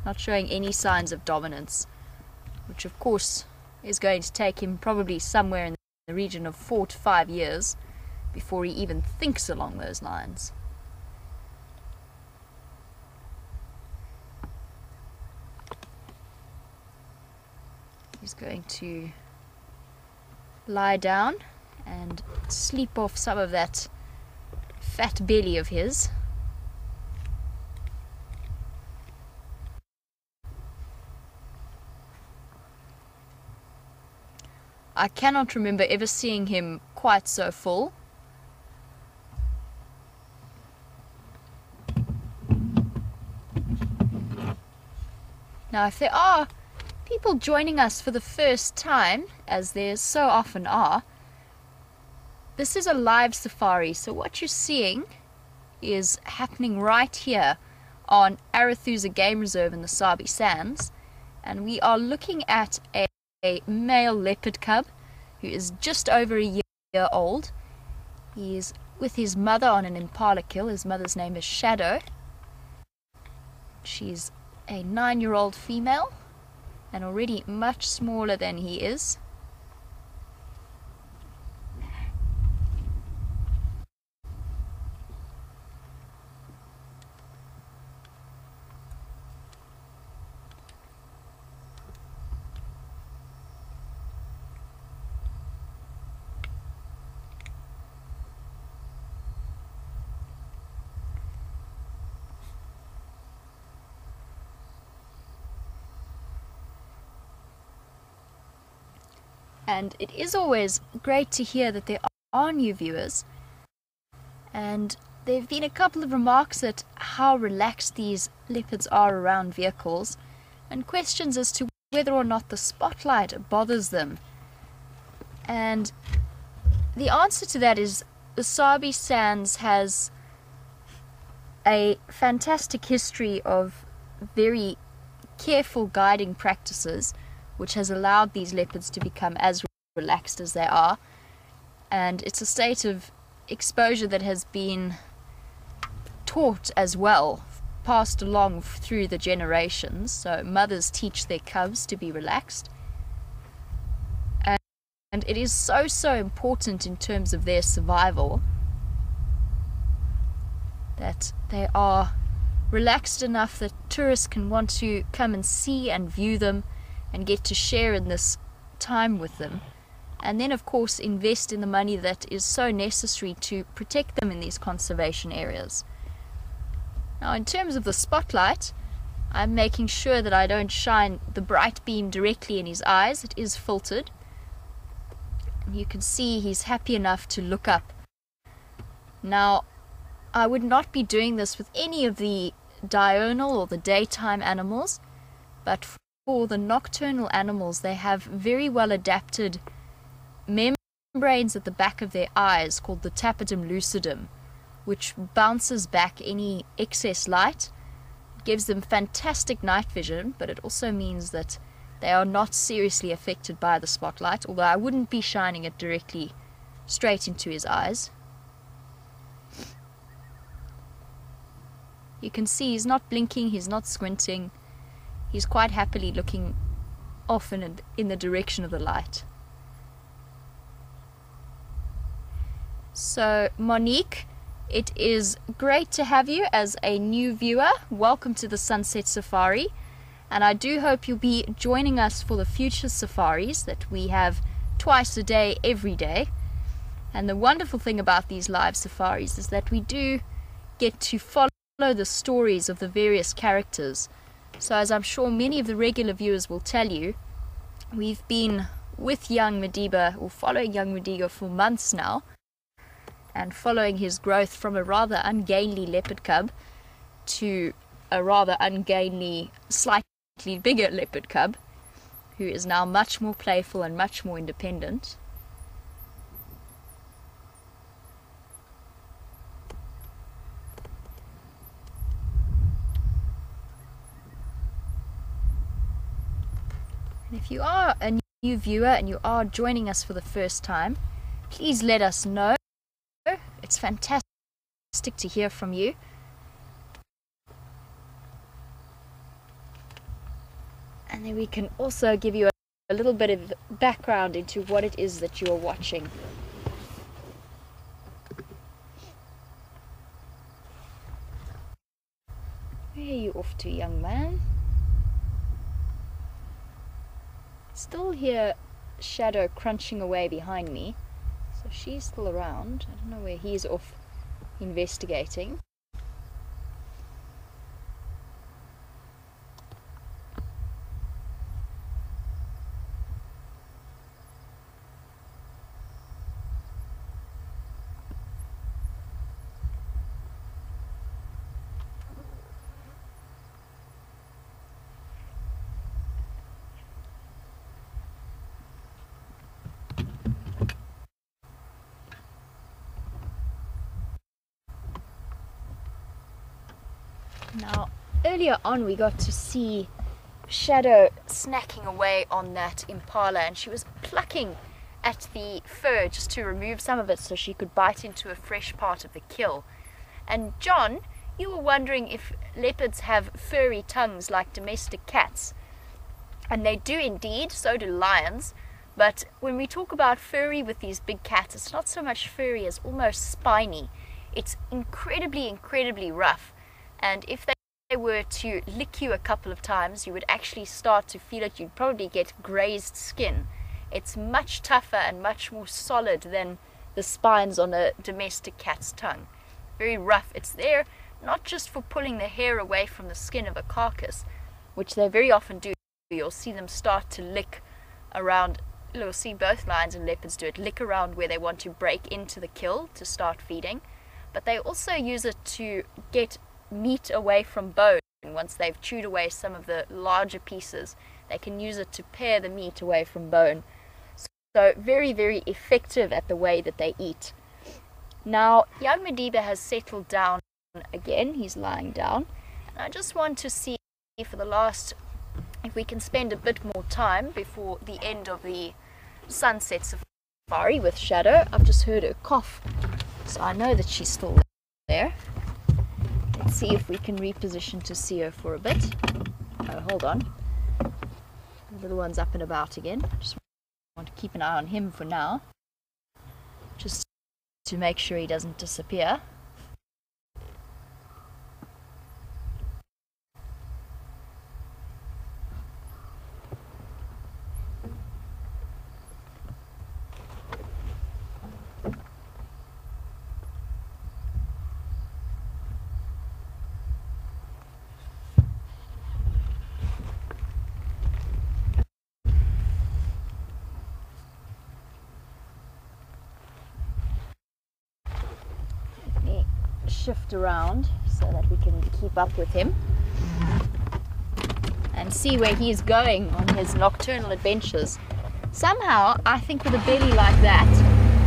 Not showing any signs of dominance, which of course is going to take him probably somewhere in the region of 4 to 5 years before he even thinks along those lines. He's going to lie down and sleep off some of that fat belly of his. I cannot remember ever seeing him quite so full. Now, if there are people joining us for the first time, as there so often are, this is a live safari, so what you're seeing is happening right here on Arethusa Game Reserve in the Sabi Sands, and we are looking at a male leopard cub who is just over a year old. He is with his mother on an impala kill. His mother's name is Shadow. She's a 9-year-old female and already much smaller than he is. And it is always great to hear that there are new viewers. And there have been a couple of remarks at how relaxed these leopards are around vehicles, and questions as to whether or not the spotlight bothers them. And the answer to that is the Sabi Sands has a fantastic history of very careful guiding practices, which has allowed these leopards to become as relaxed as they are. And it's a state of exposure that has been taught as well, passed along through the generations. So mothers teach their cubs to be relaxed. And it is so important in terms of their survival that they are relaxed enough that tourists can want to come and see and view them and get to share in this time with them. and then of course invest in the money that is so necessary to protect them in these conservation areas. Now, in terms of the spotlight, I'm making sure that I don't shine the bright beam directly in his eyes. It is filtered. You can see he's happy enough to look up. Now, I would not be doing this with any of the diurnal or the daytime animals, but for the nocturnal animals, they have very well adapted membranes at the back of their eyes called the tapetum lucidum, which bounces back any excess light. It gives them fantastic night vision, but it also means that they are not seriously affected by the spotlight, although I wouldn't be shining it directly straight into his eyes. You can see he's not blinking, he's not squinting. He's quite happily looking off in the direction of the light. So, Monique, it is great to have you as a new viewer. Welcome to the Sunset Safari. And I do hope you'll be joining us for the future safaris that we have twice a day, every day. And the wonderful thing about these live safaris is that we do get to follow the stories of the various characters. So as I'm sure many of the regular viewers will tell you, we've been with young Madiba, or following young Madiba for months now, and following his growth from a rather ungainly leopard cub to a rather ungainly, slightly bigger leopard cub, who is now much more playful and much more independent. And if you are a new viewer and you are joining us for the first time, please let us know. It's fantastic to hear from you. And then we can also give you a little bit of background into what it is that you are watching. Where are you off to, young man? Still hear Shadow crunching away behind me. So she's still around. I don't know where he's off investigating. Now, earlier on we got to see Shadow snacking away on that impala, and she was plucking at the fur just to remove some of it so she could bite into a fresh part of the kill. And John, you were wondering if leopards have furry tongues like domestic cats. And they do indeed, so do lions. But when we talk about furry with these big cats, it's not so much furry as almost spiny. It's incredibly, incredibly rough. And if they were to lick you a couple of times, you would actually start to feel it. You'd probably get grazed skin. It's much tougher and much more solid than the spines on a domestic cat's tongue. Very rough. It's there not just for pulling the hair away from the skin of a carcass, which they very often do. You'll see them start to lick around. You'll see both lions and leopards do it, lick around where they want to break into the kill to start feeding. But they also use it to get meat away from bone. Once they've chewed away some of the larger pieces, they can use it to pare the meat away from bone. So very, very effective at the way that they eat. Now, young Madiba has settled down again. He's lying down. And I just want to see for the last, if we can spend a bit more time before the end of the sunset safari with Shadow. I've just heard her cough, so I know that she's still there. Let's see if we can reposition to see her for a bit. Oh, hold on. The little one's up and about again. Just want to keep an eye on him for now, just to make sure he doesn't disappear. shift around so that we can keep up with him and see where he's going on his nocturnal adventures. Somehow, I think with a belly like that,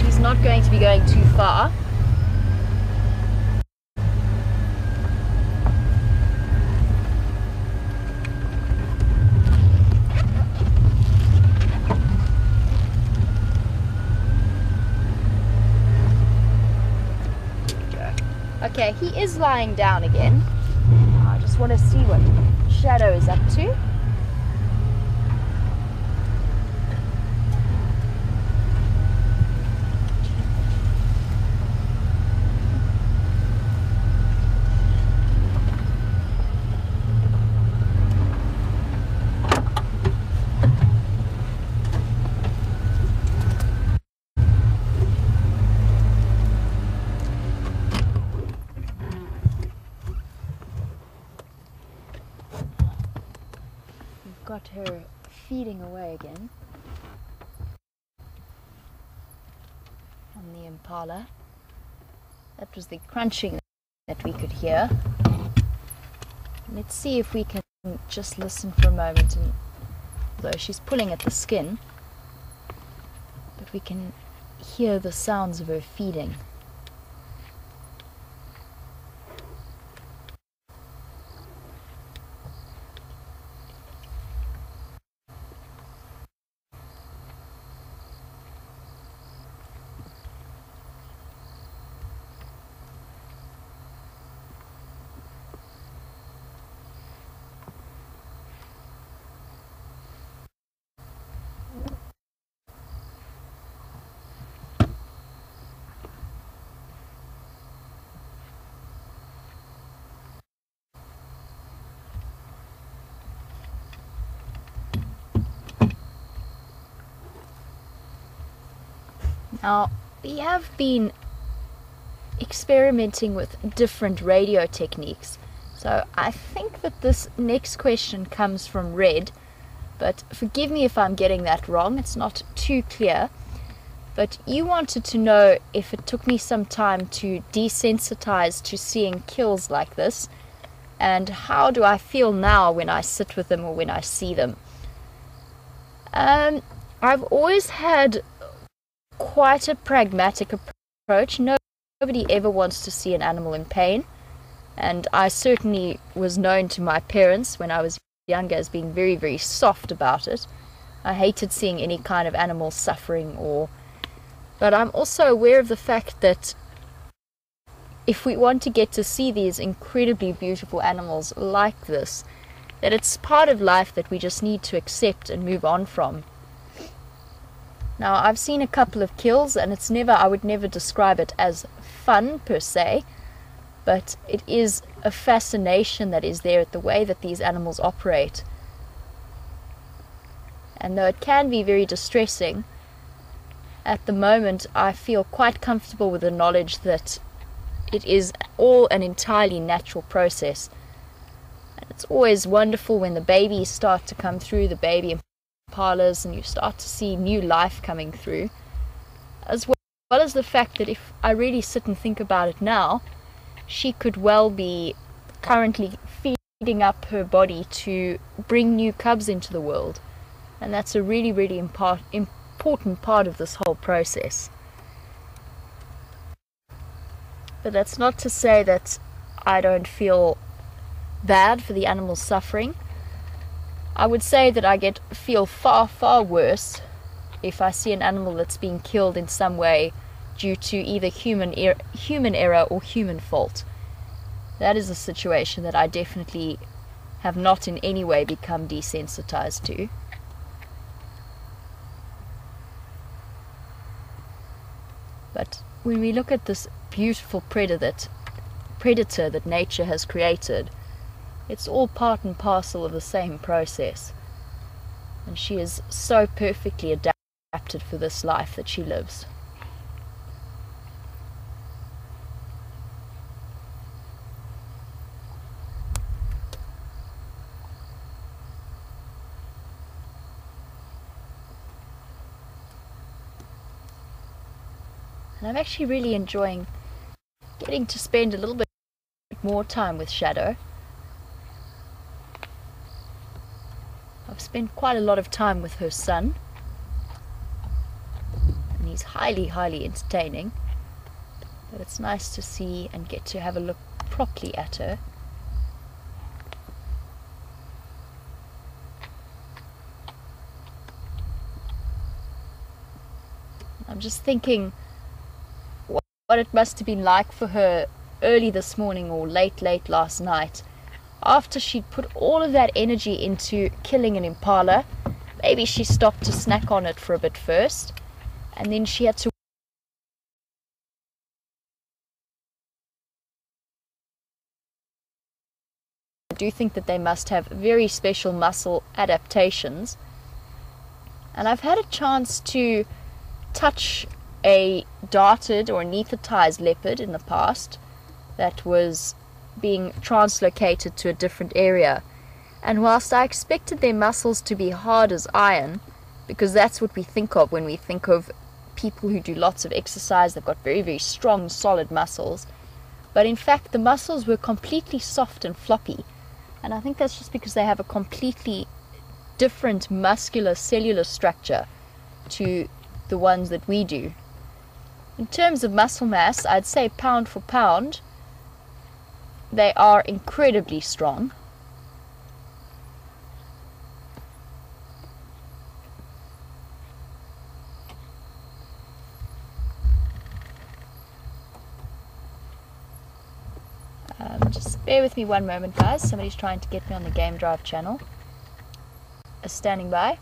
he's not going to be going too far. Okay, he is lying down again. I just want to see what Shadow is up to. Got her feeding away again on the impala. That was the crunching that we could hear. Let's see if we can just listen for a moment, and although she's pulling at the skin, but we can hear the sounds of her feeding. Now, we have been experimenting with different radio techniques, so I think that this next question comes from Red, but forgive me if I'm getting that wrong, it's not too clear. But you wanted to know if it took me some time to desensitize to seeing kills like this, and how do I feel now when I sit with them or when I see them. I've always had quite a pragmatic approach. Nobody ever wants to see an animal in pain, and I certainly was known to my parents when I was younger as being very, very soft about it. I hated seeing any kind of animal suffering, but I'm also aware of the fact that if we want to get to see these incredibly beautiful animals like this, that it's part of life that we just need to accept and move on from. Now, I've seen a couple of kills, and I would never describe it as fun per se, but it is a fascination that is there at the way that these animals operate. And though it can be very distressing, at the moment I feel quite comfortable with the knowledge that it is all an entirely natural process. And it's always wonderful when the babies start to come through, the baby impalas, and you start to see new life coming through, as well as the fact that if I really sit and think about it now, she could well be currently feeding up her body to bring new cubs into the world, and that's a really, really important part of this whole process. But that's not to say that I don't feel bad for the animals suffering. I would say that I feel far, far worse if I see an animal that's being killed in some way due to either human error or human fault. That is a situation that I definitely have not in any way become desensitized to. But when we look at this beautiful predator that nature has created, it's all part and parcel of the same process. And she is so perfectly adapted for this life that she lives. And I'm actually really enjoying getting to spend a little bit spent more time with Shadow. I've spent quite a lot of time with her son, and he's highly entertaining, but it's nice to see and get to have a look properly at her. I'm just thinking what it must have been like for her early this morning or late last night, after she'd put all of that energy into killing an impala. Maybe she stopped to snack on it for a bit first, and then she had to I do think that they must have very special muscle adaptations. And I've had a chance to touch a darted or anesthetized leopard in the past that was being translocated to a different area, and whilst I expected their muscles to be hard as iron, because that's what we think of when we think of people who do lots of exercise, they've got very strong solid muscles, but in fact the muscles were completely soft and floppy, and I think that's just because they have a completely different muscular cellular structure to the ones that we do. In terms of muscle mass, I'd say pound for pound, they are incredibly strong. Just bear with me one moment, guys. Somebody's trying to get me on the Game Drive channel. Standing by.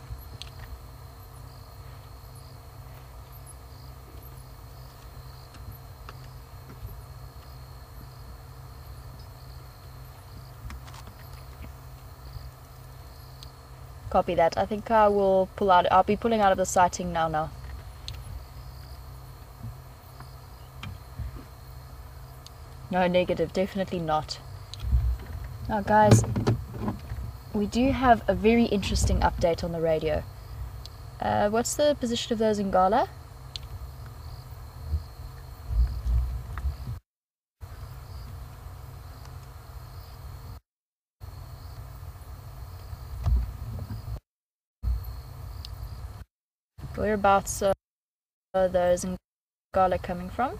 Copy that. I think I will pull out. I'll be pulling out of the sighting now. No, negative, definitely not. Now guys, we do have a very interesting update on the radio. What's the position of those Ngala? Whereabouts are those Ngala coming from?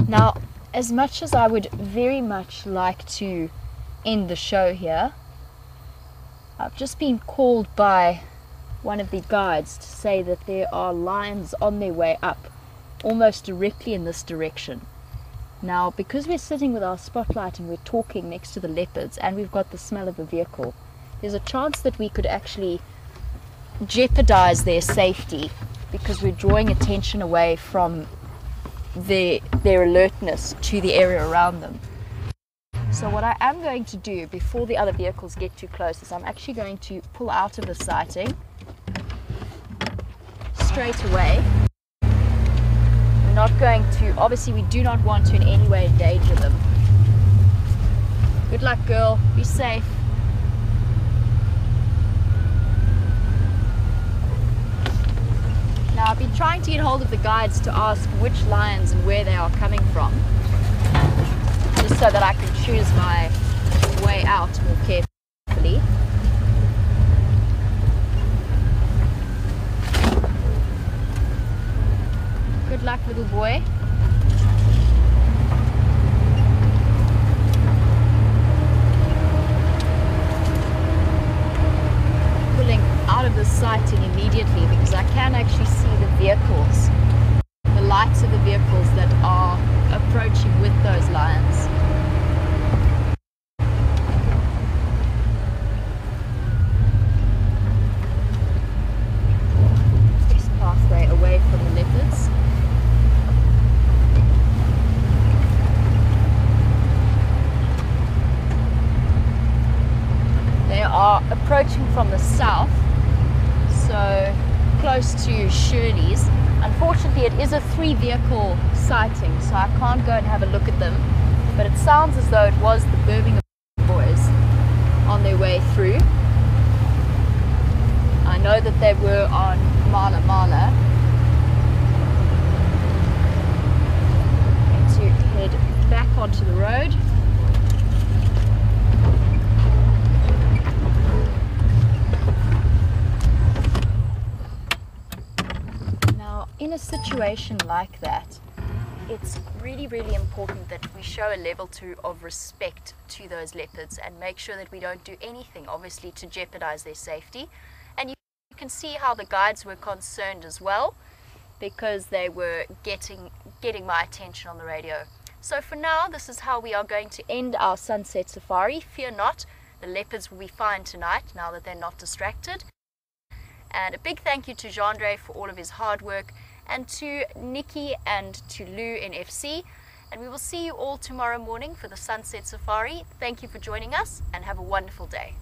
Now, as much as I would very much like to end the show here, I've just been called by one of the guides to say that there are lions on their way up, almost directly in this direction. Now, because we're sitting with our spotlight and we're talking next to the leopards and we've got the smell of a vehicle, there's a chance that we could actually jeopardize their safety because we're drawing attention away from their alertness to the area around them. So what I am going to do before the other vehicles get too close is I'm actually going to pull out of the sighting straight away. We're not going to, obviously we do not want to in any way endanger them. Good luck, girl. Be safe. Now, I've been trying to get hold of the guides to ask which lions and where they are coming from, just so that I can choose my way out more carefully. Good luck, little boy. Pulling out of the sighting immediately because I can actually see the vehicles, the lights of the vehicles that are approaching with those lions. This pathway away from the leopards. They are approaching from the south, so close to Shirley's. Unfortunately, it is a 3-vehicle sighting, so I can't go and have a look at them, but it sounds as though it was the Birmingham boys on their way through. know that they were on Mala Mala. Going to head back onto the road. Now, in a situation like that, it's really, really important that we show a level of respect to those leopards and make sure that we don't do anything, obviously, to jeopardize their safety. And you can see how the guides were concerned as well, because they were getting my attention on the radio. So for now, this is how we are going to end our sunset safari. Fear not, the leopards will be fine tonight now that they're not distracted. And a big thank you to Jandre for all of his hard work, and to Nikki and to Lou in FC. And we will see you all tomorrow morning for the Sunset Safari. Thank you for joining us and have a wonderful day.